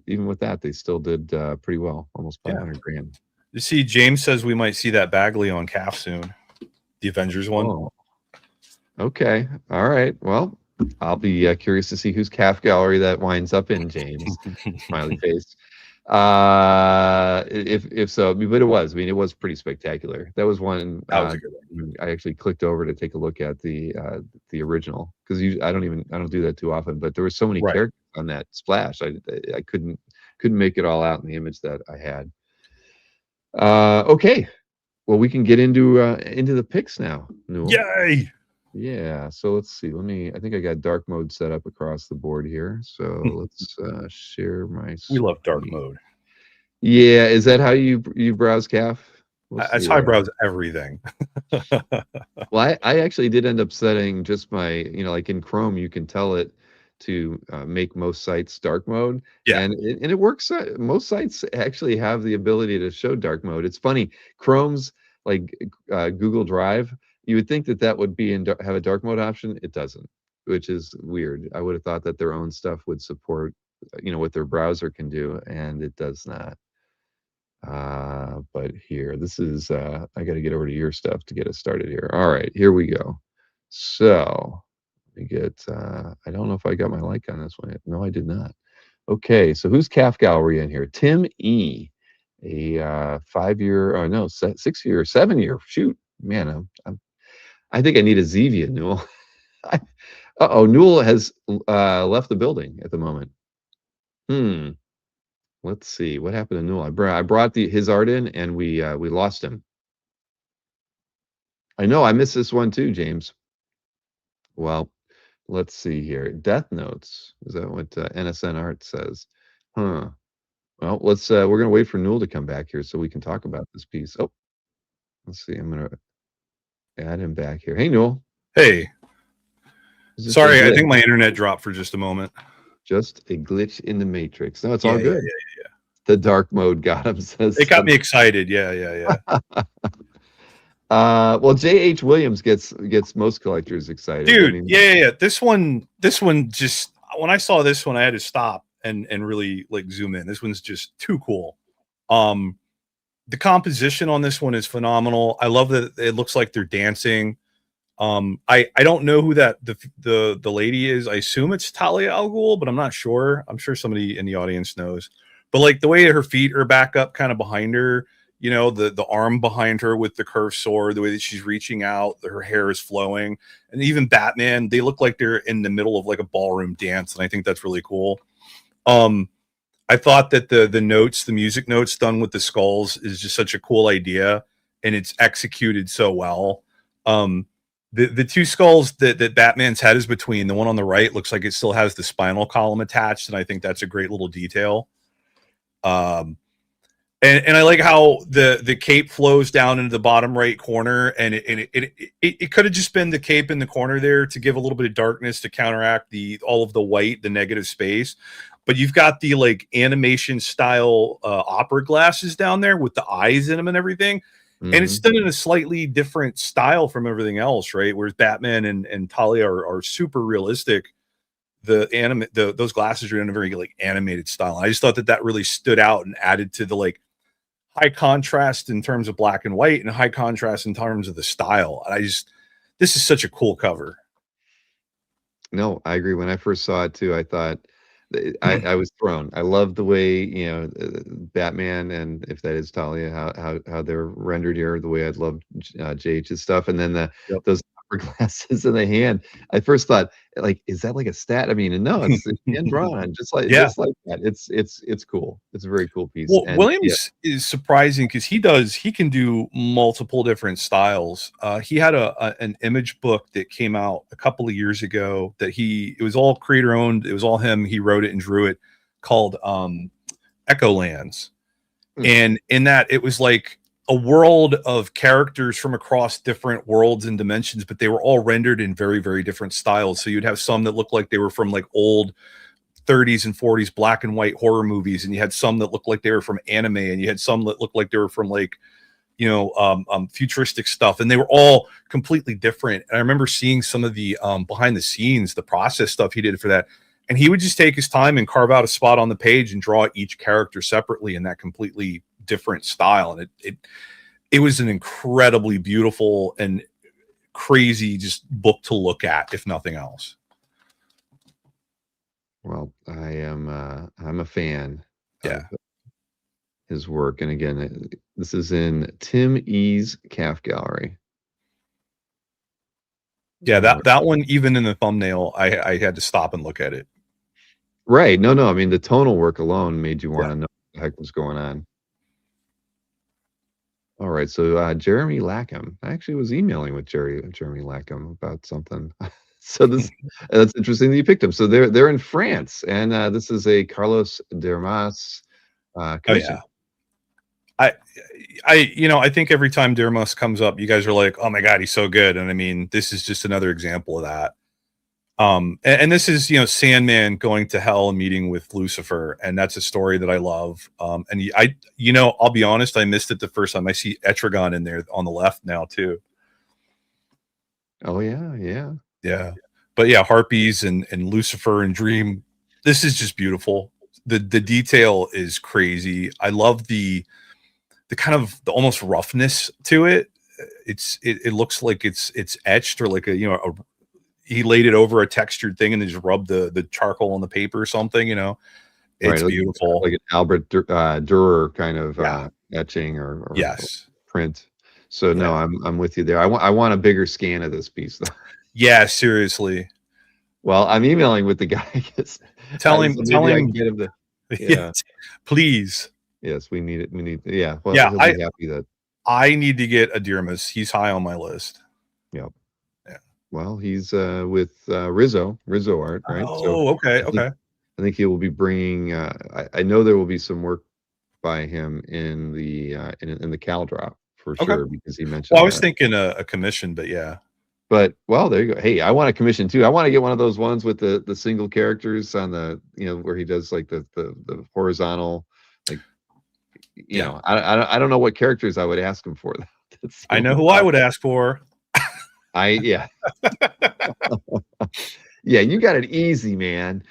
even with that, they still did pretty well, almost $500,000. You see, James says we might see that Bagley on CAF soon, the Avengers one. Oh. Okay, all right. Well, I'll be curious to see whose CAF gallery that winds up in, James. Smiley face. If so, but it was. I mean, it was pretty spectacular. That was one. That was a good one. I actually clicked over to take a look at the original because I don't do that too often. But there were so many characters on that splash. I couldn't make it all out in the image that I had. Okay, well we can get into the picks now. Newell. Yay! Yeah, so let's see. I think I got dark mode set up across the board here. So let's share my We love dark mode. Yeah, is that how you browse CAF? That's how I browse everything. Well, I actually did end up setting just my, like in Chrome, you can tell it to make most sites dark mode. Yeah. And it works. Most sites actually have the ability to show dark mode. It's funny. Chrome's like Google Drive, you would think that would be have a dark mode option. It doesn't, which is weird. I would have thought that their own stuff would support what their browser can do, and it does not. But here, this is I got to get over to your stuff to get us started here. All right, here we go. So let me get I don't know if I got my like on this one yet. No, I did not. Okay, so who's calf gallery in here? Tim E, a 5-year, or no, 6-year, 7-year. Shoot, man, I think I need a Zevia, Newell. Uh-oh, Newell has left the building at the moment. Let's see what happened to Newell. I brought his art in, and we lost him. I know I missed this one too, James. Well, let's see here. Death Notes. Is that what NSN Art says? Huh. Well, let's we're gonna wait for Newell to come back here so we can talk about this piece. Oh, let's see. I'm gonna add him back here. Hey, Newell. Hey. Sorry, I think my internet dropped for just a moment. Just a glitch in the matrix. No, it's all good. Yeah. The dark mode got him. Says it got me excited. Yeah. Well, J.H. Williams gets most collectors excited. Dude, I mean, yeah. This one just, when I saw this one, I had to stop and really like zoom in. This one's just too cool. The composition on this one is phenomenal. I love that it looks like they're dancing. I don't know who that the lady is. I assume it's Talia al Ghul, but I'm not sure. I'm sure somebody in the audience knows. But like the way her feet are back up kind of behind her, the arm behind her with the curved sword, the way that she's reaching out, her hair is flowing. And even Batman, they look like they're in the middle of like a ballroom dance, and I think that's really cool. I thought that the music notes done with the skulls is just such a cool idea, and it's executed so well. The two skulls that Batman's head is between, the one on the right looks like it still has the spinal column attached, and I think that's a great little detail. And I like how the cape flows down into the bottom right corner, and it could have just been the cape in the corner there to give a little bit of darkness to counteract all of the white, the negative space. But you've got the like animation style opera glasses down there with the eyes in them and everything. Mm-hmm. And it's done in a slightly different style from everything else, right? Whereas Batman and Talia are super realistic. Those glasses are in a very like animated style. I just thought that really stood out and added to the like high contrast in terms of black and white and high contrast in terms of the style. This is such a cool cover. No, I agree. When I first saw it too, I thought I was thrown. I love the way Batman, and if that is Talia, how they're rendered here. The way I'd love JH's stuff, and then those opera glasses in the hand. I first thought, like, is that like a stat? I mean, no, it's hand drawn, just like that. It's cool. It's a very cool piece. Well, Williams is surprising because he can do multiple different styles. He had an image book that came out a couple of years ago that it was all creator owned. It was all him. He wrote it and drew it, called Echo Lands. And in that, it was like a world of characters from across different worlds and dimensions, but they were all rendered in very, very different styles. So you'd have some that looked like they were from like old 30s and 40s black and white horror movies, and you had some that looked like they were from anime, and you had some that looked like they were from like futuristic stuff, and they were all completely different. And I remember seeing some of the behind the scenes, the process stuff he did for that, and he would just take his time and carve out a spot on the page and draw each character separately in that completely different style. And it was an incredibly beautiful and crazy just book to look at, if nothing else. Well, I'm a fan of his work. And again, this is in Tim E's calf gallery. Yeah, that one, even in the thumbnail, I had to stop and look at it. Right. No. I mean, the tonal work alone made you want to know what the heck was going on. All right. So Jeremy Lackham. I actually was emailing with Jeremy Lackham about something. So that's interesting that you picked him. So they're in France, and this is a Carlos Dermas. I think every time Dermas comes up, you guys are like, "Oh my God, he's so good!" And I mean, this is just another example of that. And this is, Sandman going to hell and meeting with Lucifer, and that's a story that I love. And I'll be honest, I missed it the first time. I see Etrigan in there on the left now too. Oh yeah. But yeah, Harpies and Lucifer and Dream This is just beautiful. The detail is crazy. I love the kind of the almost roughness to it. It looks like it's etched, or like he laid it over a textured thing and then just rubbed the charcoal on the paper or something. It's Right, beautiful. like an Albert Dürer kind of etching or Yes. print. So no, I'm with you there. I want a bigger scan of this piece though. Yeah, seriously. Well, I'm emailing with the guy. Tell him. I can get him to, yeah. Please. Yes, we need it. We need. Yeah. Well, Yeah, he'll be happy that. I need to get a Dearmas. He's high on my list. Yep. Yeah. Well, he's with Rizzo Art, right? Oh, okay. I think he will be bringing. I know there will be some work by him in the Cal drop for sure, because he mentioned. Well, I was thinking a commission, but yeah. But well, there you go. Hey, I want a commission too. I want to get one of those ones with the single characters on the where he does like the horizontal, like I don't know what characters I would ask him for. I know who I would ask for. Yeah, you got it easy, man.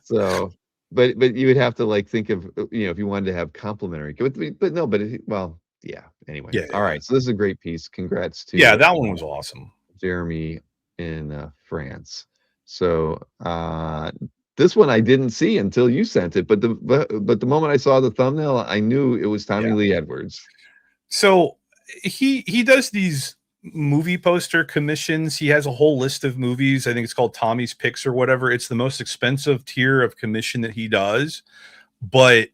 So, but you would have to like think of if you wanted to have complimentary, but no, well. Yeah. Anyway. Yeah. All right. So this is a great piece. Congrats to that one was awesome. Jeremy in France. So this one I didn't see until you sent it, but the moment I saw the thumbnail, I knew it was Tommy Lee Edwards. So he does these movie poster commissions. He has a whole list of movies. I think it's called Tommy's Picks or whatever. It's the most expensive tier of commission that he does, but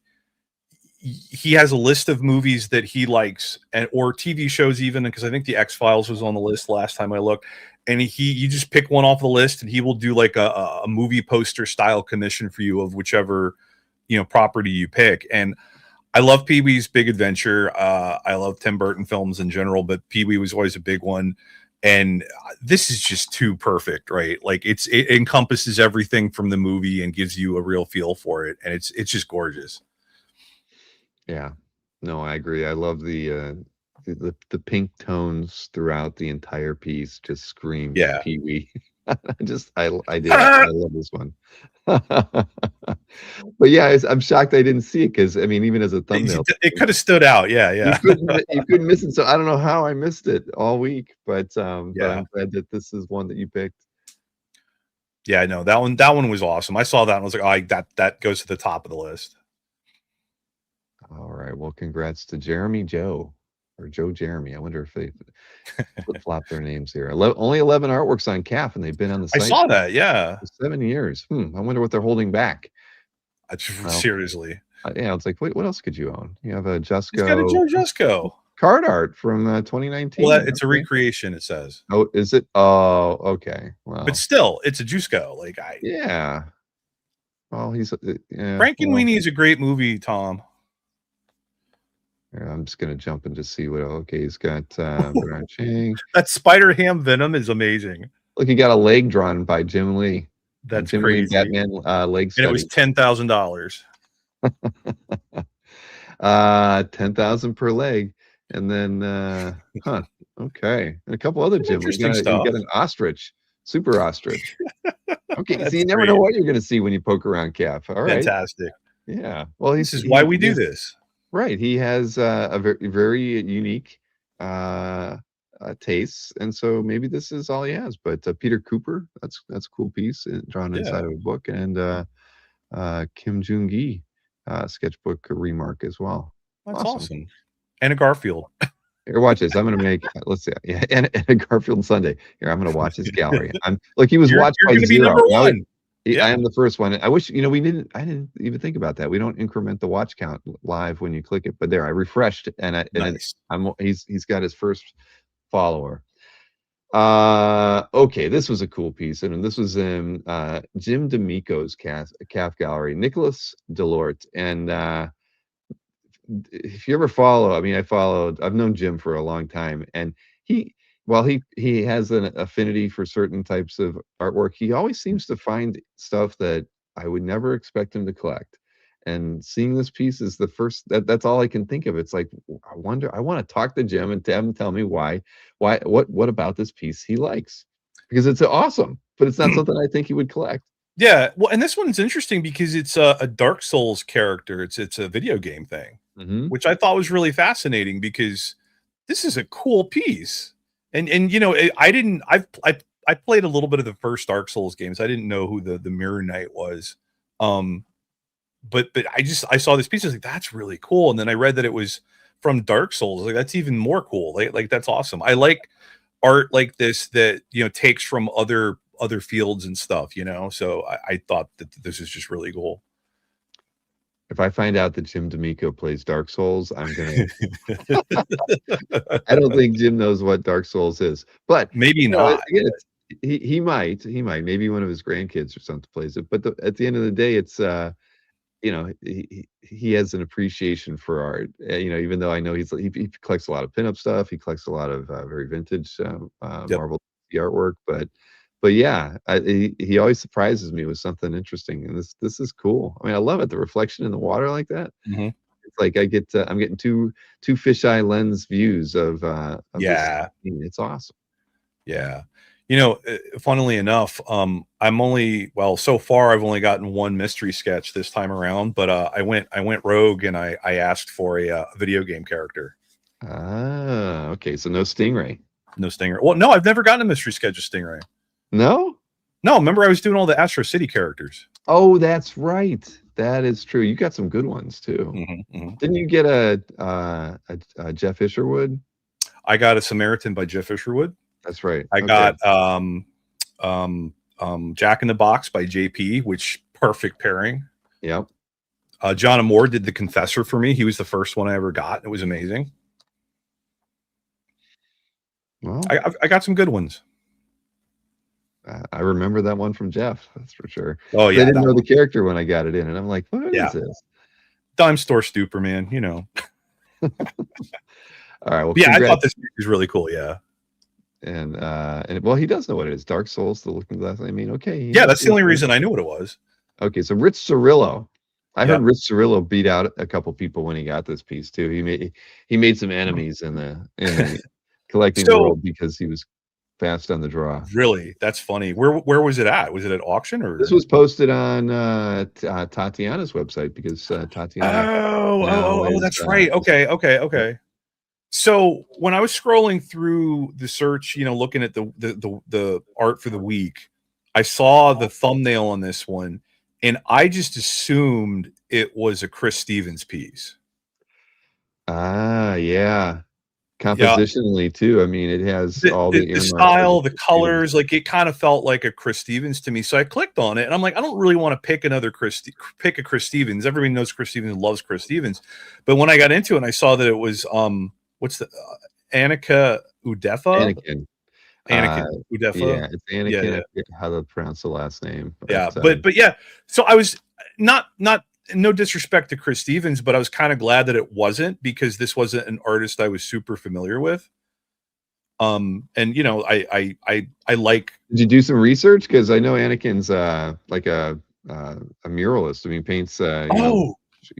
he has a list of movies that he likes, or TV shows even, because I think the X-Files was on the list last time I looked, and you just pick one off the list and he will do like a movie poster style commission for you of whichever property you pick. And I love Pee-wee's Big Adventure. I love Tim Burton films in general, but Pee-wee was always a big one, and this is just too perfect, right? Like it encompasses everything from the movie and gives you a real feel for it, and it's just gorgeous. Yeah, no, I agree. I love the pink tones throughout the entire piece. Just scream, Pee-wee. I did. I love this one. But yeah, I'm shocked I didn't see it, because I mean, even as a thumbnail, it could have stood out. Yeah. You couldn't miss it. So I don't know how I missed it all week, but but I'm glad that this is one that you picked. Yeah, no, that one was awesome. I saw that and I was like, oh, that goes to the top of the list. All right. Well, congrats to Jeremy Joe Jeremy. I wonder if they flip-flop their names here. Only 11 artworks on CAF, and they've been on the site. I saw that. Yeah. For 7 years. I wonder what they're holding back. Seriously. Yeah. It's like, wait, what else could you own? You have a Jusco. He's got a Joe Jusco card art from 2019. Well, it's a recreation, it says. Oh, is it? Oh, okay. Well, but still, it's a Jusco. Like yeah. Well, he's Frankenweenie is a great movie, Tom. I'm just gonna jump and just see what. Okay, he's got branching. That Spider Ham Venom is amazing. Look, he got a leg drawn by Jim Lee. That's Jim crazy. Lee Batman leg study. And it was $10,000. 10,000 per leg, and then okay, and a couple other Jim. You got an ostrich, super ostrich. Okay, so you never know what you're gonna see when you poke around CAF. All right, fantastic. Yeah, well, this is why we do this. Right, he has a very, very unique tastes, and so maybe this is all he has. But Peter Cooper, that's a cool piece drawn inside of a book, and Kim Jung-gi sketchbook remark as well. That's awesome. And a Garfield. Here, watch this. I'm gonna make. Let's see, and a Garfield Sunday. Here, I'm gonna watch his gallery. He was watched by zero. I am the first one. I wish, I didn't even think about that. We don't increment the watch count live when you click it, but there, I refreshed, and he's got his first follower. Okay, this was a cool piece, and this was in Jim D'Amico's CAF gallery, Nicholas Delort, and if you ever follow, I've known Jim for a long time, and he has an affinity for certain types of artwork. He always seems to find stuff that I would never expect him to collect. And seeing this piece is the first, that's all I can think of. It's like, I want to talk to Jim and have him tell me what about this piece he likes, because it's awesome, but it's not something I think he would collect. Yeah, well, and this one's interesting because it's a Dark Souls character. It's a video game thing, Hmm. which I thought was really fascinating because this is a cool piece. And you know, I didn't. I played a little bit of the first Dark Souls games. I didn't know who the Mirror Knight was. But I saw this piece. I was like, that's really cool. And then I read that it was from Dark Souls. Like, that's even more cool. Like that's awesome. I like art like this that, you know, takes from other fields and stuff, you know. So I thought that this is just really cool. If I find out that Jim D'Amico plays Dark Souls, I'm gonna. I don't think Jim knows what Dark Souls is, but Maybe you know, not. again, he might maybe one of his grandkids or something plays it. But at the end of the day, it's you know, he has an appreciation for art. You know, even though I know he collects a lot of pinup stuff, he collects a lot of very vintage Yep. Marvel artwork. But yeah, he always surprises me with something interesting, and this is cool. I mean, I love it. The reflection in the water like that. Mhm. It's like I'm getting two fisheye lens views of this Yeah. scene. It's awesome. Yeah. You know, funnily enough, so far I've only gotten one mystery sketch this time around, but I went rogue and I asked for a video game character. Ah, okay. So no Stingray. No Stingray. Well, no, I've never gotten a mystery sketch of Stingray. No? No, remember I was doing all the Astro City characters. Oh, that's right. That is true. You got some good ones too. Didn't you get a Jeff Isherwood? I got a Samaritan by Jeff Isherwood. That's right. I got Jack in the Box by JP, which perfect pairing. Yep. John Moore did The Confessor for me. He was the first one I ever got. It was amazing. Well, I got some good ones. I remember that one from Jeff. That's for sure. Oh yeah, I didn't know the character when I got it in, and I'm like, what is this? Dime store stooper, man. You know. All right. Well, yeah, I thought this was really cool. Yeah. And well, he does know what it is. Dark Souls, the Looking Glass. I mean, okay. Yeah, that's the only reason I knew what it was. Okay, so Rich Cirillo. I heard Rich Cirillo beat out a couple people when he got this piece too. He made some enemies in the collecting world because he was fast on the draw. Really? That's funny. Where was it at? Was it at auction or? This was posted on Tatiana's website because Tatiana. Oh, that's right. Okay. So when I was scrolling through the search, you know, looking at the art for the week, I saw the thumbnail on this one, and I just assumed it was a Chris Stevens piece. Ah, yeah. Compositionally too. I mean, it has all the style, the colors. Like it kind of felt like a Chris Stevens to me. So I clicked on it, and I'm like, I don't really want to pick a Chris Stevens. Everybody knows Chris Stevens and loves Chris Stevens, but when I got into it, and I saw that it was what's the Annika Udefa? Anakin Udefa. Yeah, it's Anakin. Yeah. I forget how to pronounce the last name. But yeah. So I was not no disrespect to Chris Stevens, but I was kind of glad that it wasn't, because this wasn't an artist I was super familiar with. And you know, I like. Did you do some research? Because I know Anakin's like a muralist. I mean, paints. No,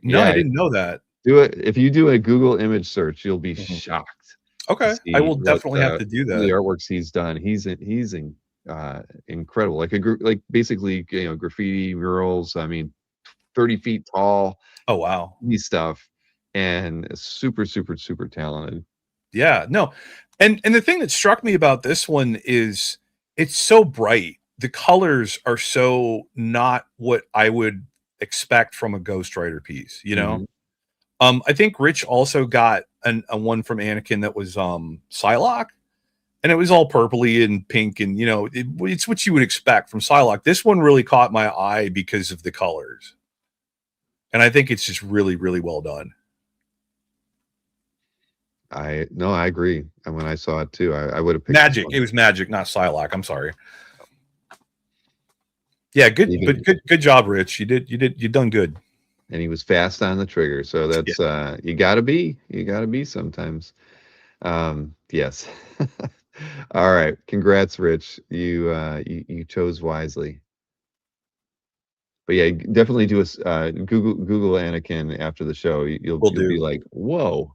I didn't know that. Do it if you do a Google image search, you'll be shocked. Okay, I will definitely have to do that. The artworks he's done, he's incredible. Like basically, you know, graffiti murals. I mean, 30 feet tall. Oh wow, these stuff, and super talented. Yeah, no, and the thing that struck me about this one is it's so bright. The colors are so not what I would expect from a Ghostwriter piece. You know. I think Rich also got a one from Anakin that was Psylocke, and it was all purpley and pink, and you know, it's what you would expect from Psylocke. This one really caught my eye because of the colors, and I think it's just really well done. I agree. And when I saw it too, I would have picked Magic. It was Magic, not Psylocke. I'm sorry. Yeah, good job, Rich. You done good. And he was fast on the trigger, so that's you gotta be sometimes. Yes. All right, congrats, Rich. You chose wisely. But yeah, definitely do a Google Anakin after the show. You'll be like, whoa.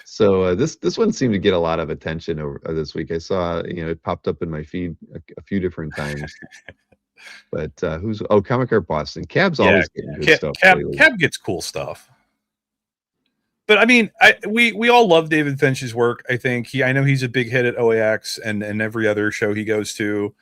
So this one seemed to get a lot of attention over this week. I saw, you know, it popped up in my feed a few different times. But who's Comic Art Boston? Cab's Yeah, always getting good stuff lately. Cab gets cool stuff. But I mean, we all love David Finch's work. I think I know he's a big hit at OAX and every other show he goes to.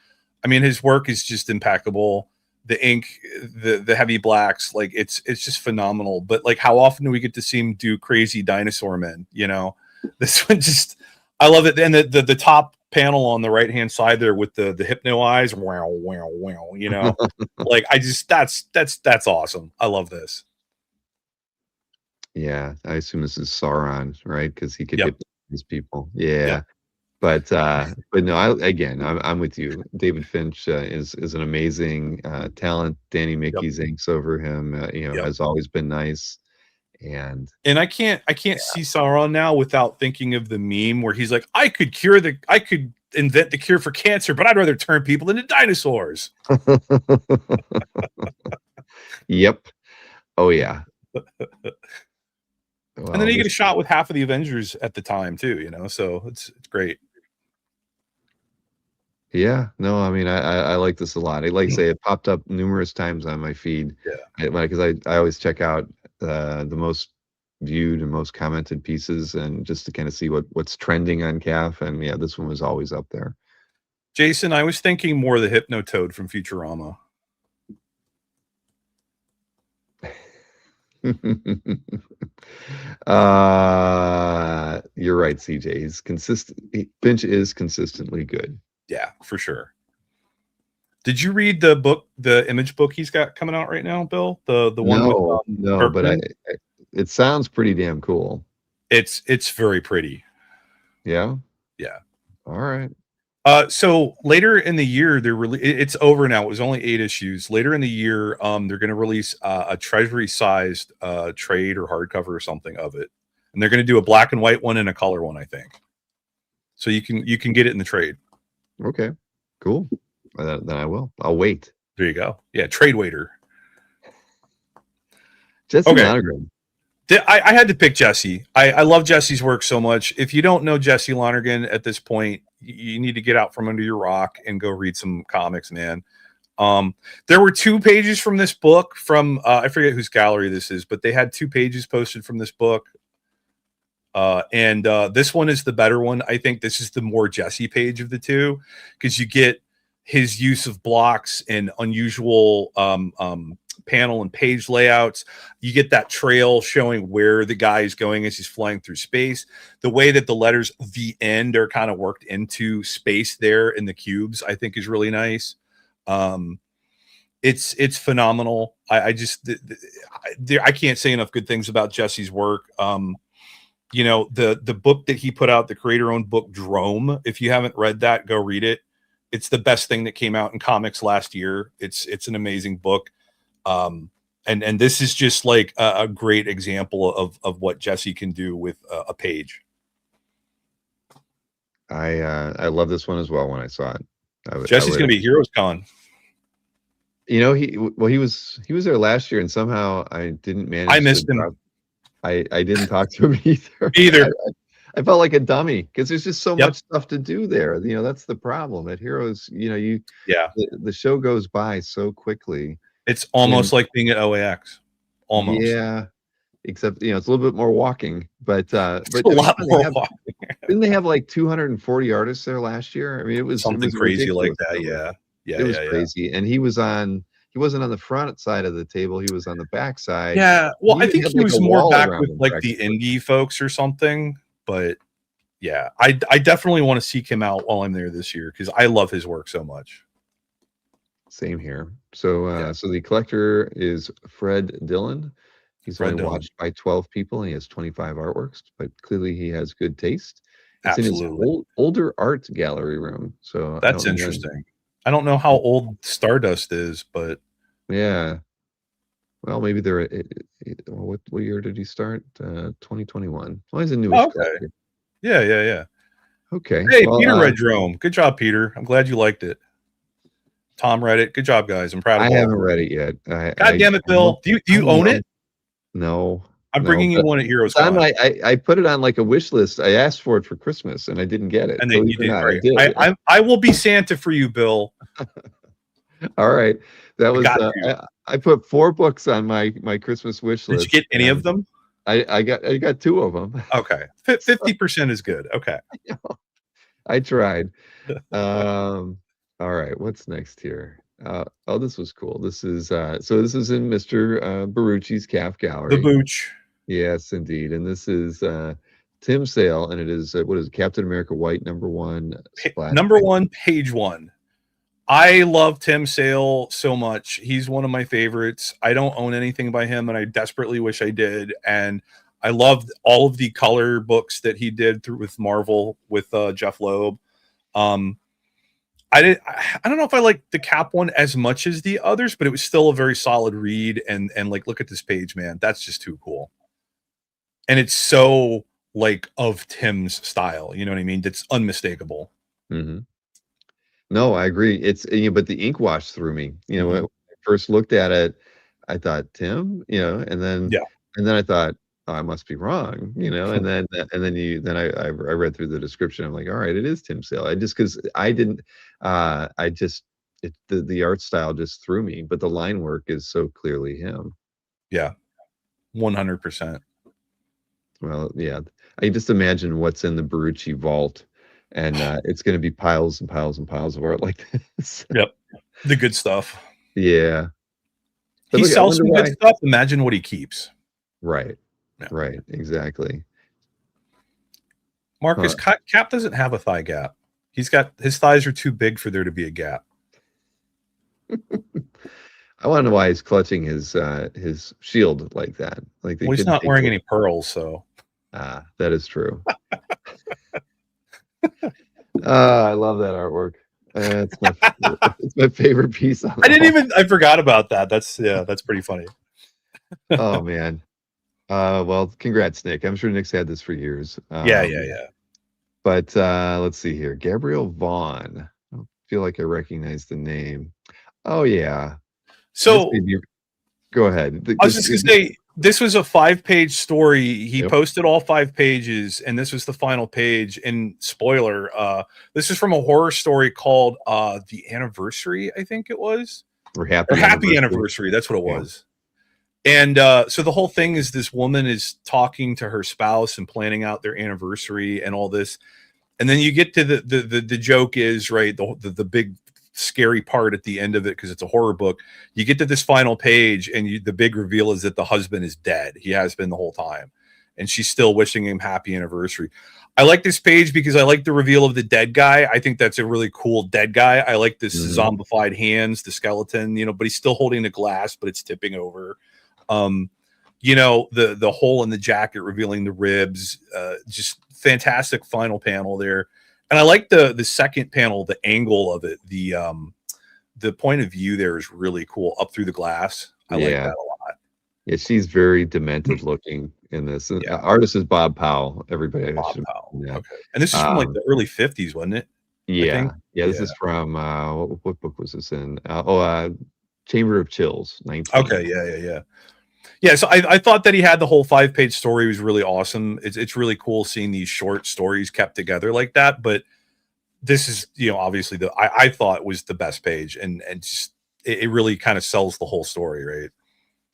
I mean, his work is just impeccable. The ink, the heavy blacks, like it's just phenomenal. But like, how often do we get to see him do crazy dinosaur men? You know, this one just, I love it. And the top panel on the right hand side there with the hypno eyes, wow, wow, wow. You know, like I just that's awesome. I love this. Yeah, I assume this is Sauron, right? Because he could Yep. hit these people. Yeah. But no, I'm with you. David Finch is an amazing talent. Danny Mickey's inks over him, has always been nice. And I can't see Sauron now without thinking of the meme where he's like, I could invent the cure for cancer, but I'd rather turn people into dinosaurs. Yep. Oh yeah. And then you get a shot with half of the Avengers at the time too, you know, so it's great. Yeah, no, I mean, I like this a lot. I like to say it popped up numerous times on my feed. Yeah, because I always check out the most viewed and most commented pieces, and just to kind of see what's trending on CAF. And yeah, this one was always up there. Jason, I was thinking more of the Hypnotoad from Futurama. You're right, CJ. He's consistent. Finch is consistently good. Yeah, for sure. Did you read the book, the image book he's got coming out right now, Bill? The one with no, but it sounds pretty damn cool. It's very pretty. Yeah. Yeah. All right. So later in the year, it's over now. It was only 8 issues. Later in the year, they're going to release a treasury-sized trade or hardcover or something of it, and they're going to do a black and white one and a color one, I think. So you can get it in the trade. Okay, cool. Then I will. I'll wait. There you go. Yeah, trade waiter. Jesse Lonergan. I had to pick Jesse. I love Jesse's work so much. If you don't know Jesse Lonergan at this point, you need to get out from under your rock and go read some comics, man. There were 2 pages from this book from I forget whose gallery this is, but they had 2 pages posted from this book. And this one is the better one. I think this is the more Jesse page of the 2, because you get his use of blocks and unusual panel and page layouts. You get that trail showing where the guy is going as he's flying through space. The way that the letters "the end" are kind of worked into space there in the cubes, I think, is really nice. It's phenomenal. I can't say enough good things about Jesse's work. You know, the book that he put out, the creator-owned book Drome. If you haven't read that, go read it. It's the best thing that came out in comics last year. It's an amazing book. And this is just like a great example of what Jesse can do with a page. I love this one as well when I saw it. Jesse's going to be Heroes Con. You know, he was there last year, and somehow I didn't manage. I missed him. I didn't talk to him either. I felt like a dummy because there's just so much stuff to do there. You know, that's the problem at Heroes. You know, the show goes by so quickly. It's almost like being at OAX. Almost. Yeah. Except, you know, it's a little bit more walking, but a lot more walking. Didn't they have like 240 artists there last year? I mean, it was something crazy like that. Yeah. It was crazy. And he wasn't on the front side of the table. He was on the back side. Yeah. Well, I think he was more back with like the indie folks or something. But yeah, I definitely want to seek him out while I'm there this year because I love his work so much. Same here. So so the collector is Fred Dillon. He's only watched by 12 people and he has 25 artworks, but clearly he has good taste. It's Absolutely. in his older art gallery room. So that's interesting. I don't know how old Stardust is, but yeah. Well, maybe they're what year did he start? 2021. Well, he's a newish collector. Yeah. Okay. Hey, well, Peter read Drome. Good job, Peter. I'm glad you liked it. Tom read it. Good job, guys. I'm proud of you. I haven't read it yet. God damn it, Bill. Do you own it? No. I'm bringing you one at Heroes Con. I put it on like a wish list. I asked for it for Christmas and I didn't get it. And then you did. I will be Santa for you, Bill. All right. That was got you. I put 4 books on my Christmas wish Did list. you get any of them? I got 2 of them. Okay. 50% is good. Okay. I tried. All right, what's next here? Oh, this was cool. This is this is in Mr. Barucci's Calf The Gallery. Booch. Yes, indeed. And this is Tim Sale, and it is what is it, Captain America White #1 splash. #1, page 1. I love Tim Sale so much. He's one of my favorites. I don't own anything by him, and I desperately wish I did. And I loved all of the color books that he did through with Marvel with Jeff Loeb. I don't know if I like the Cap one as much as the others, but it was still a very solid read. And like, look at this page, man. That's just too cool. And it's so like of Tim's style. You know what I mean? That's unmistakable. Mm-hmm. No, I agree. It's but the ink wash through me. When I first looked at it, I thought Tim, and then I thought, oh, I must be wrong, and then I read through the description. I'm like, all right, it is Tim Sale. Because I didn't, the art style just threw me, but the line work is so clearly him. Yeah, 100%. Well, yeah, I just imagine what's in the Barucci vault. And it's going to be piles and piles and piles of art like this. Yep. The good stuff. Yeah. But he sells some good stuff. Imagine what he keeps. Right. Yeah. Right. Exactly. Marcus, Cap doesn't have a thigh gap. His thighs are too big for there to be a gap. I want to know why he's clutching his shield like that. Like he's not wearing any pearls, so. That is true. I love that artwork. It's my favorite piece. I forgot about that. That's pretty funny. Oh man. Well, congrats, Nick. I'm sure Nick's had this for years. Yeah. But let's see here. Gabrielle Vaughn. I don't feel like I recognize the name. Oh yeah. So go ahead. I was just gonna say, this was a 5-page story. He posted all 5 pages, and this was the final page. And spoiler, this is from a horror story called The Anniversary, I think it was. Or Happy Anniversary. That's what it was. And so the whole thing is this woman is talking to her spouse and planning out their anniversary and all this. And then you get to the joke is, right, the big scary part at the end of it, because it's a horror book. You get to this final page, and the big reveal is that the husband is dead. He has been the whole time, and she's still wishing him happy anniversary. I like this page because I like the reveal of the dead guy. I think that's a really cool dead guy. I like this zombified hands, the skeleton, but he's still holding the glass, but it's tipping over. The hole in the jacket revealing the ribs, just fantastic final panel there. And I like the second panel, the angle of it, the point of view there is really cool up through the glass. I like that a lot. Yeah, she's very demented looking in this. And artist is Bob Powell. Everybody. Bob Powell. Yeah. Okay. And this is from like the early 50s, wasn't it? Yeah. Yeah. This is from what book was this in? Chamber of Chills. 19. Okay. Yeah. Yeah, so I thought that he had the whole 5-page story was really awesome. It's really cool seeing these short stories kept together like that. But this is, obviously I thought was the best page, and just it really kind of sells the whole story, right?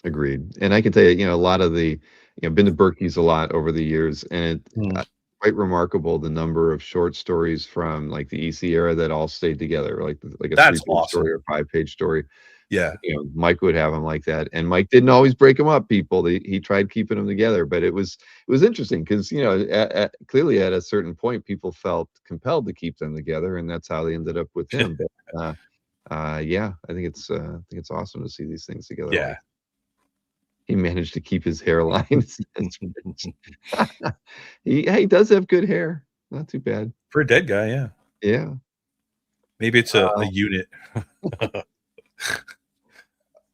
Agreed. And I can tell you, a lot of the, been to Berkey's a lot over the years, and it's quite remarkable the number of short stories from like the EC era that all stayed together, like a 3-page story or 5-page story. Yeah, Mike would have them like that, and Mike didn't always break them up. People, he tried keeping them together, but it was interesting because clearly at a certain point, people felt compelled to keep them together, and that's how they ended up with him. But I think it's awesome to see these things together. Yeah, he managed to keep his hairline. he does have good hair, not too bad for a dead guy. Yeah, yeah. Maybe it's a unit.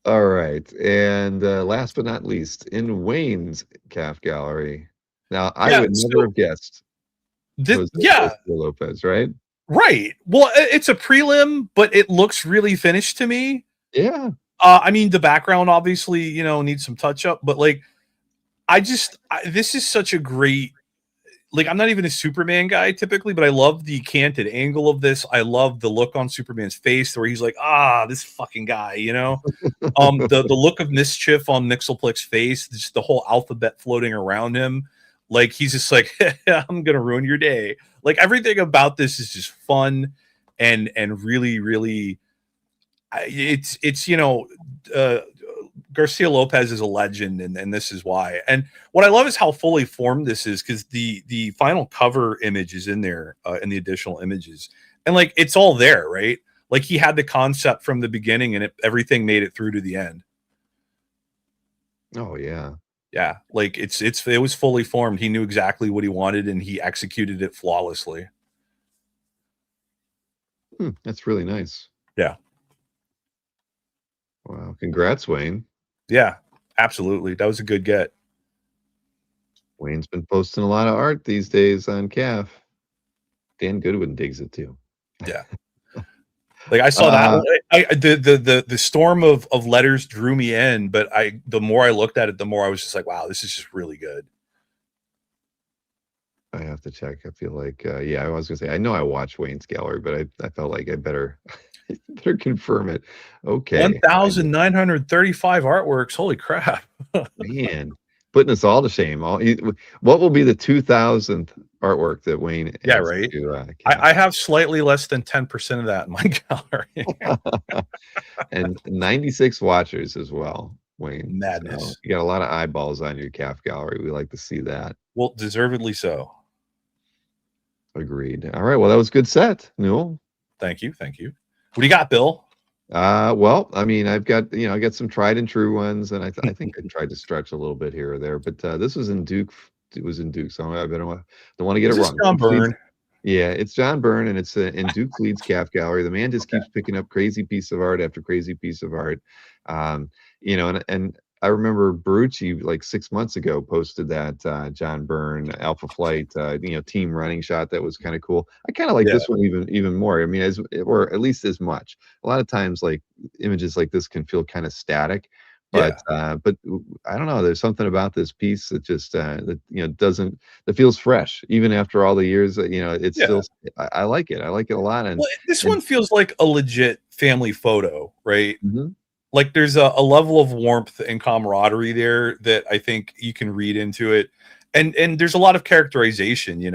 All right, and last but not least, in Wayne's Calf Gallery. Now, I would never have guessed. Lopez, right? Right. Well, it's a prelim, but it looks really finished to me. Yeah. I mean, the background obviously, needs some touch up, but like, this is such a great like I'm not even a Superman guy typically, but I love the canted angle of this. I love the look on Superman's face where he's like, this fucking guy, you know. The look of mischief on Mixelplex's face, just the whole alphabet floating around him, like he's just like, I'm gonna ruin your day. Like everything about this is just fun and really, really, it's you know, Garcia Lopez is a legend, and this is why. And what I love is how fully formed this is, because the final cover image is in there in the additional images, and like it's all there, right? Like he had the concept from the beginning, and everything made it through to the end. Oh yeah, yeah. Like it was fully formed. He knew exactly what he wanted, and he executed it flawlessly. That's really nice. Yeah. Wow. Congrats, Wayne. Yeah, absolutely. That was a good get. Wayne's been posting a lot of art these days on CAF. Dan Goodwin digs it too. Yeah. Like I saw that the storm of letters drew me in, but the more I looked at it, the more I was just like, wow, this is just really good. I have to check. I feel like yeah, I was gonna say I know I watched Wayne's gallery, but I felt like I better better confirm it. Okay. 1,935 artworks. Holy crap. Man, putting us all to shame. What will be the 2,000th artwork that Wayne yeah, right. I have slightly less than 10% of that in my gallery. And 96 watchers as well, Wayne. Madness. So you got a lot of eyeballs on your CAF gallery. We like to see that. Well, deservedly so. Agreed. All right. Well, that was a good set, Newell. Thank you. Thank you. What do you got, Bill? Well, I mean, I've got, I got some tried and true ones, and I think I tried to stretch a little bit here or there, but this was in Duke. It was in Duke, so I don't want to get it wrong. John Byrne. Yeah, it's John Byrne, and it's in Duke Leeds CAF gallery. The man just keeps picking up crazy piece of art after crazy piece of art. And I remember Barucci like 6 months ago posted that John Byrne Alpha Flight team running shot that was kind of cool. I kind of like this one even more. I mean, or at least as much. A lot of times like images like this can feel kind of static, but I don't know, there's something about this piece that just that feels fresh even after all the years. It's still, I like it. I like it a lot. And this one feels like a legit family photo, right? Mm-hmm. Like there's a level of warmth and camaraderie there that I think you can read into it, and there's a lot of characterization. Is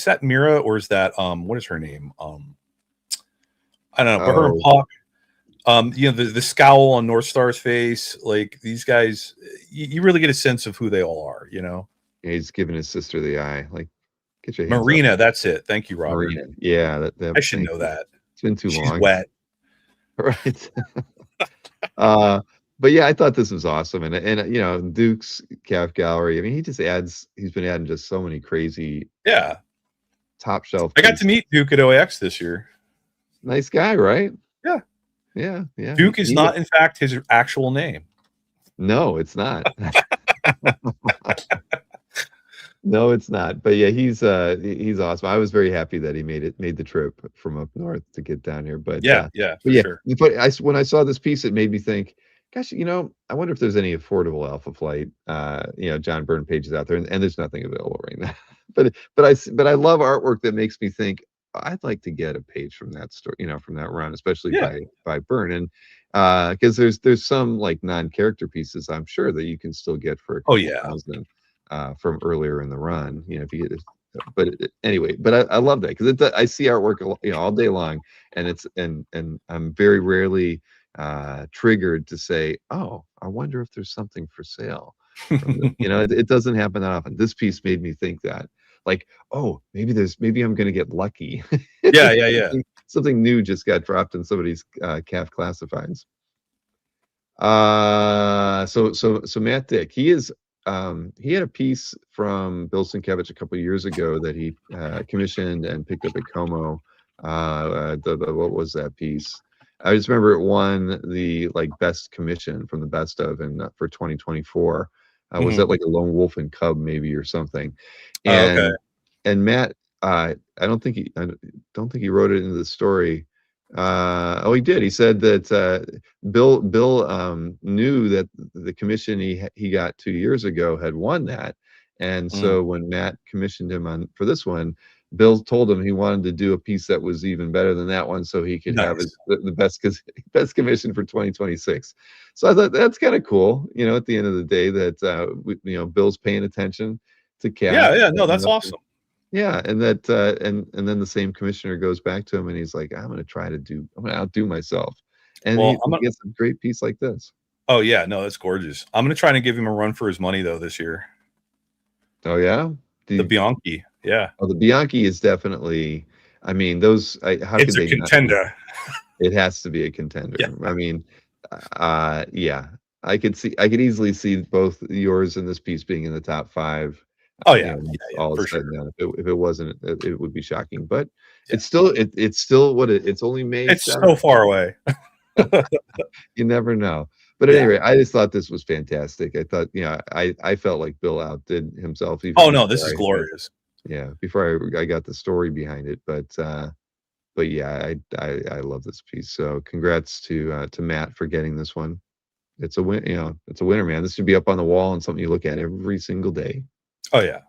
that Mira, or is that what is her name? I don't know. But her and Puck, the scowl on North Star's face, like these guys, you really get a sense of who they all are. Yeah, he's giving his sister the eye. Like, get your hands Marina. up. That's it. Thank you, Robert. Marina. Yeah, I should know that. It's been too She's long. Wet. Right. But yeah, I thought this was awesome. And Duke's CAF gallery, I mean, he's been adding just so many crazy top shelf I got to meet Duke at OAX this year. Nice guy, right? Yeah. Yeah. Duke is not in fact his actual name. No, it's not. No, it's not. But yeah, he's awesome. I was very happy that he made the trip from up north to get down here. But sure. But when I saw this piece, it made me think, gosh, I wonder if there's any affordable Alpha Flight, John Byrne pages out there, and there's nothing available right now. but I love artwork that makes me think I'd like to get a page from that story, from that run, especially by Byrne, and because there's some like non-character pieces I'm sure that you can still get for $1,000. From earlier in the run, if you get it. But anyway, I love that because I see artwork all day long, and I'm very rarely triggered to say, oh, I wonder if there's something for sale. It doesn't happen that often. This piece made me think that, like, oh, maybe I'm gonna get lucky. Yeah. Something new just got dropped in somebody's CAF classifieds. So Matt Dick, he had a piece from Bill Sienkiewicz a couple of years ago that he commissioned and picked up at Como. What was that piece? I just remember it won the best commission from the best of for 2024. Was that like a lone wolf and cub maybe or something? And Matt, I don't think he wrote it into the story. He did. He said that Bill knew that the commission he got 2 years ago had won that, And so when Matt commissioned him for this one, Bill told him he wanted to do a piece that was even better than that one, so he could have the best commission for 2026. So I thought that's kind of cool. At the end of the day, that Bill's paying attention to Cap. Yeah, no, that's awesome. Yeah, and that and then the same commissioner goes back to him and he's like, I'm going to outdo myself, and he gets a great piece like this. Oh yeah, no, that's gorgeous. I'm going to try to give him a run for his money though this year. Oh yeah, the Bianchi. Yeah. Oh, the Bianchi is definitely. I mean, those. It's a contender. It has to be a contender. Yeah. I mean, yeah, I could easily see both yours and this piece being in the top 5. Oh yeah, all for sure. If it wasn't, it would be shocking. But it's still it's only May. It's 7th. So far away. You never know. But anyway, I just thought this was fantastic. I thought, I felt like Bill outdid himself. Oh no, this is glorious. Yeah, before I got the story behind it, but yeah, I love this piece. So congrats to Matt for getting this one. It's a win. It's a winner, man. This should be up on the wall and something you look at every single day. Oh yeah.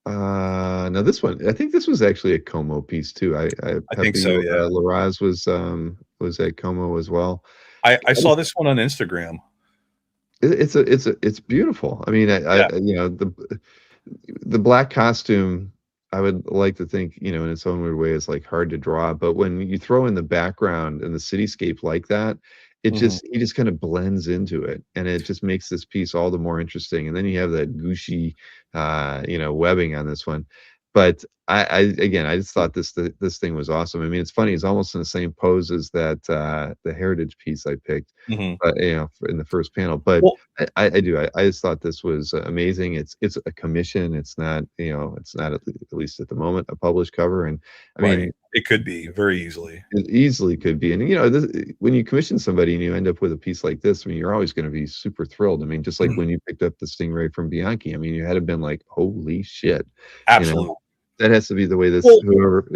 Now this one, I think this was actually a Como piece too. I think so. Yeah, Laraz was at Como as well. I saw this one on Instagram. It's beautiful. I mean, the black costume, I would like to think, in its own weird way, is like hard to draw. But when you throw in the background and the cityscape like that, he just kind of blends into it, and it just makes this piece all the more interesting. And then you have that gushy, webbing on this one. But I just thought this thing was awesome. I mean, it's funny; it's almost in the same pose as that the heritage piece I picked, but in the first panel. But I just thought this was amazing. It's a commission. It's not at least at the moment a published cover. And I mean, it could be very easily. It easily could be. And when you commission somebody and you end up with a piece like this, I mean, you're always going to be super thrilled. I mean, just like when you picked up the Stingray from Bianchi, I mean, you had to been like, holy shit! Absolutely. That has to be the way this. Whoever,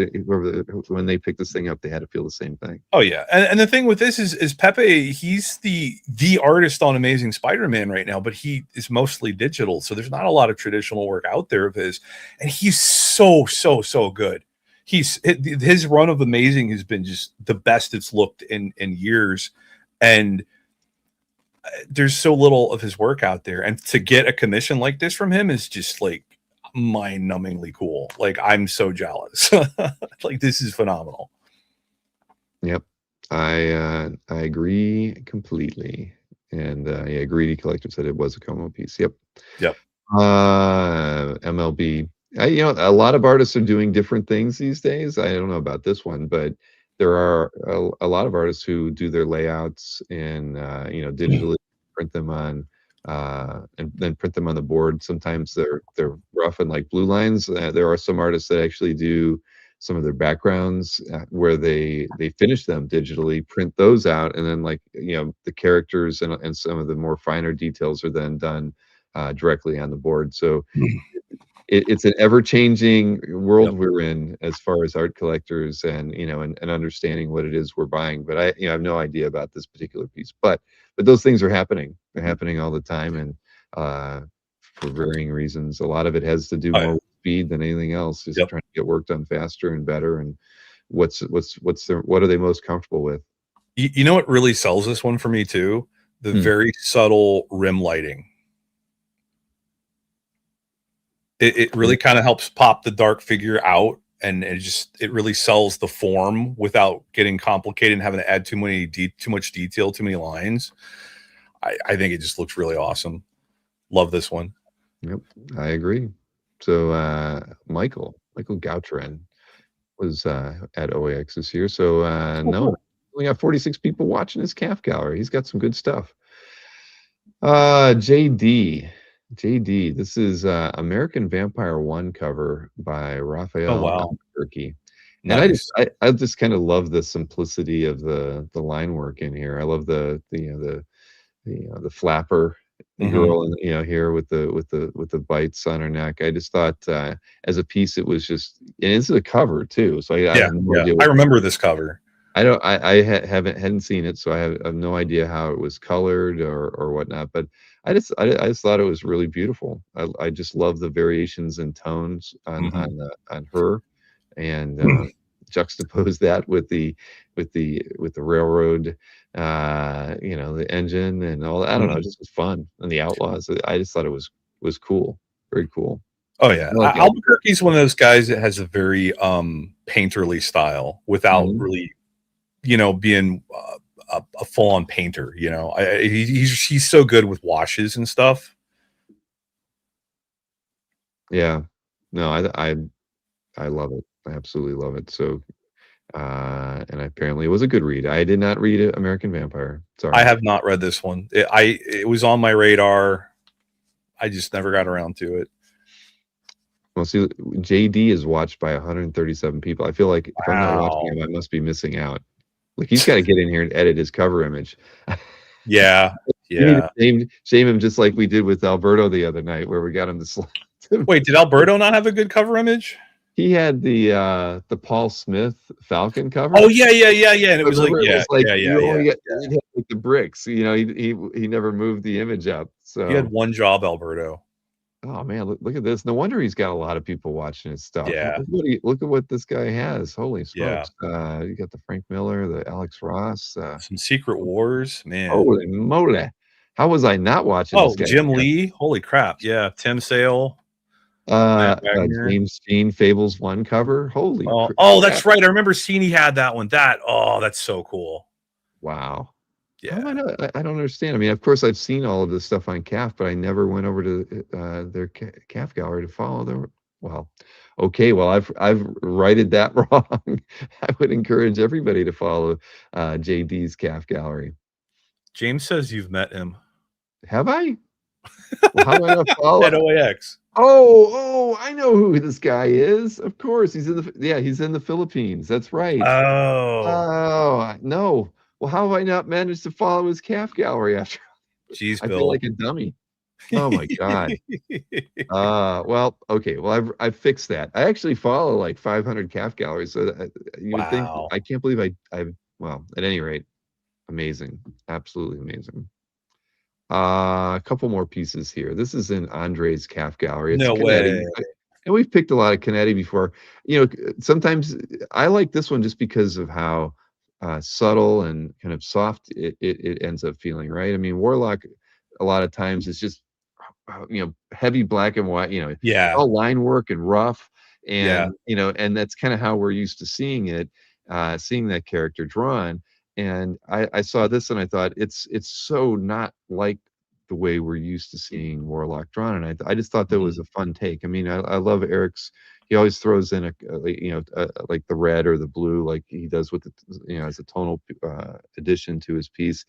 when they pick this thing up, they had to feel the same thing. Oh yeah, and the thing with this is Pepe. He's the artist on Amazing Spider-Man right now, but he is mostly digital, so there's not a lot of traditional work out there of his, and he's so good. His run of Amazing has been just the best it's looked in years, and there's so little of his work out there, and to get a commission like this from him is just like mind-numbingly cool. Like, I'm so jealous. Like, this is phenomenal. Yep, I agree completely. And Greedy Collector said it was a Como piece. Yep. MLB. A lot of artists are doing different things these days. I don't know about this one, but there are a lot of artists who do their layouts and digitally print them on and then print them on the board. Sometimes they're rough and like blue lines. There are some artists that actually do some of their backgrounds where they finish them digitally, print those out, and then the characters and some of the more finer details are then done directly on the board. So it's an ever-changing world we're in as far as art collectors and and understanding what it is we're buying. But I have no idea about this particular piece. But those things are happening. They're happening all the time, and for varying reasons. A lot of it has to do more with speed than anything else. Just trying to get work done faster and better. And what are they most comfortable with? You know what really sells this one for me too? The very subtle rim lighting. It really kind of helps pop the dark figure out, and it really sells the form without getting complicated and having to add too much detail, too many lines. I think it just looks really awesome. Love this one. Yep, I agree. So Michael Gautran was at OAX this year. So no, we got 46 people watching his calf gallery. He's got some good stuff. JD, this is American Vampire 1 cover by Raphael Albuquerque. Nice. And I just kind of love the simplicity of the line work in here. I love the flapper girl here with the bites on her neck. I just thought as a piece it was just, and it's a cover too. So I have no idea I remember this cover. I hadn't seen it, so I have no idea how it was colored or whatnot. But I just thought it was really beautiful. I just love the variations in tones on her, and juxtapose that with the railroad, the engine and all that. I don't know, it just was fun. And the Outlaws, I just thought it was cool, very cool. Oh yeah, I like Albuquerque's one of those guys that has a very painterly style without really, being a full-on painter. He's so good with washes and stuff. Yeah, no, I love it. I absolutely love it. So, and apparently it was a good read. I did not read American Vampire. Sorry, I have not read this one. It was on my radar. I just never got around to it. Well, see, JD is watched by 137 people. I feel like if I'm not watching him, I must be missing out. Like, he's got to get in here and edit his cover image. Yeah. Shame him, just like we did with Alberto the other night, where we got him to slide. Wait, did Alberto not have a good cover image? He had the Paul Smith Falcon cover. Oh yeah. And it was like, you only yeah. had like the bricks. He never moved the image up. So he had one job, Alberto. Oh man, look at this. No wonder he's got a lot of people watching his stuff. Yeah. Look at what this guy has. Holy smokes. Yeah. You got the Frank Miller, the Alex Ross. Some Secret Wars, man. Holy moly. How was I not watching this guy? Jim Lee. Holy crap. Yeah. Tim Sale. James Jean Fables 1 cover. Holy crap. That's right. I remember seeing he had that one. That's so cool. Wow. Yeah. I don't understand. I mean, of course, I've seen all of this stuff on CAF, but I never went over to their CAF gallery to follow them. Well, okay. Well, I've righted that wrong. I would encourage everybody to follow JD's CAF gallery. James says you've met him. Have I? Well, how do I not follow? At OAX. Oh, I know who this guy is. Of course, he's in the Philippines. That's right. Oh, no. Well, how have I not managed to follow his CAF gallery after? Jeez, I Bill. feel like a dummy. Oh my god. Well, okay. Well, I've fixed that. I actually follow like 500 CAF galleries, so you would think. I can't believe well, at any rate, amazing, absolutely amazing. A couple more pieces here. This is in Andre's CAF gallery. It's no Canetti. way. And we've picked a lot of Canetti before. Sometimes I like this one just because of how subtle and kind of soft it ends up feeling, right? I mean, Warlock a lot of times is just heavy black and white, all line work and rough, and and that's kind of how we're used to seeing it, seeing that character drawn. And I saw this and I thought it's so not like the way we're used to seeing Warlock drawn, and I just thought that was a fun take. I mean, I love Eric's. He always throws in like the red or the blue, like he does with the as a tonal addition to his piece.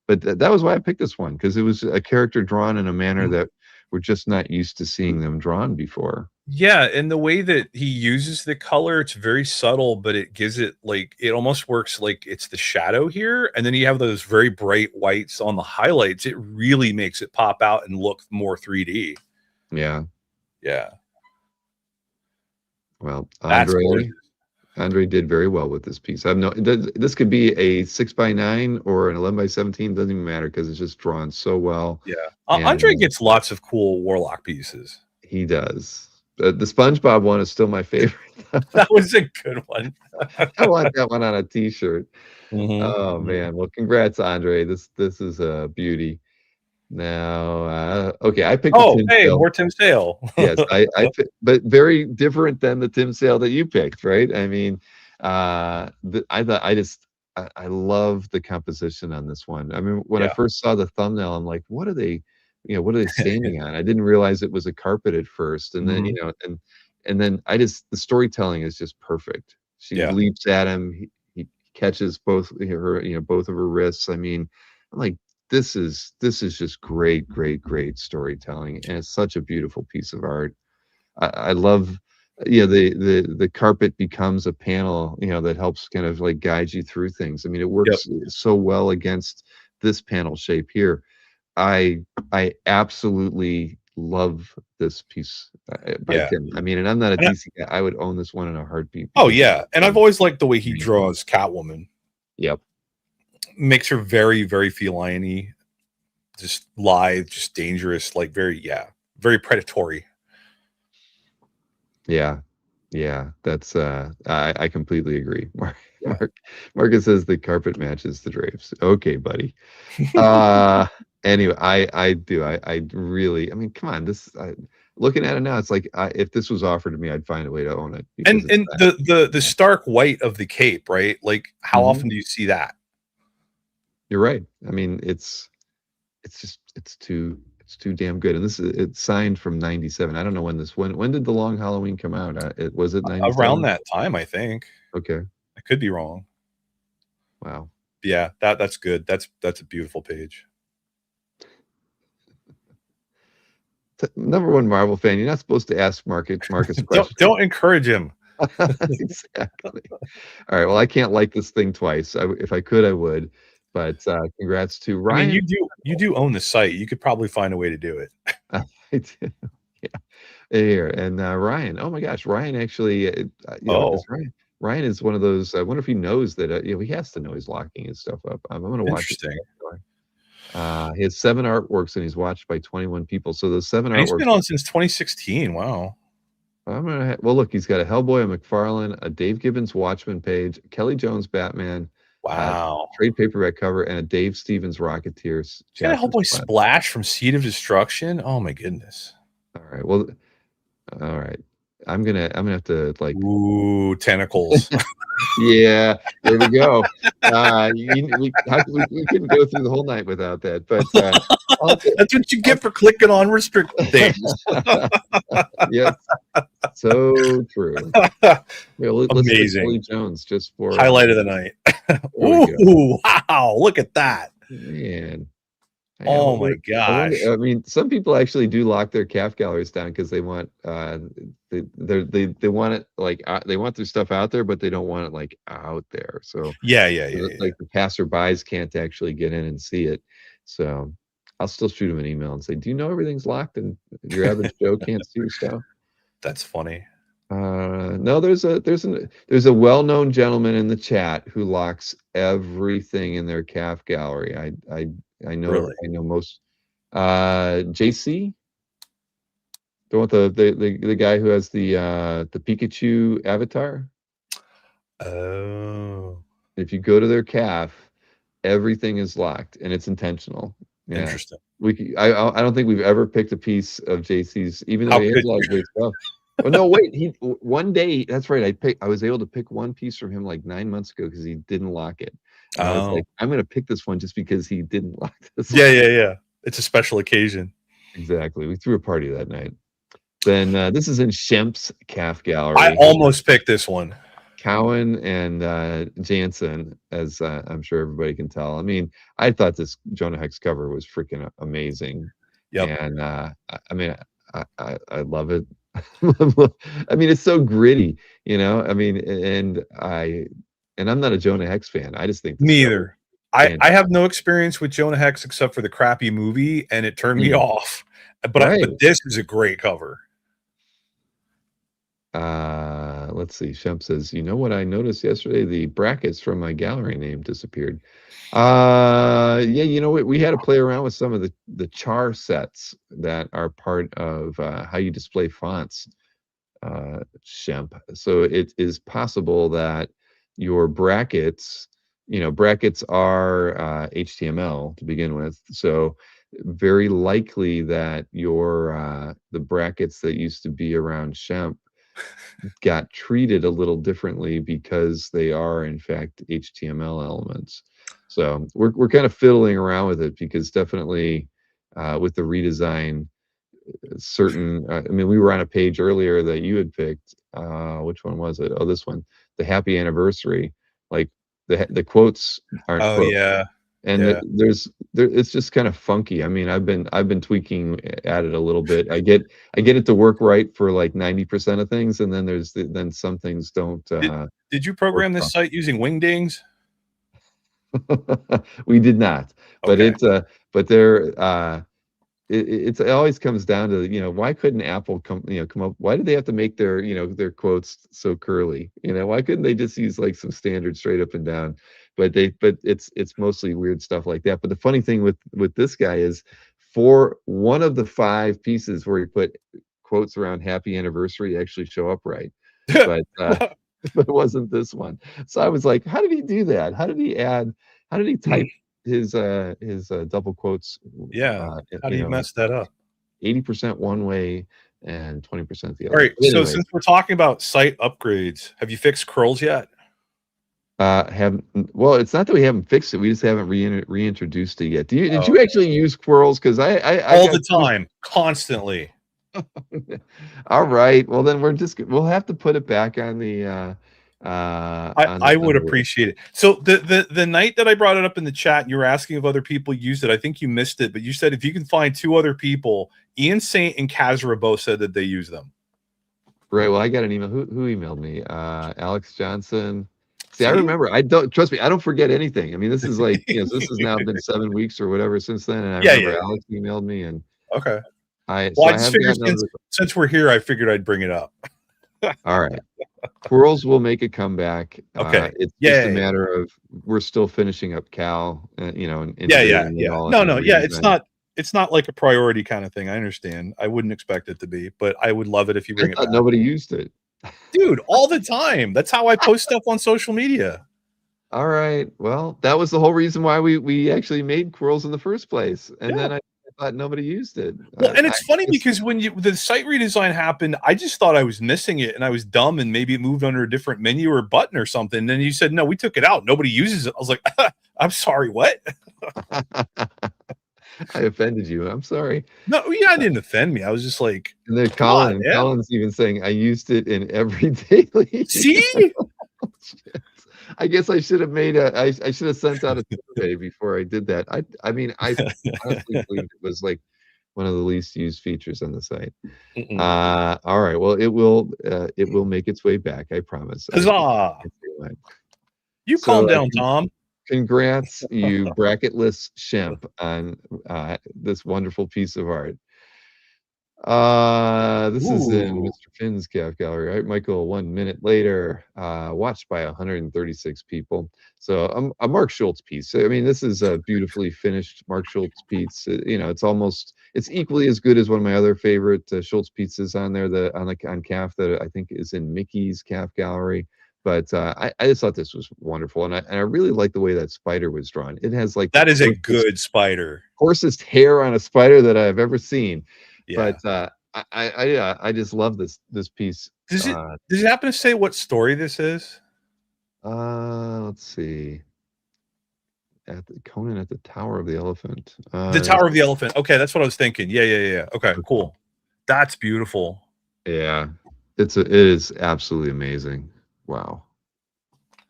But that was why I picked this one, because it was a character drawn in a manner that we're just not used to seeing them drawn before. Yeah, and the way that he uses the color, it's very subtle, but it gives it it almost works like it's the shadow here, and then you have those very bright whites on the highlights. It really makes it pop out and look more 3D. Yeah. Well, Andre did very well with this piece. This could be a 6x9 or an 11x17. Doesn't even matter, because it's just drawn so well. Yeah, Andre gets lots of cool Warlock pieces. He does. The SpongeBob one is still my favorite. That was a good one. I want that one on a T-shirt. Oh man! Well, congrats, Andre. This is a beauty. Now, okay, I picked. More Tim Sale. Yes, but very different than the Tim Sale that you picked, right? I mean, I love the composition on this one. I mean, when I first saw the thumbnail, I'm like, what are they standing on? I didn't realize it was a carpet at first, and then and then the storytelling is just perfect. She leaps at him, he catches both of her wrists. I mean, I'm like, this is just great storytelling, and it's such a beautiful piece of art. I love the carpet becomes a panel that helps kind of like guide you through things. I mean, it works so well against this panel shape here. I absolutely love this piece by Tim. I mean, and I'm not a DC guy. I would own this one in a heartbeat. Oh yeah, and I've always liked the way he draws Catwoman. Yep. Makes her very, very feline-y. just lithe, just dangerous, like very predatory. Yeah. Yeah, that's I completely agree. Marcus says the carpet matches the drapes. Okay, buddy. Anyway, I do. I really, I mean, come on, looking at it now, it's like if this was offered to me, I'd find a way to own it. And the stark white of the cape, right? Like how Mhm. often do you see that? You're right. I mean, it's too damn good. And it's signed from 97. I don't know when did the Long Halloween come out? Was it 97? Around that time, I think. Okay. I could be wrong. Wow. Yeah, that's good. That's a beautiful page. Number one Marvel fan, you're not supposed to ask Marcus questions. Don't encourage him. Exactly. All right. Well, I can't like this thing twice. If I could, I would. But congrats to Ryan. I mean, you do own the site. You could probably find a way to do it. I do. Yeah. Here and Ryan. Oh my gosh, Ryan actually. Ryan is one of those. I wonder if he knows that. He has to know he's locking his stuff up. I'm going to watch it. He has 7 artworks and he's watched by 21 people. So those 7 artworks. He's been on since 2016. Wow. Well, look, he's got a Hellboy, a McFarlane, a Dave Gibbons Watchmen page, Kelly Jones Batman. Wow. Trade paperback cover and a Dave Stevens Rocketeers. Got a Hellboy Splash from Seed of Destruction. Oh my goodness. All right. Well, all right. I'm gonna have to like. Ooh, tentacles. Yeah, there we go. We couldn't go through the whole night without that. But that's what you get for clicking on restricted things. Yes, so true. Amazing. Kelly Jones just for highlight of the night. Ooh, wow! Look at that, man. Oh my gosh! I mean, some people actually do lock their calf galleries down because they want they want it like they want their stuff out there, but they don't want it like out there. So yeah. Like the passerbys can't actually get in and see it. So I'll still shoot them an email and say, "Do you know everything's locked and your average Joe can't see your stuff?" That's funny. No, there's a well-known gentleman in the chat who locks everything in their calf gallery. I know. Really? I know most. JC, the guy who has the Pikachu avatar. Oh. If you go to their calf, everything is locked and it's intentional. Yeah. Interesting. I don't think we've ever picked a piece of JC's, even though he has a lot of great stuff. Oh no, wait. One day, that's right. I was able to pick one piece from him like 9 months ago because he didn't lock it. And I was like, I'm going to pick this one just because he didn't lock this one. Yeah. It's a special occasion. Exactly. We threw a party that night. Then this is in Shemp's calf gallery. I almost picked this one. Cowan and Jansen, as I'm sure everybody can tell. I mean, I thought this Jonah Hex cover was freaking amazing. Yep. And I mean, I love it. I mean, it's so gritty, you know. I mean, and I'm not a Jonah Hex fan. I just think neither. I have no experience with Jonah Hex except for the crappy movie, and it turned me off. But but this is a great cover. Let's see. Shemp says, "You know what I noticed yesterday? The brackets from my gallery name disappeared." Yeah, you know what? We had to play around with some of the char sets that are part of how you display fonts, Shemp. So it is possible that your brackets, brackets are HTML to begin with. So very likely that your the brackets that used to be around Shemp got treated a little differently because they are in fact HTML elements. So we're kind of fiddling around with it because definitely with the redesign, certain I mean, we were on a page earlier that you had picked. Which one was it? Oh, this one, the happy anniversary. Like the quotes aren't quotes. Yeah. And it's just kind of funky. I mean, I've been tweaking at it a little bit. I get it to work right for like 90% of things, and then then some things don't. Did you program this site using Wingdings? We did not, but okay. It always comes down to, why couldn't Apple come up? Why did they have to make their quotes so curly? Why couldn't they just use like some standard straight up and down? but it's mostly weird stuff like that. But the funny thing with this guy is, for one of the 5 pieces where he put quotes around happy anniversary actually show up right, but but it wasn't this one. So I was like, how did he do that? How did he type his double quotes? Yeah. How do you mess that up? 80% one way and 20% the other. All right. But So anyways, since we're talking about site upgrades, have you fixed curls yet? haven't well, it's not that we haven't fixed it. We just haven't reintroduced it yet. Did Oh, you actually use Quirls? Because I all got the time, constantly. All right. Well, then we'll have to put it back on the I would appreciate it. So the night that I brought it up in the chat, you were asking if other people used it. I think you missed it, but you said if you can find 2 other people, Ian Saint and Kazra both said that they use them. Right. Well, I got an email. Who emailed me? Alex Johnson. See, I remember. I don't trust me. I don't forget anything. I mean, this is like, this has now been 7 weeks or whatever since then, and I remember Alex emailed me, and okay. I just figured since we're here, I figured I'd bring it up. All right. Quirls will make a comeback. Okay. It's just a matter of we're still finishing up Cal, and No, it's not like a priority kind of thing. I understand. I wouldn't expect it to be, but I would love it if you bring it back. Nobody used it. Dude, all the time. That's how I post stuff on social media. All right. Well, that was the whole reason why we actually made Quirls in the first place. And then I thought nobody used it. Well, and it's funny because when the site redesign happened, I just thought I was missing it, and I was dumb, and maybe it moved under a different menu or button or something. And then you said, no, we took it out. Nobody uses it. I was like, I'm sorry, what? I offended you. I'm sorry. No, I didn't offend me. I was just like, and then Colin's even saying I used it in every daily. See? I guess I should have made I should have sent out a survey before I did that. I mean, I honestly believe it was like one of the least used features on the site. All right. Well, it will make its way back. I promise. Huzzah! You calm down, Tom. Congrats, you bracketless shemp, on this wonderful piece of art. This is in Mr. Finn's calf gallery, right? Michael, 1 minute later, watched by 136 people. So a Mark Schultz piece. I mean, this is a beautifully finished Mark Schultz piece. It's equally as good as one of my other favorite Schultz pieces on there, on calf, that I think is in Mickey's calf gallery. But I just thought this was wonderful, and I really like the way that spider was drawn. It has like that is a good spider, coarsest hair on a spider that I've ever seen. Yeah. But I just love this piece. Does it happen to say what story this is? Let's see. Conan at the Tower of the Elephant. The Tower of the Elephant. Okay, that's what I was thinking. Yeah. Okay, cool. That's beautiful. Yeah, it is absolutely amazing. Wow.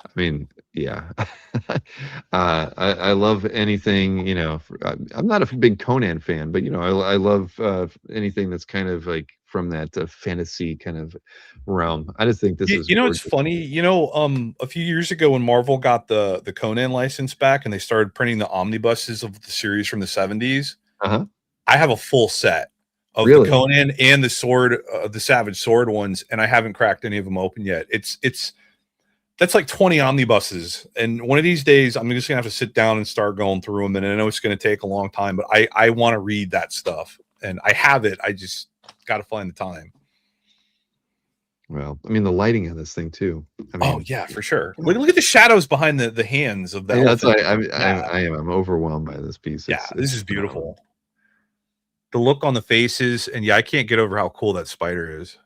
I mean, yeah. I love anything, I'm not a big Conan fan, but I love anything that's kind of like from that fantasy kind of realm. I just think this is it's funny, a few years ago when Marvel got the Conan license back and they started printing the omnibuses of the series from the 70s. I have a full set of the Conan and the sword, the Savage Sword ones, and I haven't cracked any of them open yet. That's like 20 omnibuses, and one of these days I'm just gonna have to sit down and start going through them. And I know it's gonna take a long time, but I want to read that stuff, and I have it. I just got to find the time. Well, I mean, the lighting on this thing too. I mean, oh yeah, for sure. Look at the shadows behind the hands of that. That's why I'm overwhelmed by this piece. This is beautiful. The look on the faces, and I can't get over how cool that spider is.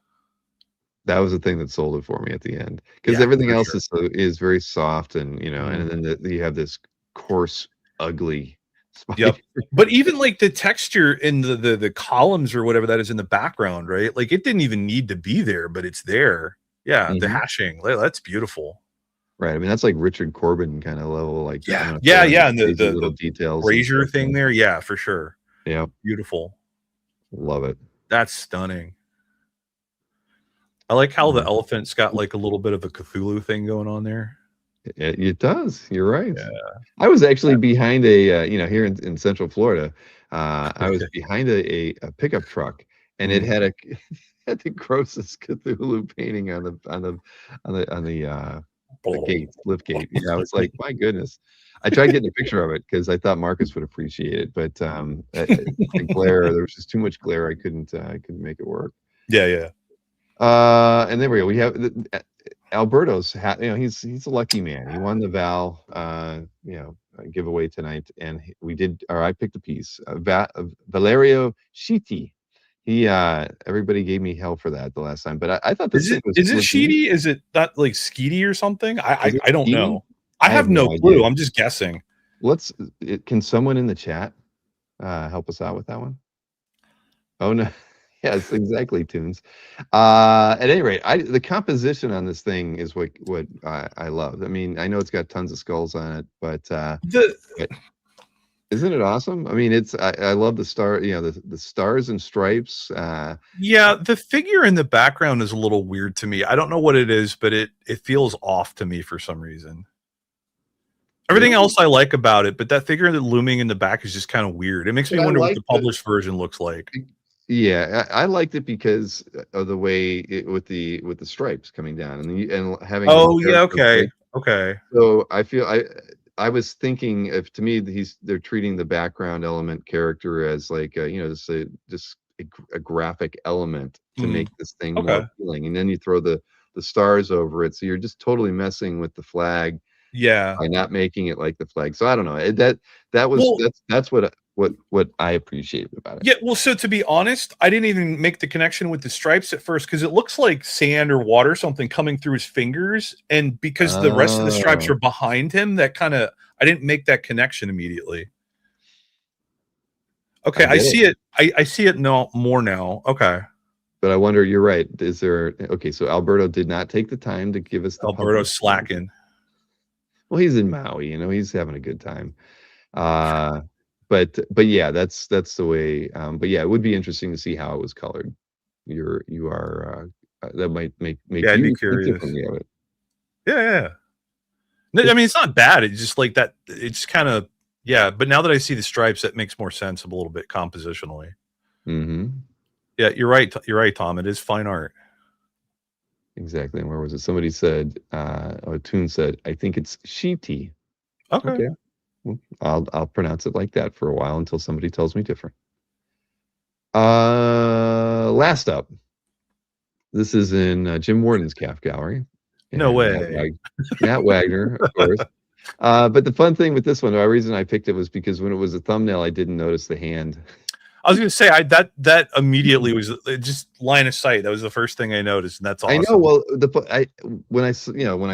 That was the thing that sold it for me at the end, because everything else is very soft, and and then you have this coarse, ugly spider. Yep. But even like the texture in the columns or whatever that is in the background, right? Like it didn't even need to be there, but it's there. Yeah, the hashing, that's beautiful. Right. I mean, that's like Richard Corbin kind of level, like and the little details, brazier thing there. Yeah, for sure. Yeah, beautiful. Love it. That's stunning. I like how the elephant's got like a little bit of a Cthulhu thing going on there. It does. You're right. Yeah. I was actually behind a, here in Central Florida. I was behind a pickup truck, and it had had the grossest Cthulhu painting on the lift gate. Yeah, I was like, my goodness. I tried getting a picture of it because I thought Marcus would appreciate it, but the glare, there was just too much glare. I couldn't make it work. Yeah. And there we go. We have Alberto's he's a lucky man. He won the Val giveaway tonight, and I picked a piece. Valerio Shiti. He everybody gave me hell for that the last time, but I thought this thing was. Is it Sheedy? Is it not like Skeety or something? I don't Skeety? know. I have no clue. Idea. I'm just guessing. Can someone in the chat help us out with that one? Oh no. Yes, exactly, Tunes. At any rate, the composition on this thing is what I love. I mean, I know it's got tons of skulls on it, but isn't it awesome? I mean, I love the star, the stars and stripes. Yeah, the figure in the background is a little weird to me. I don't know what it is, but it feels off to me for some reason. Everything else I like about it, but that figure that looming in the back is just kind of weird. It makes me wonder what the published version looks like. Yeah, I liked it because of the way with the stripes coming down and having. Oh yeah, okay. So I feel I was thinking if to me they're treating the background element character as like just a graphic element to make this thing more appealing, and then you throw the stars over it, so you're just totally messing with the flag. Yeah, by not making it like the flag. So I don't know. That's what I appreciate about it. Yeah, well, so to be honest, I didn't even make the connection with the stripes at first because it looks like sand or water, something coming through his fingers, and because the rest of the stripes are behind him, that kind of I didn't make that connection immediately. Okay, I see it. I see it more now. Okay. But I wonder, you're right. Is there so Alberto did not take the time to give us the Alberto slacking. Well, he's in Maui, he's having a good time. But yeah, that's the way. But yeah, it would be interesting to see how it was colored. You are that might make you be curious. Yeah. No, I mean, it's not bad. It's just like that. It's kind of But now that I see the stripes, that makes more sense a little bit compositionally. Mm-hmm. Yeah, you're right. You're right, Tom. It is fine art. Exactly. And where was it? Somebody said, Toon said, I think it's Sheety. Okay. Well, I'll pronounce it like that for a while until somebody tells me different. Last up, this is in Jim Warden's calf gallery. No way. Matt Wagner, of course. But the fun thing with this one, the reason I picked it was because when it was a thumbnail, I didn't notice the hand. I was going to say that immediately was just line of sight. That was the first thing I noticed, and that's awesome. I know. Well, when I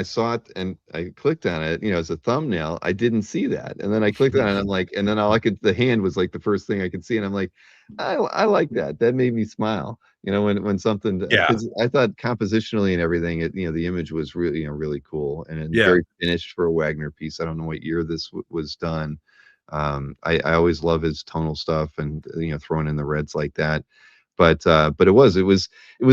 saw it and I clicked on it, as a thumbnail, I didn't see that, and then I clicked on it, and I'm like, and then the hand was like the first thing I could see, and I'm like, I like that. That made me smile. When something. Yeah. I thought compositionally and everything, the image was really really cool and very finished for a Wagner piece. I don't know what year this was done. I always love his tonal stuff and throwing in the reds like that, but it was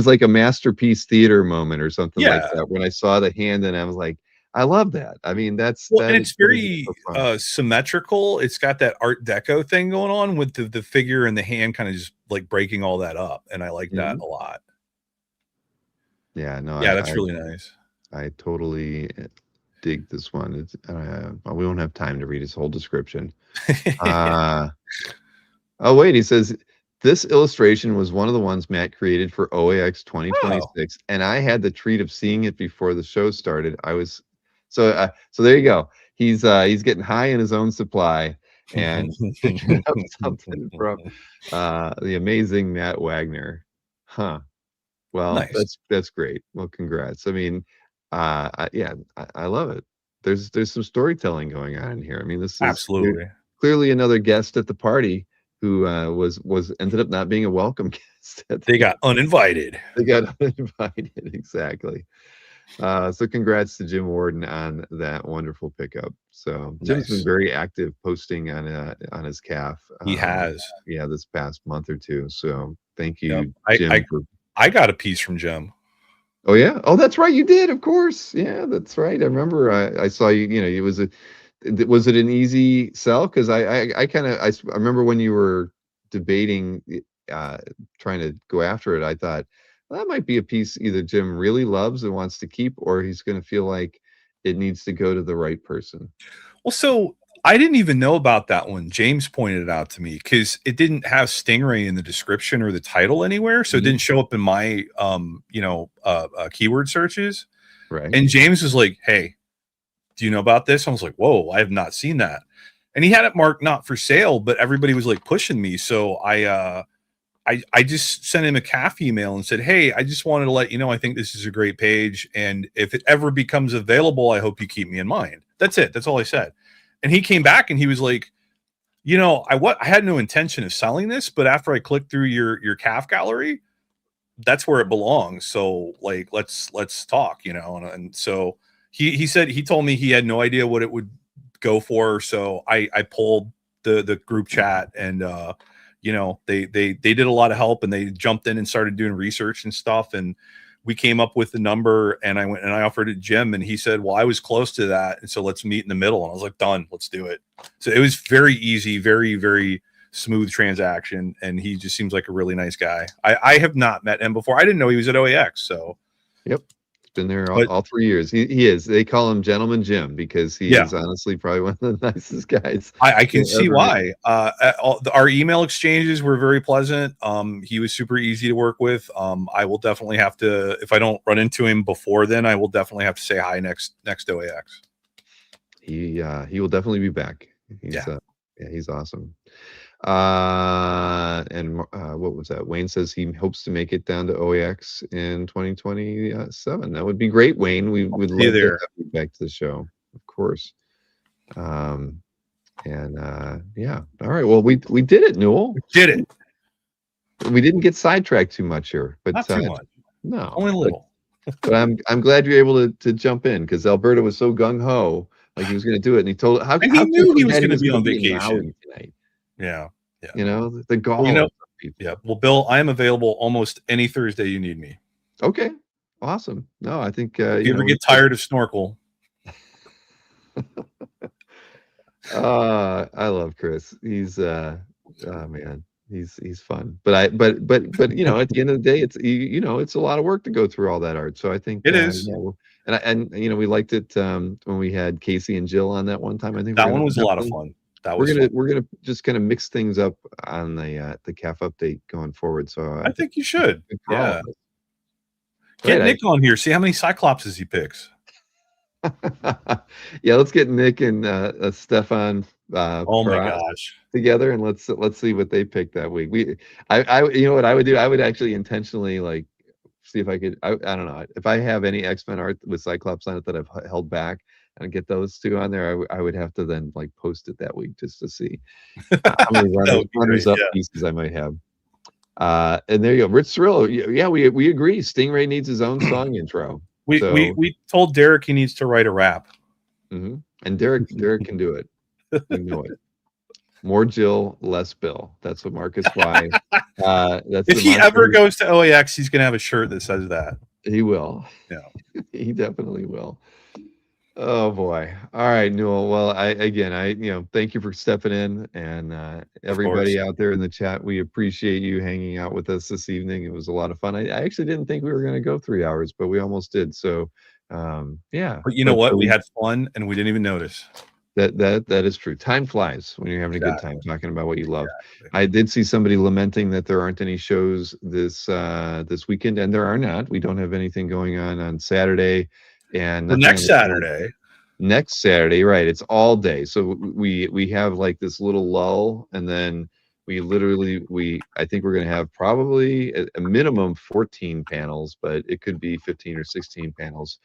like a masterpiece theater moment or something like that when I saw the hand, and I was like, I love that. I mean, and it's very symmetrical. It's got that Art Deco thing going on with the figure and the hand kind of just like breaking all that up, and I like that a lot. Yeah, no, that's really nice. I totally dig this one. It's we won't have time to read his whole description. Oh wait, he says this illustration was one of the ones Matt created for OAX 2026, and I had the treat of seeing it before the show started. I was so there you go. He's getting high in his own supply and picking up something from the amazing Matt Wagner. Huh. Well, nice. That's great. Well, congrats. I mean, I love it. There's some storytelling going on in here. I mean, this is absolutely clearly another guest at the party who was ended up not being a welcome guest. They got uninvited. Exactly. So congrats to Jim Warden on that wonderful pickup. So Jim's been very active posting on his calf. He has. Yeah, this past month or two. So thank you, Jim. I got a piece from Jim. Oh yeah. Oh, that's right. You did, of course. Yeah, that's right. I remember. I saw you. It was it an easy sell? Because I remember when you were debating, trying to go after it. I thought that might be a piece either Jim really loves and wants to keep, or he's going to feel like it needs to go to the right person. Well, so I didn't even know about that one. James pointed it out to me because it didn't have Stingray in the description or the title anywhere, so it didn't show up in my keyword searches. Right. And James was like, "Hey, do you know about this?" I was like, "Whoa, I have not seen that." And he had it marked not for sale, but everybody was like pushing me, so I just sent him a calf email and said, "Hey, I just wanted to let you know I think this is a great page, and if it ever becomes available, I hope you keep me in mind." That's it. That's all I said. And he came back and he was like, I had no intention of selling this, but after I clicked through your calf gallery, that's where it belongs. So like, let's talk, and so he said, he told me he had no idea what it would go for. So I pulled the group chat, and they did a lot of help, and they jumped in and started doing research and stuff, and we came up with the number, and I went and I offered it to Jim, and he said, "Well, I was close to that, and so let's meet in the middle." And I was like, "Done, let's do it." So it was very easy, very, very smooth transaction, and he just seems like a really nice guy. I have not met him before. I didn't know he was at OAX. So yep. Been there all 3 years. He is. They call him Gentleman Jim because he is honestly probably one of the nicest guys. I can see why. Our email exchanges were very pleasant. He was super easy to work with. I will definitely have to, if I don't run into him before then, I will definitely have to say hi next OAX. He will definitely be back. He's awesome. What was that? Wayne says he hopes to make it down to OAX in 2027. That would be great, Wayne. We'd love to have you back to the show, of course. All right. Well, we did it, Newell. We did it. We didn't get sidetracked too much here, but not too much. No, only a little. But I'm glad you're able to jump in, because Alberto was so gung ho, like he was going to do it, and he told how he knew he was going to be on vacation tonight. Yeah. The gall. Yeah. Well, Bill, I am available almost any Thursday you need me. Okay. Awesome. No, I think if you ever get tired of snorkel. I love Chris. He's man, he's fun. But at the end of the day, it's a lot of work to go through all that art. So I think it is. We liked it when we had Casey and Jill on that one time. I think that one was a lot of fun. We're gonna just kind of mix things up on the CAF update going forward. So I think you should. Yeah. Get Nick on here. See how many Cyclopses he picks. Yeah, let's get Nick and Stefan. Oh my gosh! Together, and let's see what they pick that week. I you know what I would do? I would actually intentionally see if I could. I don't know if I have any X-Men art with Cyclops on it that I've held back, and get those two on there. I would have to then post it that week just to see how many runners up pieces I might have. And there you go, Rich Cirillo. Yeah, we agree. Stingray needs his own song intro. We told Derek he needs to write a rap. Mm-hmm. And Derek can do it. We know it. More Jill, less Bill. That's what Marcus Y. If he ever goes to OAX, he's gonna have a shirt that says that. He will. Yeah, he definitely will. Oh boy! All right, Newell. Well, thank you for stepping in, and everybody out there in the chat. We appreciate you hanging out with us this evening. It was a lot of fun. I actually didn't think we were going to go 3 hours, but we almost did. So, yeah. But you know what? We had fun, and we didn't even notice. That is true. Time flies when you're having a good time talking about what you love. Exactly. I did see somebody lamenting that there aren't any shows this weekend, and there are not. We don't have anything going on Saturday. And next Saturday, right? It's all day. So we have this little lull, and then I think we're going to have probably a minimum 14 panels, but it could be 15 or 16 panels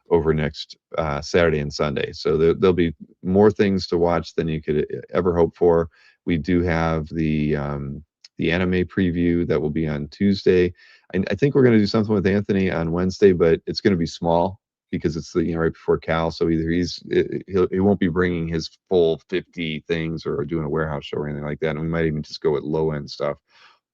over next Saturday and Sunday. So there'll be more things to watch than you could ever hope for. We do have the anime preview that will be on Tuesday. I think we're going to do something with Anthony on Wednesday, but it's going to be small, because it's right before Cal, so either he won't be bringing his full 50 things or doing a warehouse show or anything like that, and we might even just go with low end stuff,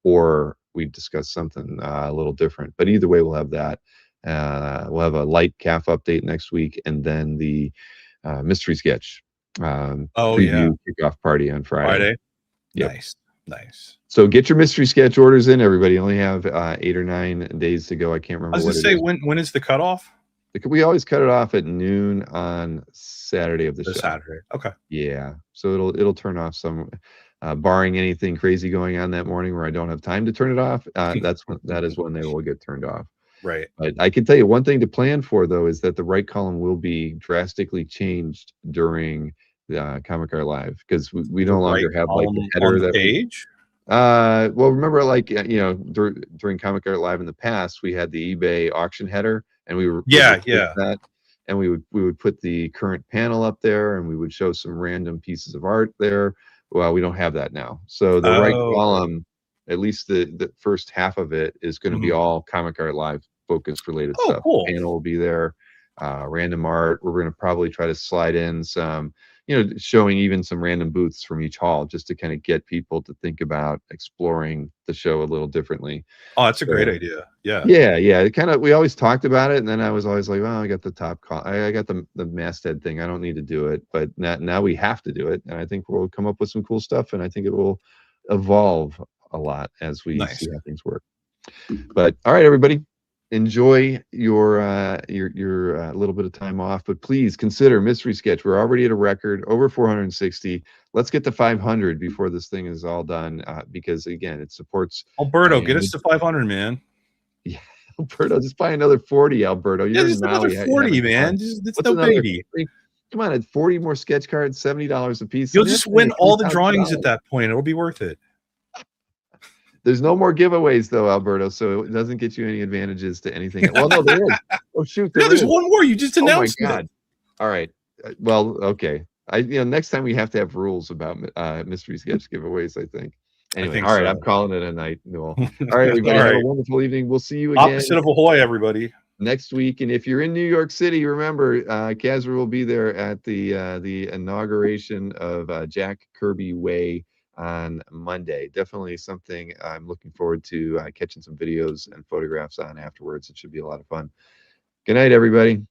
or we discuss something a little different. But either way, we'll have that. We'll have a light CAF update next week, and then the mystery sketch preview kickoff party on Friday. Yep. Nice. So get your mystery sketch orders in, everybody. You only have 8 or 9 days to go. I can't remember. I was going to say, when is the cutoff? We always cut it off at noon on Saturday of the This show. Saturday. Okay. Yeah, so it'll turn off some, barring anything crazy going on that morning where I don't have time to turn it off. That is when they will get turned off. Right. But I can tell you one thing to plan for though is that the right column will be drastically changed during the Comic Art Live because we The no right longer have like the column header on the that we. page. Well, remember, like during Comic Art Live in the past, we had the eBay auction header, and we would Yeah, replace yeah. that, and we would put the current panel up there, and we would show some random pieces of art there. Well, we don't have that now, so the right Oh. column, at least the first half of it, is going to be Mhm. all Comic Art Live focus related Oh, stuff. cool. Panel will be there, random art. We're going to probably try to slide in some, showing even some random booths from each hall just to kind of get people to think about exploring the show a little differently. Oh, that's a great So, idea. Yeah. yeah. It kind of, we always talked about it, and then I was always like, well, I got the top call. I got the masthead thing. I don't need to do it, but now we have to do it, and I think we'll come up with some cool stuff, and I think it will evolve a lot as we Nice. see how things work. But all right, everybody, enjoy your little bit of time off, but please consider Mystery Sketch. We're already at a record over 460. Let's get to 500 before this thing is all done, because again, it supports Alberto, get us to 500, man. Yeah, Alberto, just buy another 40. Alberto, Yeah, you're just in another Maui, 40, having man. fun. It's What's no another baby. 40? Come on, at 40 more sketch cards, $70 a piece. You'll I mean, just that's win like all the $3,000. drawings at that point. It'll be worth it. There's no more giveaways though, Alberto, so it doesn't get you any advantages to anything. Well, no, there is. Oh shoot, No, there there's is. one more. You just Oh my announced it. god. All right. Well, okay. Next time we have to have rules about mystery sketch giveaways, I think. Anyway, think all right, so. I'm calling it a night, Noel. All right, everybody, All have a right. wonderful evening. We'll see you again Opposite of Ahoy, everybody. next week. And if you're in New York City, remember, Kazra will be there at the inauguration of Jack Kirby Way on Monday. Definitely something I'm looking forward to catching some videos and photographs on afterwards. It should be a lot of fun. Good night, everybody.